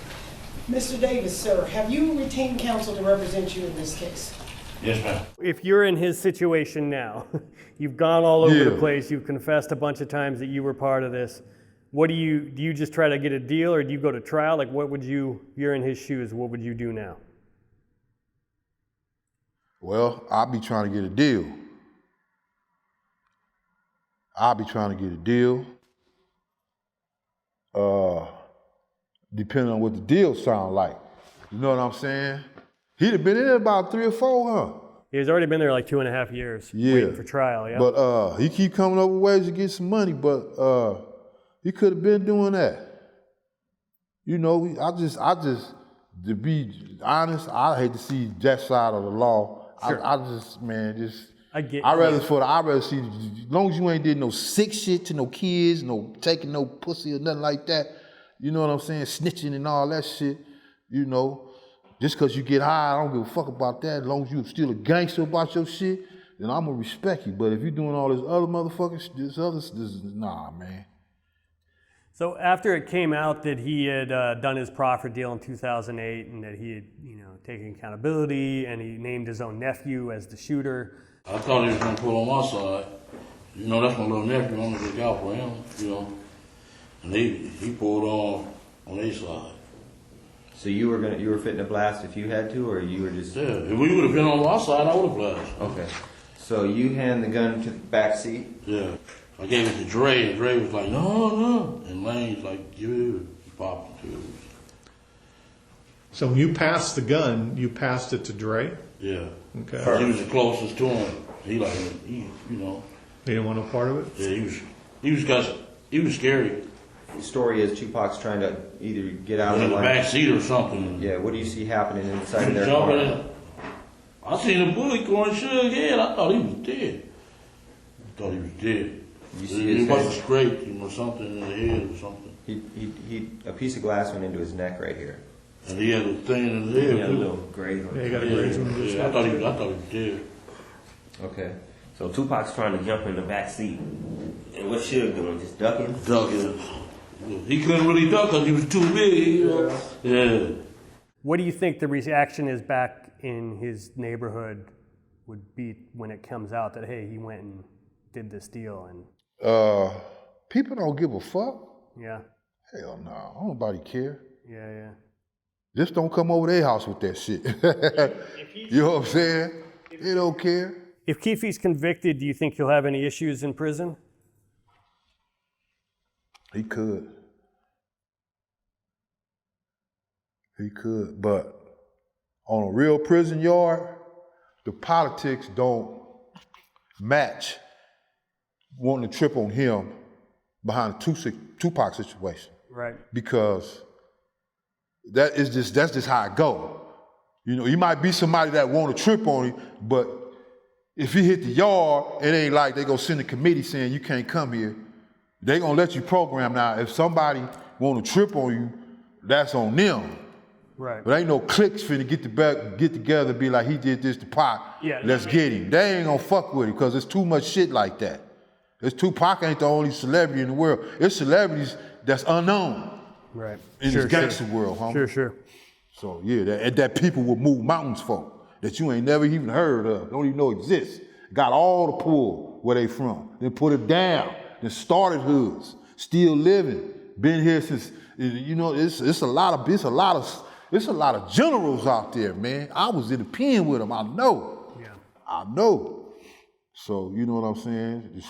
Mr. Davis, sir, have you retained counsel to represent you in this case? Yes, ma'am. If you're in his situation now, you've gone all over the place, you've confessed a bunch of times that you were part of this. What do you just try to get a deal, or do you go to trial? Like, what would you, if you're in his shoes, what would you do now? Well, I'll be trying to get a deal. Depending on what the deal sound like. You know what I'm saying? He'd have been in there about 3 or 4, huh? He's already been there like 2.5 years, waiting for trial, yeah? But he keep coming up with ways to get some money, but he could have been doing that. You know, I just, to be honest, I hate to see that side of the law. Sure. I'd rather see, as long as you ain't did no sick shit to no kids, no taking no pussy or nothing like that, you know what I'm saying, snitching and all that shit, you know, just because you get high, I don't give a fuck about that. As long as you still a gangster about your shit, then I'm gonna respect you. But if you're doing all this other motherfuckers, nah, man. So after it came out that he had done his proffer deal in 2008 and that he had, taken accountability and he named his own nephew as the shooter. I thought he was gonna pull on my side. That's my little nephew. I'm gonna look out for him, And he pulled on their side. So you were fitting to blast if you had to, or you were just? Yeah, if we would have been on my side, I would have blasted. Okay. So you hand the gun to the back seat? Yeah. I gave it to Dre, and Dre was like, no. And Lane's like, give it. He popped it too. So when you passed the gun, you passed it to Dre? Yeah. Okay. He was the closest to him. He He didn't want no part of it? Yeah, he was scary. The story is Tupac's trying to either get out of the the back seat or something. Yeah, what do you see happening inside of their car? I seen a bullet going Suge head. I thought he was dead. You see he must have scraped him or something in the head or something. He a piece of glass went into his neck right here. And he had a thing in his head. He had a little graze on he got a graze on his head. I thought he was dead. Okay. So Tupac's trying to jump in the back seat. And what's Suge doing? Just ducking? Ducking. He couldn't really duck because he was too big. Yeah. What do you think the reaction is back in his neighborhood would be when it comes out that, hey, he went and did this deal? And people don't give a fuck. Yeah. Hell no, nobody care. Yeah. Just don't come over their house with that shit. You know what I'm saying? They don't care. If Keffy's convicted, do you think he'll have any issues in prison? He could, but on a real prison yard, the politics don't match wanting to trip on him behind the Tupac situation. Right. Because that's just how it go. You might be somebody that want to trip on him, but if he hit the yard, it ain't like they gonna send a committee saying you can't come here. They gonna let you program now. If somebody want to trip on you, that's on them. Right. But ain't no cliques finna get together and be like, he did this to Pac, let's get him. They ain't gonna fuck with him because there's too much shit like that. Tupac ain't the only celebrity in the world. It's celebrities that's unknown. Right. In this gangster world, homie. Sure. So yeah, that people will move mountains for, that you ain't never even heard of, don't even know exist. Got all the pull where they from, then put it down. That started hoods, still living, been here since. It's a lot of generals out there, man. I was in the pen with them. I know. Yeah. I know. So you know what I'm saying?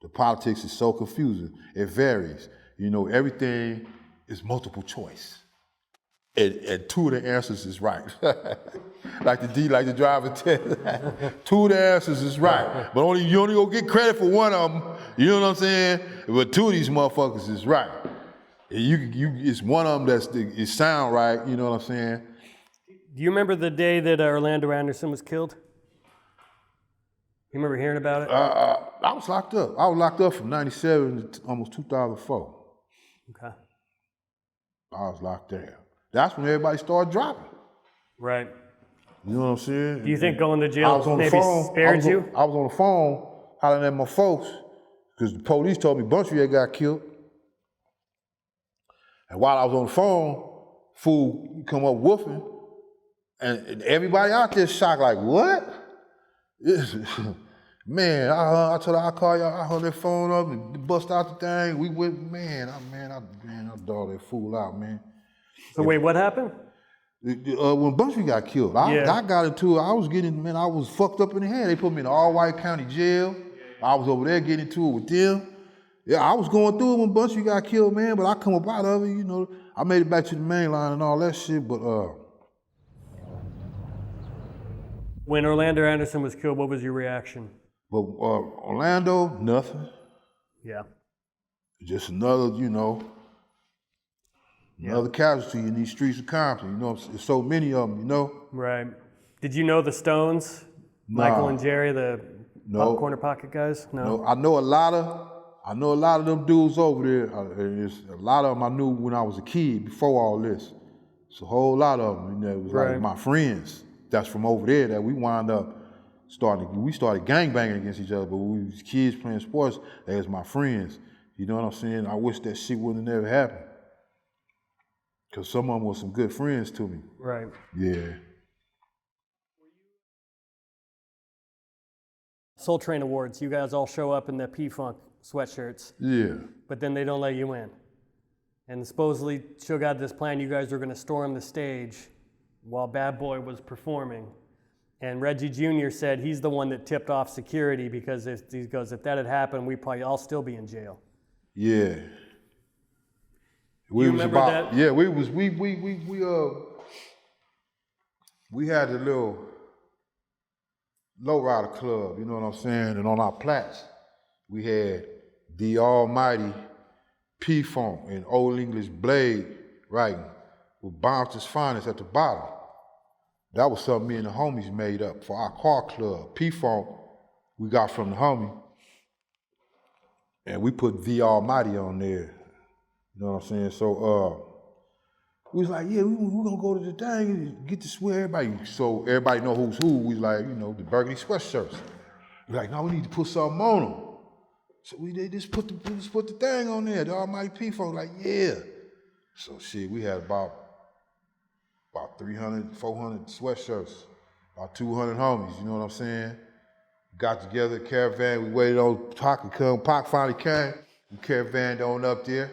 The politics is so confusing. It varies. Everything is multiple choice. And two of the answers is right. like the driver test. Two of the answers is right. But you only gonna get credit for one of them. You know what I'm saying? But two of these motherfuckers is right. It's one of them it sound right. You know what I'm saying? Do you remember the day that Orlando Anderson was killed? You remember hearing about it? I was locked up. I was locked up from 97 to almost 2004. Okay. I was locked there. That's when everybody started dropping. Right. You know what I'm saying? Do you think going to jail maybe spared you? I was on the phone hollering at my folks because the police told me Buntry had got killed. And while I was on the phone, fool come up woofing, and everybody out there shocked like, what? Man, I told her I'll call y'all. I hung their phone up and bust out the thing. We went, I dog that fool out, man. So wait, what happened? When Buntry got killed, I got into it. I was fucked up in the head. They put me in the all-white county jail. I was over there getting into it with them. Yeah, I was going through it when Buntry got killed, man, but I come up out of it, you know. I made it back to the main line and all that shit, but when Orlando Anderson was killed, what was your reaction? But Orlando, nothing. Yeah. Just another, another casualty in these streets of Compton. You know, there's so many of them, you know? Right. Did you know the Stones? Nah. Michael and Jerry, the corner pocket guys? No. I know a lot of them dudes over there. There's a lot of them I knew when I was a kid before all this. It's a whole lot of them. It was like my friends that's from over there that we wound up we started gangbanging against each other, but when we was kids playing sports, they was my friends. You know what I'm saying? I wish that shit wouldn't have never happened. Because some of them were some good friends to me. Right. Yeah. Soul Train Awards, you guys all show up in the P-Funk sweatshirts. Yeah. But then they don't let you in. And supposedly, Suge had this plan, you guys were going to storm the stage while Bad Boy was performing. And Reggie Jr. said he's the one that tipped off security because if that had happened, we'd probably all still be in jail. Yeah. You remember that? Yeah, we had the little lowrider club, you know what I'm saying? And on our plaques, we had the almighty P-Funk and Old English Blade writing with Bouncer's Finest at the bottom. That was something me and the homies made up for our car club. P-Funk we got from the homie, and we put the almighty on there. You know what I'm saying? So we was like, yeah, we're gonna go to the thing and get to swear everybody. So everybody know who's who. We was like, the burgundy sweatshirts. We like, no, we need to put something on them. So they just put the thing on there, the almighty P-Funk, like, yeah. So shit, we had about 300, 400 sweatshirts, about 200 homies, you know what I'm saying? Got together, caravan, we waited on Pac to come. Pac finally came, we caravaned on up there.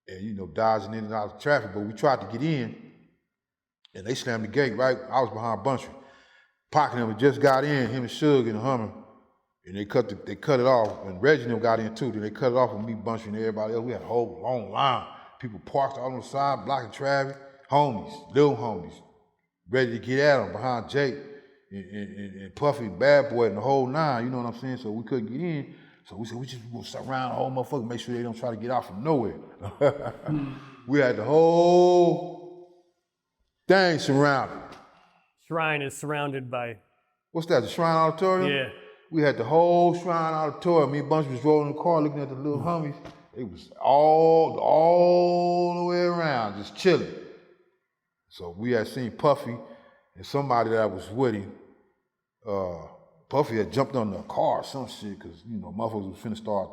And, dodging in and out of traffic, but we tried to get in, and they slammed the gate, right? I was behind Buntry. Pac and them had just got in, him and Suge in the Hummer, and they cut it off, and Reggie and them got in too, then they cut it off with me, Buntry, and everybody else. We had a whole long line. People parked on the side, blocking traffic. Homies, little homies, ready to get at them behind Jake and Puffy, Bad Boy, and the whole nine, you know what I'm saying? So we couldn't get in. So we said, we just gonna surround the whole motherfucker, make sure they don't try to get out from nowhere. We had the whole thing surrounded. Shrine is surrounded by... What's that, the Shrine Auditorium? Yeah. We had the whole Shrine Auditorium. Me and Bunch was rolling in the car looking at the little homies. It was all the way around, just chilling. So we had seen Puffy and somebody that was with him. Puffy had jumped on the car or some shit because, motherfuckers was finna start,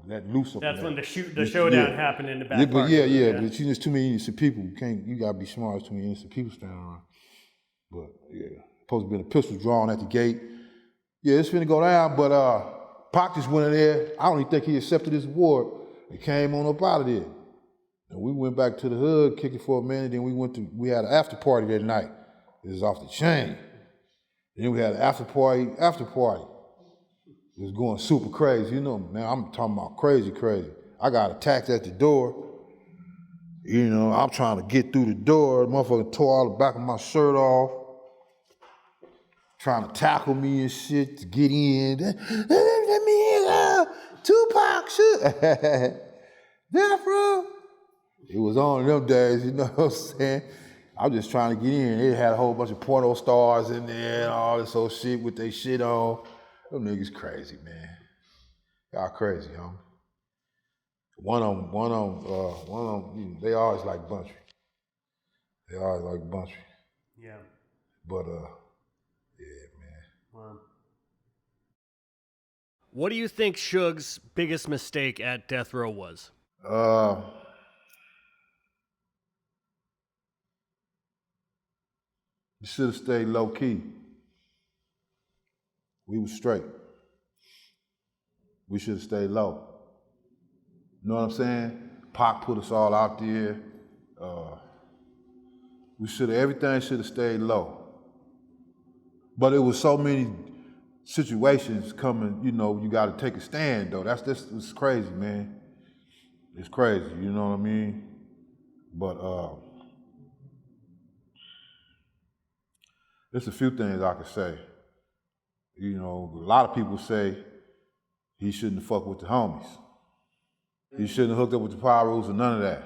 letting loose up. That's when the showdown happened in the back. But but there's too many innocent people. You gotta be smart, there's too many innocent people standing around. But yeah, supposed to be a pistol drawn at the gate. Yeah, it's finna go down, but Pac just went in there. I don't even think he accepted his award. He came on up out of there. And we went back to the hood, kicked it for a minute, then we had an after party that night. It was off the chain. Then we had an after party. It was going super crazy, man, I'm talking about crazy. I got attacked at the door. You know, I'm trying to get through the door. The motherfucker tore all the back of my shirt off. Trying to tackle me and shit to get in. Let me in, Tupac, shit. Death Row. It was on them days, you know what I'm saying? I'm just trying to get in. They had a whole bunch of porno stars in there and all this old shit with their shit on. Them niggas crazy, man. Y'all crazy, homie. One of them, they always like Buntry. They always like Buntry. Yeah. But, yeah, man. Wow. What do you think Suge's biggest mistake at Death Row was? You should have stayed low key. We was straight. We should have stayed low. You know what I'm saying? Pac put us all out there. Everything should have stayed low. But it was so many situations coming, you know, you got to take a stand though. It's crazy, man. It's crazy, you know what I mean? But there's a few things I could say. You know, a lot of people say he shouldn't have fucked with the homies. He shouldn't have hooked up with the Pirus or none of that.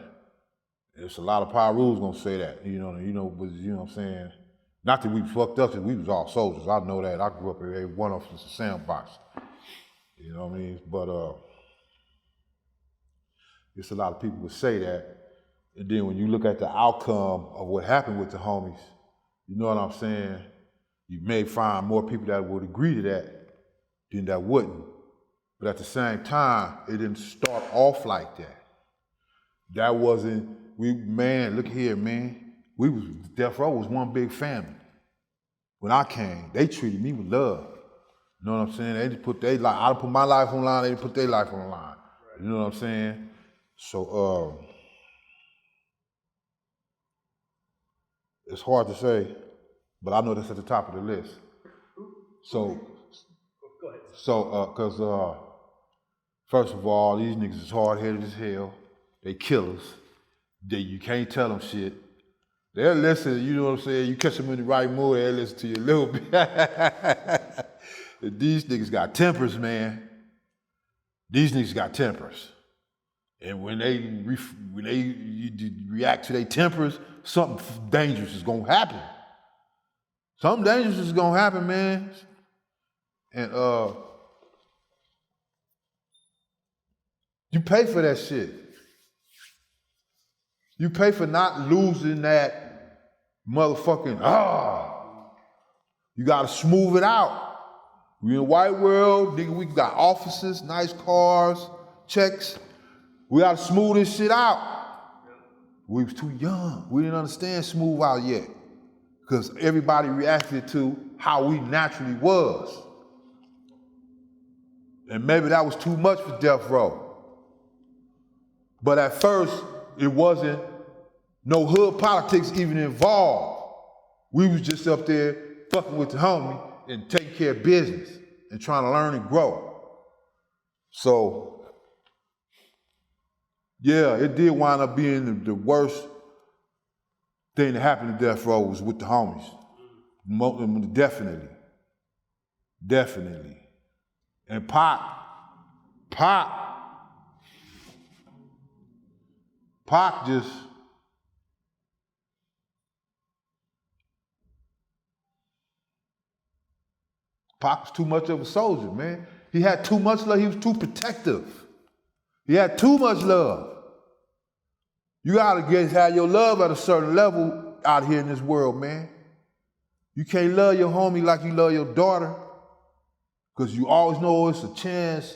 There's a lot of Pirus gonna say that, but you know what I'm saying? Not that we fucked up, because we was all soldiers. I know that. I grew up every one of us was a sandbox. You know what I mean? But it's a lot of people would say that. And then when you look at the outcome of what happened with the homies, you know what I'm saying? You may find more people that would agree to that than that wouldn't. But at the same time, it didn't start off like that. That wasn't, look here, man. Death Row was one big family. When I came, they treated me with love. You know what I'm saying? They just put their life, I put my life on the line, they put their life on the line. You know what I'm saying? So, it's hard to say, but I know that's at the top of the list. So, because first of all, these niggas is hard-headed as hell. They killers. You can't tell them shit. They'll listen, you know what I'm saying? You catch them in the right mood, they'll listen to you a little bit. These niggas got tempers, man. These niggas got tempers. And when they react to their tempers, something dangerous is gonna happen. Something dangerous is gonna happen, man. And you pay for that shit. You pay for not losing that motherfucking, you gotta smooth it out. We in the white world, nigga, we got offices, nice cars, checks. We gotta smooth this shit out. We was too young. We didn't understand smooth out yet. Because everybody reacted to how we naturally was. And maybe that was too much for Death Row. But at first, it wasn't no hood politics even involved. We was just up there fucking with the homie and taking care of business and trying to learn and grow. So, yeah, it did wind up being the worst thing that happened to Death Row was with the homies. Definitely. And Pac just, Pac was too much of a soldier, man. He had too much love, he was too protective. He had too much love. You gotta have your love at a certain level out here in this world, man. You can't love your homie like you love your daughter, because you always know it's a chance,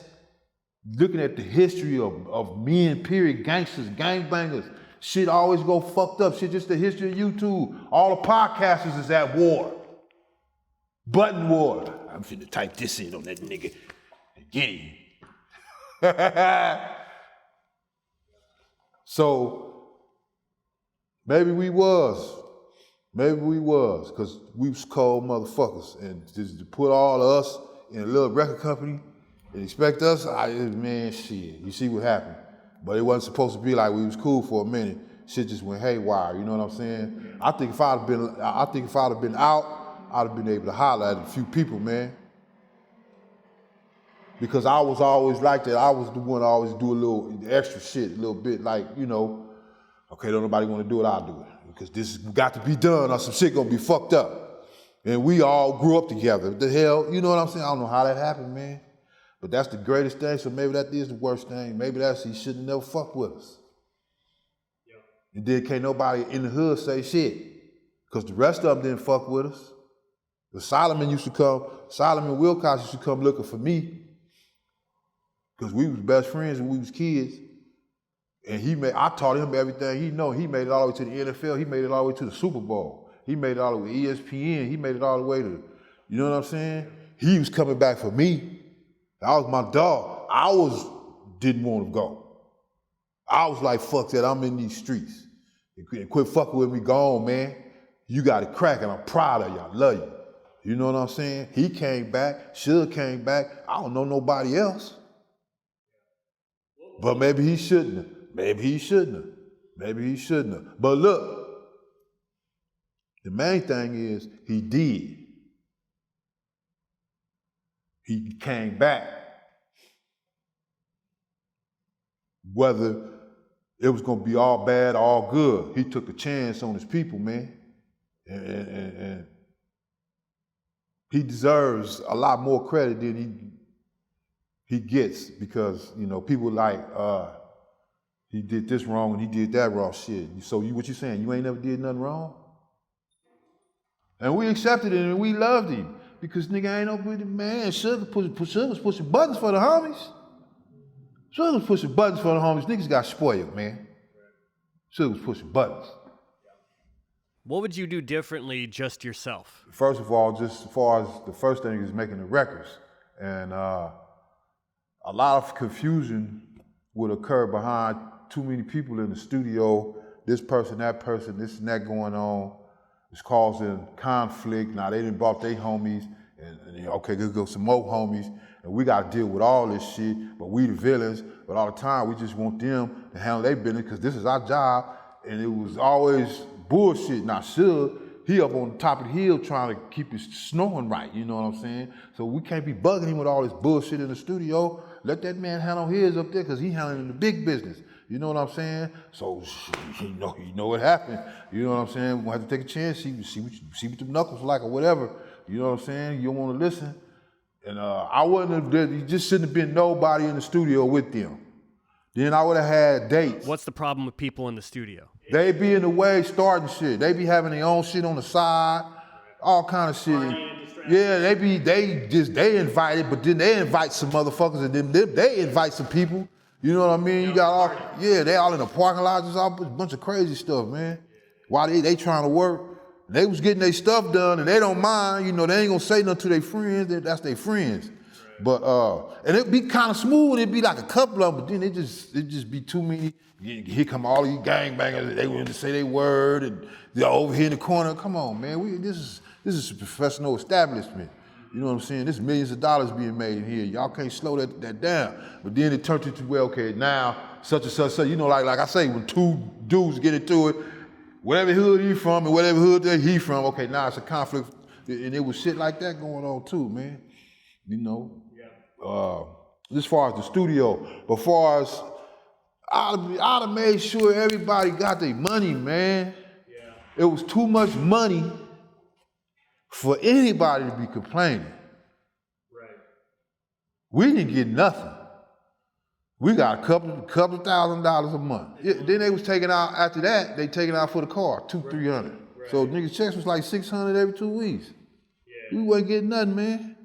looking at the history of men, period, gangsters, gangbangers, shit always go fucked up. Shit, just the history of YouTube. All the podcasters is at war. Button war. I'm finna type this in on that nigga and get him. So, maybe we was, because we was cold motherfuckers. And just to put all of us in a little record company and expect us, man, shit, you see what happened. But it wasn't supposed to be like we was cool for a minute. shit just went haywire, you know what I'm saying? I think if I'd have been out, I'd have been able to holler at a few people, man. Because I was always like that. I was the one to always do a little extra shit, a little bit like, you know, okay, don't nobody want to do it, I'll do it. Because this has got to be done or some shit gonna be fucked up. And we all grew up together. What the hell, you know what I'm saying? I don't know how that happened, man. But that's the greatest thing, so maybe that is the worst thing. Maybe that's he shouldn't never fuck with us. And then can't nobody in the hood say shit. Because the rest of them didn't fuck with us. But Solomon Wilcox used to come looking for me. Because we was best friends when we was kids. And I taught him everything he know. He made it all the way to the NFL. He made it all the way to the Super Bowl. He made it all the way to ESPN. He made it all the way to, you know what I'm saying? He was coming back for me. That was my dog. Didn't want to go. I was like, fuck that, I'm in these streets. And quit fucking with me, go on, man. You got it cracking, I'm proud of you, I love you. You know what I'm saying? He came back, Suge came back. I don't know nobody else. But maybe he shouldn't have. Maybe he shouldn't have. Maybe he shouldn't have. But look, the main thing is he did. He came back. Whether it was gonna be all bad or all good, he took a chance on his people, man. And he deserves a lot more credit than he gets because, you know, people like, he did this wrong and he did that wrong shit. So what you saying, you ain't never did nothing wrong? And we accepted it and we loved him because nigga ain't no good man. Suge was pushing buttons for the homies. Suge was pushing buttons for the homies. Niggas got spoiled, man. Suge was pushing buttons. What would you do differently just yourself? First of all, just as far as the first thing is making the records. And a lot of confusion would occur behind too many people in the studio, this person, this and that going on. It's causing conflict. Now they done brought their homies, and okay, let's go some more homies, and we gotta deal with all this shit, but we the villains, but all the time we just want them to handle their business because this is our job, and it was always bullshit. Now Suge, he up on the top of the hill trying to keep his snoring right, you know what I'm saying? So we can't be bugging him with all this bullshit in the studio. Let that man handle his up there because he handling the big business. You know what I'm saying? So you know what happened. You know what I'm saying? We're gonna have to take a chance, see what the knuckles like or whatever. You know what I'm saying? You don't want to listen. And I wouldn't have did. You just shouldn't have been nobody in the studio with them. Then I would have had dates. What's the problem with people in the studio? They be in the way starting shit. They be having their own shit on the side, all kind of shit. Yeah, they invited, but then they invite some motherfuckers and then they invite some people. You know what I mean? You got they all in the parking lot, just all a bunch of crazy stuff, man. While they trying to work, they was getting their stuff done and they don't mind, you know, they ain't gonna say nothing to their friends, that's their friends. But, and it'd be kind of smooth, it'd be like a couple of them, but then it just be too many. Here come all these gangbangers, they want to say their word, and they're over here in the corner. Come on, man, this is a professional establishment. You know what I'm saying? There's millions of dollars being made in here. Y'all can't slow that down. But then it turned into, well, okay, now such and such, you know, like I say, when two dudes get into it, whatever hood he from and whatever hood that he from, okay, now it's a conflict. And there was shit like that going on too, man. You know? As far as the studio, but as far as, I'd have made sure everybody got their money, man. Yeah. It was too much money for anybody to be complaining. Right. We didn't get nothing. We got a couple $1,000s a month. Then they was taking out, after that, they taking out for the car, $200-300. Right. So niggas' checks was like $600 every 2 weeks. Yeah. We wasn't getting nothing, man.